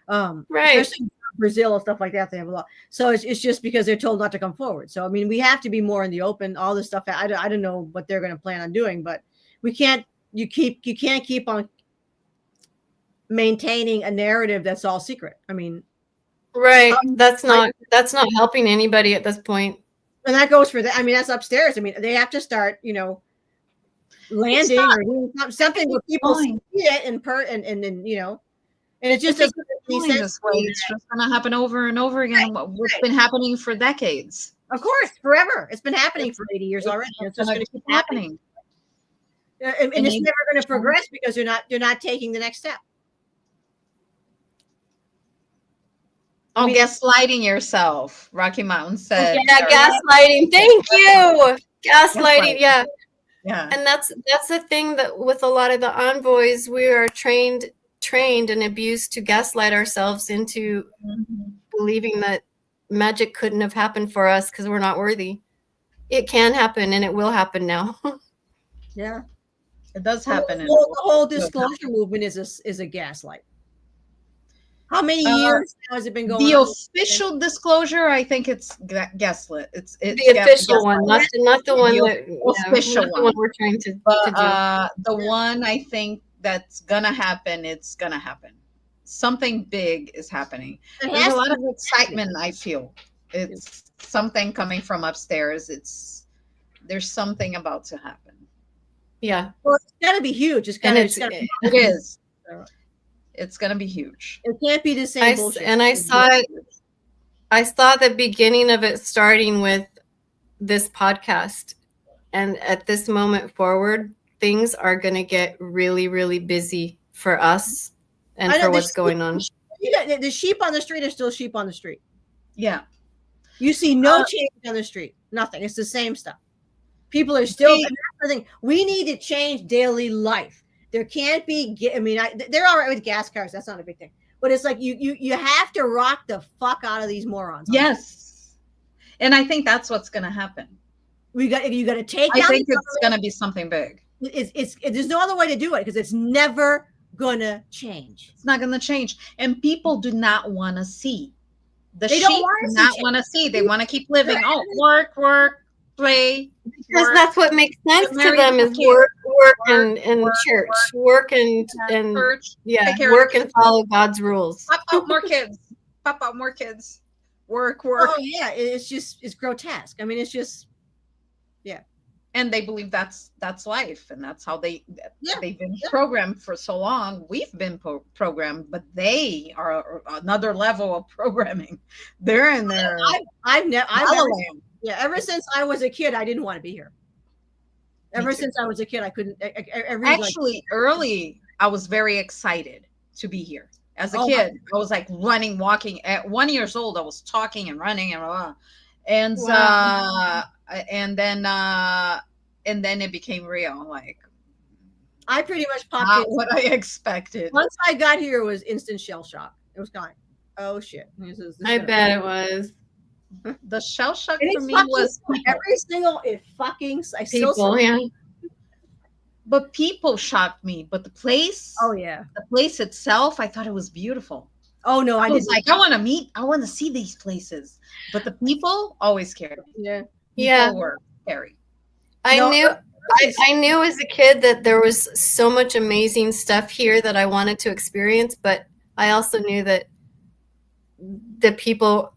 Right. Especially Brazil and stuff like that, they have a lot. So it's just because they're told not to come forward. So I mean, we have to be more in the open. All this stuff, I don't know what they're going to plan on doing, but we can't. You can't keep on maintaining a narrative that's all secret. I mean, right? That's not helping anybody at this point. And that goes for that. I mean, that's upstairs. I mean, they have to start, you know, landing or doing something where people see it and you know. And it just doesn't make any sense. It's just going to happen over and over again. Right, what's been happening for decades. Of course, forever. It's been happening for 80 years already. It's just going to keep happening. And it's never going to progress because you're not taking the next step. Oh, gaslighting yourself, Rocky Mountain said. Yeah, gaslighting. Thank you. Gaslighting. Yeah. And that's the thing that with a lot of the envoys, we are trained and abused to gaslight ourselves into believing that magic couldn't have happened for us because we're not worthy. It can happen and it will happen now. Yeah, it does happen. The whole disclosure movement is a gaslight. How many years has it been going the on? The official disclosure, I think it's gaslit. It's the official one, not the one that official one. The one we're trying to do. The one I think that's gonna happen, it's gonna happen. Something big is happening. There's a lot of excitement, I feel. It's something coming from upstairs. There's something about to happen. Yeah. Well, it's gonna be huge. It is. It's gonna be huge. It can't be the same bullshit. And I saw the beginning of it starting with this podcast. And at this moment forward, things are going to get really, really busy for us and for what's going on. The sheep on the street are still sheep on the street. Yeah. You see no change on the street. Nothing. It's the same stuff. People are still. We need to change daily life. There can't be. I mean, they're all right with gas cars. That's not a big thing. But it's like you have to rock the fuck out of these morons. Yes. And I think that's what's going to happen. You got to take. I think it's going to be something big. There's no other way to do it because it's never gonna change. It's not gonna change, and people do not want to see. Sheep do not want to see. They want to keep living. Oh, work, play. Because that's what makes sense to them is work and church, work and church. Yeah, work and follow God's rules. Pop out more kids. Pop out more kids. Work. Oh yeah, it's grotesque. I mean, it's just. Yeah. And they believe that's life, and that's how they've been programmed for so long. We've been programmed, but they are another level of programming. They're in there. Ever since I was a kid, I didn't want to be here. Ever since I was a kid, I couldn't. Early, I was very excited to be here. As a kid, I was like running, walking. At 1 year old, I was talking and running and blah, blah. And wow. And then it became real. Like I pretty much popped not in. What I expected. Once I got here, it was instant shell shock. It was kind. Oh shit! I bet it was. The shell shock for me was every single people. But people shocked me. But the place, Oh yeah. the place itself, I thought it was beautiful. Oh no, I was didn't. like, I want to see these places. But the people always scared me. Yeah. People were scary. I No, knew I knew as a kid that there was so much amazing stuff here that I wanted to experience, but I also knew that the people,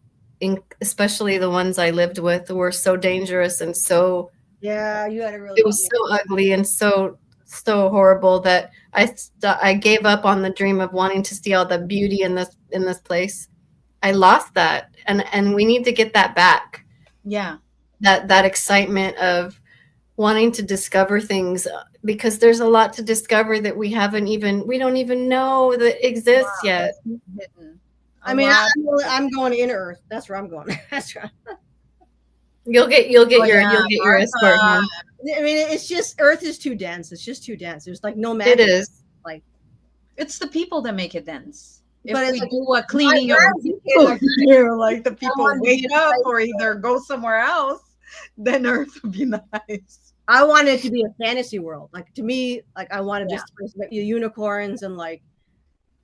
especially the ones I lived with, were so dangerous and so yeah, you had a really. it was so ugly and so horrible that I gave up on the dream of wanting to see all the beauty in this place. I lost that, and we need to get that back. Yeah. That excitement of wanting to discover things, because there's a lot to discover that we don't even know that exists yet. Hidden. I mean, I'm going to Inner Earth. That's where I'm going. That's right. You'll get your escort home. I mean, it's just Earth is too dense. It's just too dense. There's like no magic. It is. Like, it's the people that make it dense. If but we like, do a cleaning of people here, like the people wake up or either go somewhere else, then Earth would be nice. I want it to be a fantasy world. Like, to me, like I wanted just unicorns and like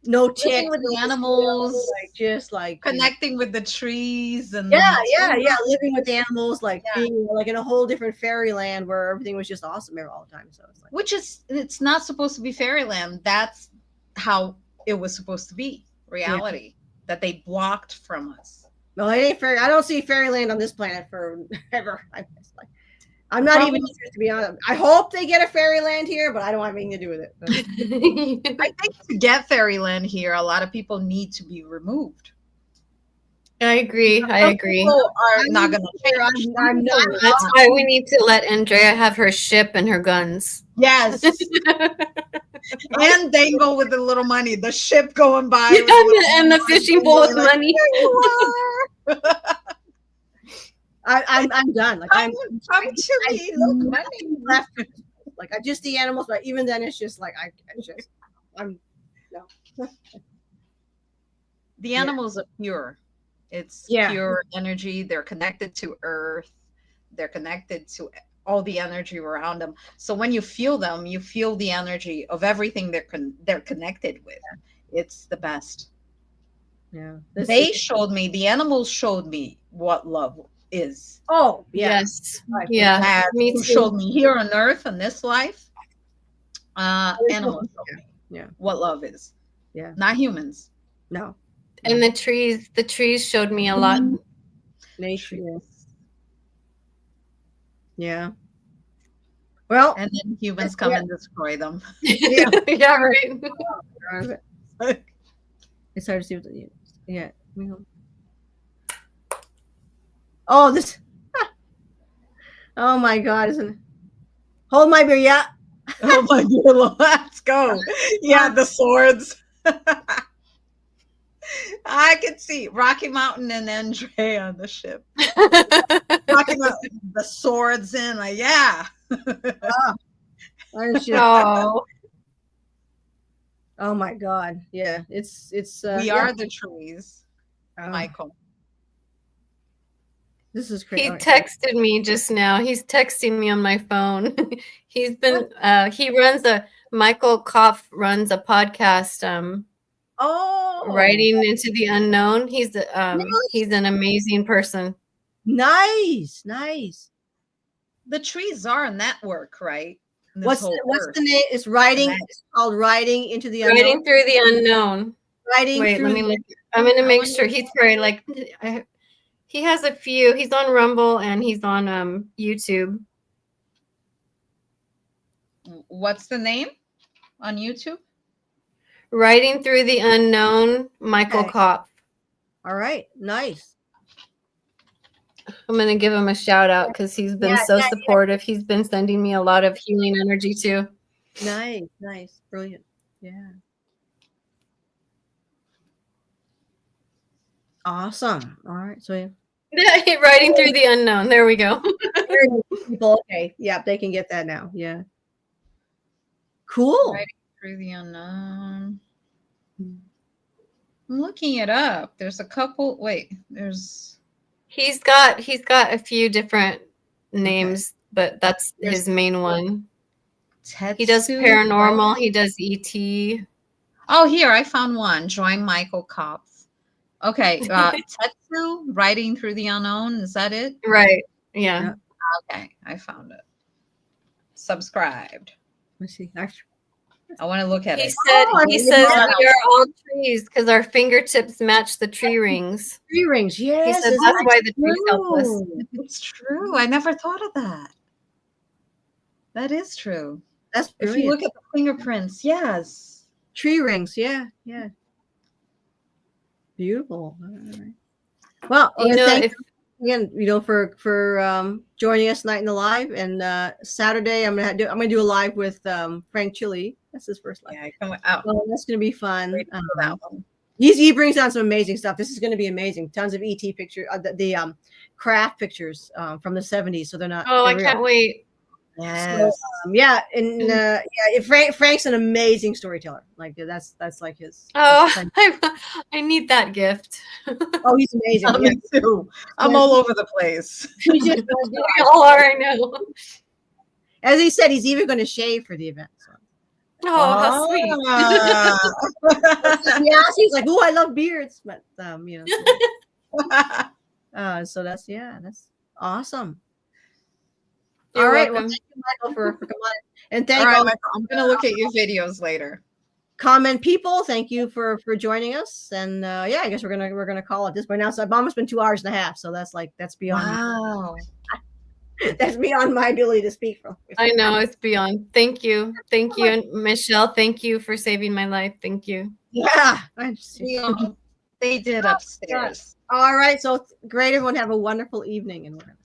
no chicks with the animals, like just like connecting with the trees and living with the animals, like being like in a whole different fairyland where everything was just awesome all the time. So it's like, it's not supposed to be fairyland. That's how it was supposed to be. Reality that they blocked from us. No, it ain't fairy. I don't see fairyland on this planet forever. I'm not even interested, to be honest. I hope they get a fairyland here, but I don't want anything to do with it. I think to get fairyland here, a lot of people need to be removed. I agree. People are not going to change. I'm not. That's why we need to let Andrea have her ship and her guns. Yes. And dangle with the little money, the ship going by, and the fishing bowl with money. I'm done. Like I'm to me. Look, money left. Like I just the animals, but even then it's just like I'm no. The animals are pure. It's pure energy. They're connected to Earth. They're connected to all the energy around them. So when you feel them, you feel the energy of everything they're connected with. It's the best. Yeah. The animals showed me what love is. Oh, yes. Yeah. Me too. Showed me here on Earth in this life. Animals showed me what love is. Yeah. Not humans. No. And the trees showed me a lot. Nature. Yeah. Well, and then humans come and destroy them. Yeah, right. It's hard to see what Oh, this. Oh my God! Isn't it? Hold my beer, yeah. Oh my God! Let's go. Yeah, the swords. I could see Rocky Mountain and Andrea on the ship. Rocky Mountain, the swords in, like, yeah. Oh my God. Yeah, it's we are the trees, Michael. This is crazy. He texted me just now. He's texting me on my phone. He's been Michael Kopf runs a podcast Writing into the Unknown. He's an amazing person. Nice. The trees are a network, right? What's the name? It's writing. It's called Writing into the Unknown. Writing through the Unknown. Wait, let me look. I'm gonna make sure he's very he has a few. He's on Rumble and he's on YouTube. What's the name on YouTube? Writing Through the Unknown, Michael Kopf. All right, nice. I'm going to give him a shout out because he's been supportive. He's been sending me a lot of healing energy too. Nice. Brilliant. Yeah. Awesome. All right. So Writing Through the Unknown. There we go. People, okay. Yeah, they can get that now. Yeah. Cool. Writing Through the Unknown. I'm looking it up. There's a couple. Wait, He's got a few different names, but that's his main one. Tetsu. He does paranormal. He does ET. Oh, here I found one. Join Michael Kopf. Okay, Tetsu, Riding Through the Unknown. Is that it? Right. Yeah. Okay, I found it. Subscribed. Let's see. I want to look at it. He says we are all trees because our fingertips match the tree rings. Tree rings, yes. He said that's why the trees help us. It's true. I never thought of that. That is true. That's brilliant. If you look at the fingerprints, yes. Tree rings, yeah. Beautiful. All right. Well, thank you again, for joining us tonight in the live. And Saturday, I'm gonna do a live with Frank Chili. That's his first live. Yeah, well, that's gonna be fun. That one. He brings on some amazing stuff. This is gonna be amazing. Tons of ET pictures, the craft pictures from the 70s. So they're not. Oh, I can't wait. Yes. So, Frank's an amazing storyteller. Like that's like his. Oh, I need that gift. Oh, he's amazing. Me too. I'm all over the place. We all are, I know. As he said, he's even going to shave for the event. So. Oh, how sweet. Yeah, he's like, oh, I love beards, but so that's awesome. You're all right, welcome. well, thank you, Michael, for coming on. And thank all. Michael, I'm going to look at your videos later. Comment people, thank you for joining us. And I guess we're gonna call it this point now. So I've almost been 2 hours and a half. So that's beyond. Wow. That's beyond my ability to speak from. I know, it's beyond. Thank you. And Michelle, thank you for saving my life. Thank you. Yeah. They did upstairs. All right. So great. Everyone have a wonderful evening and whatever.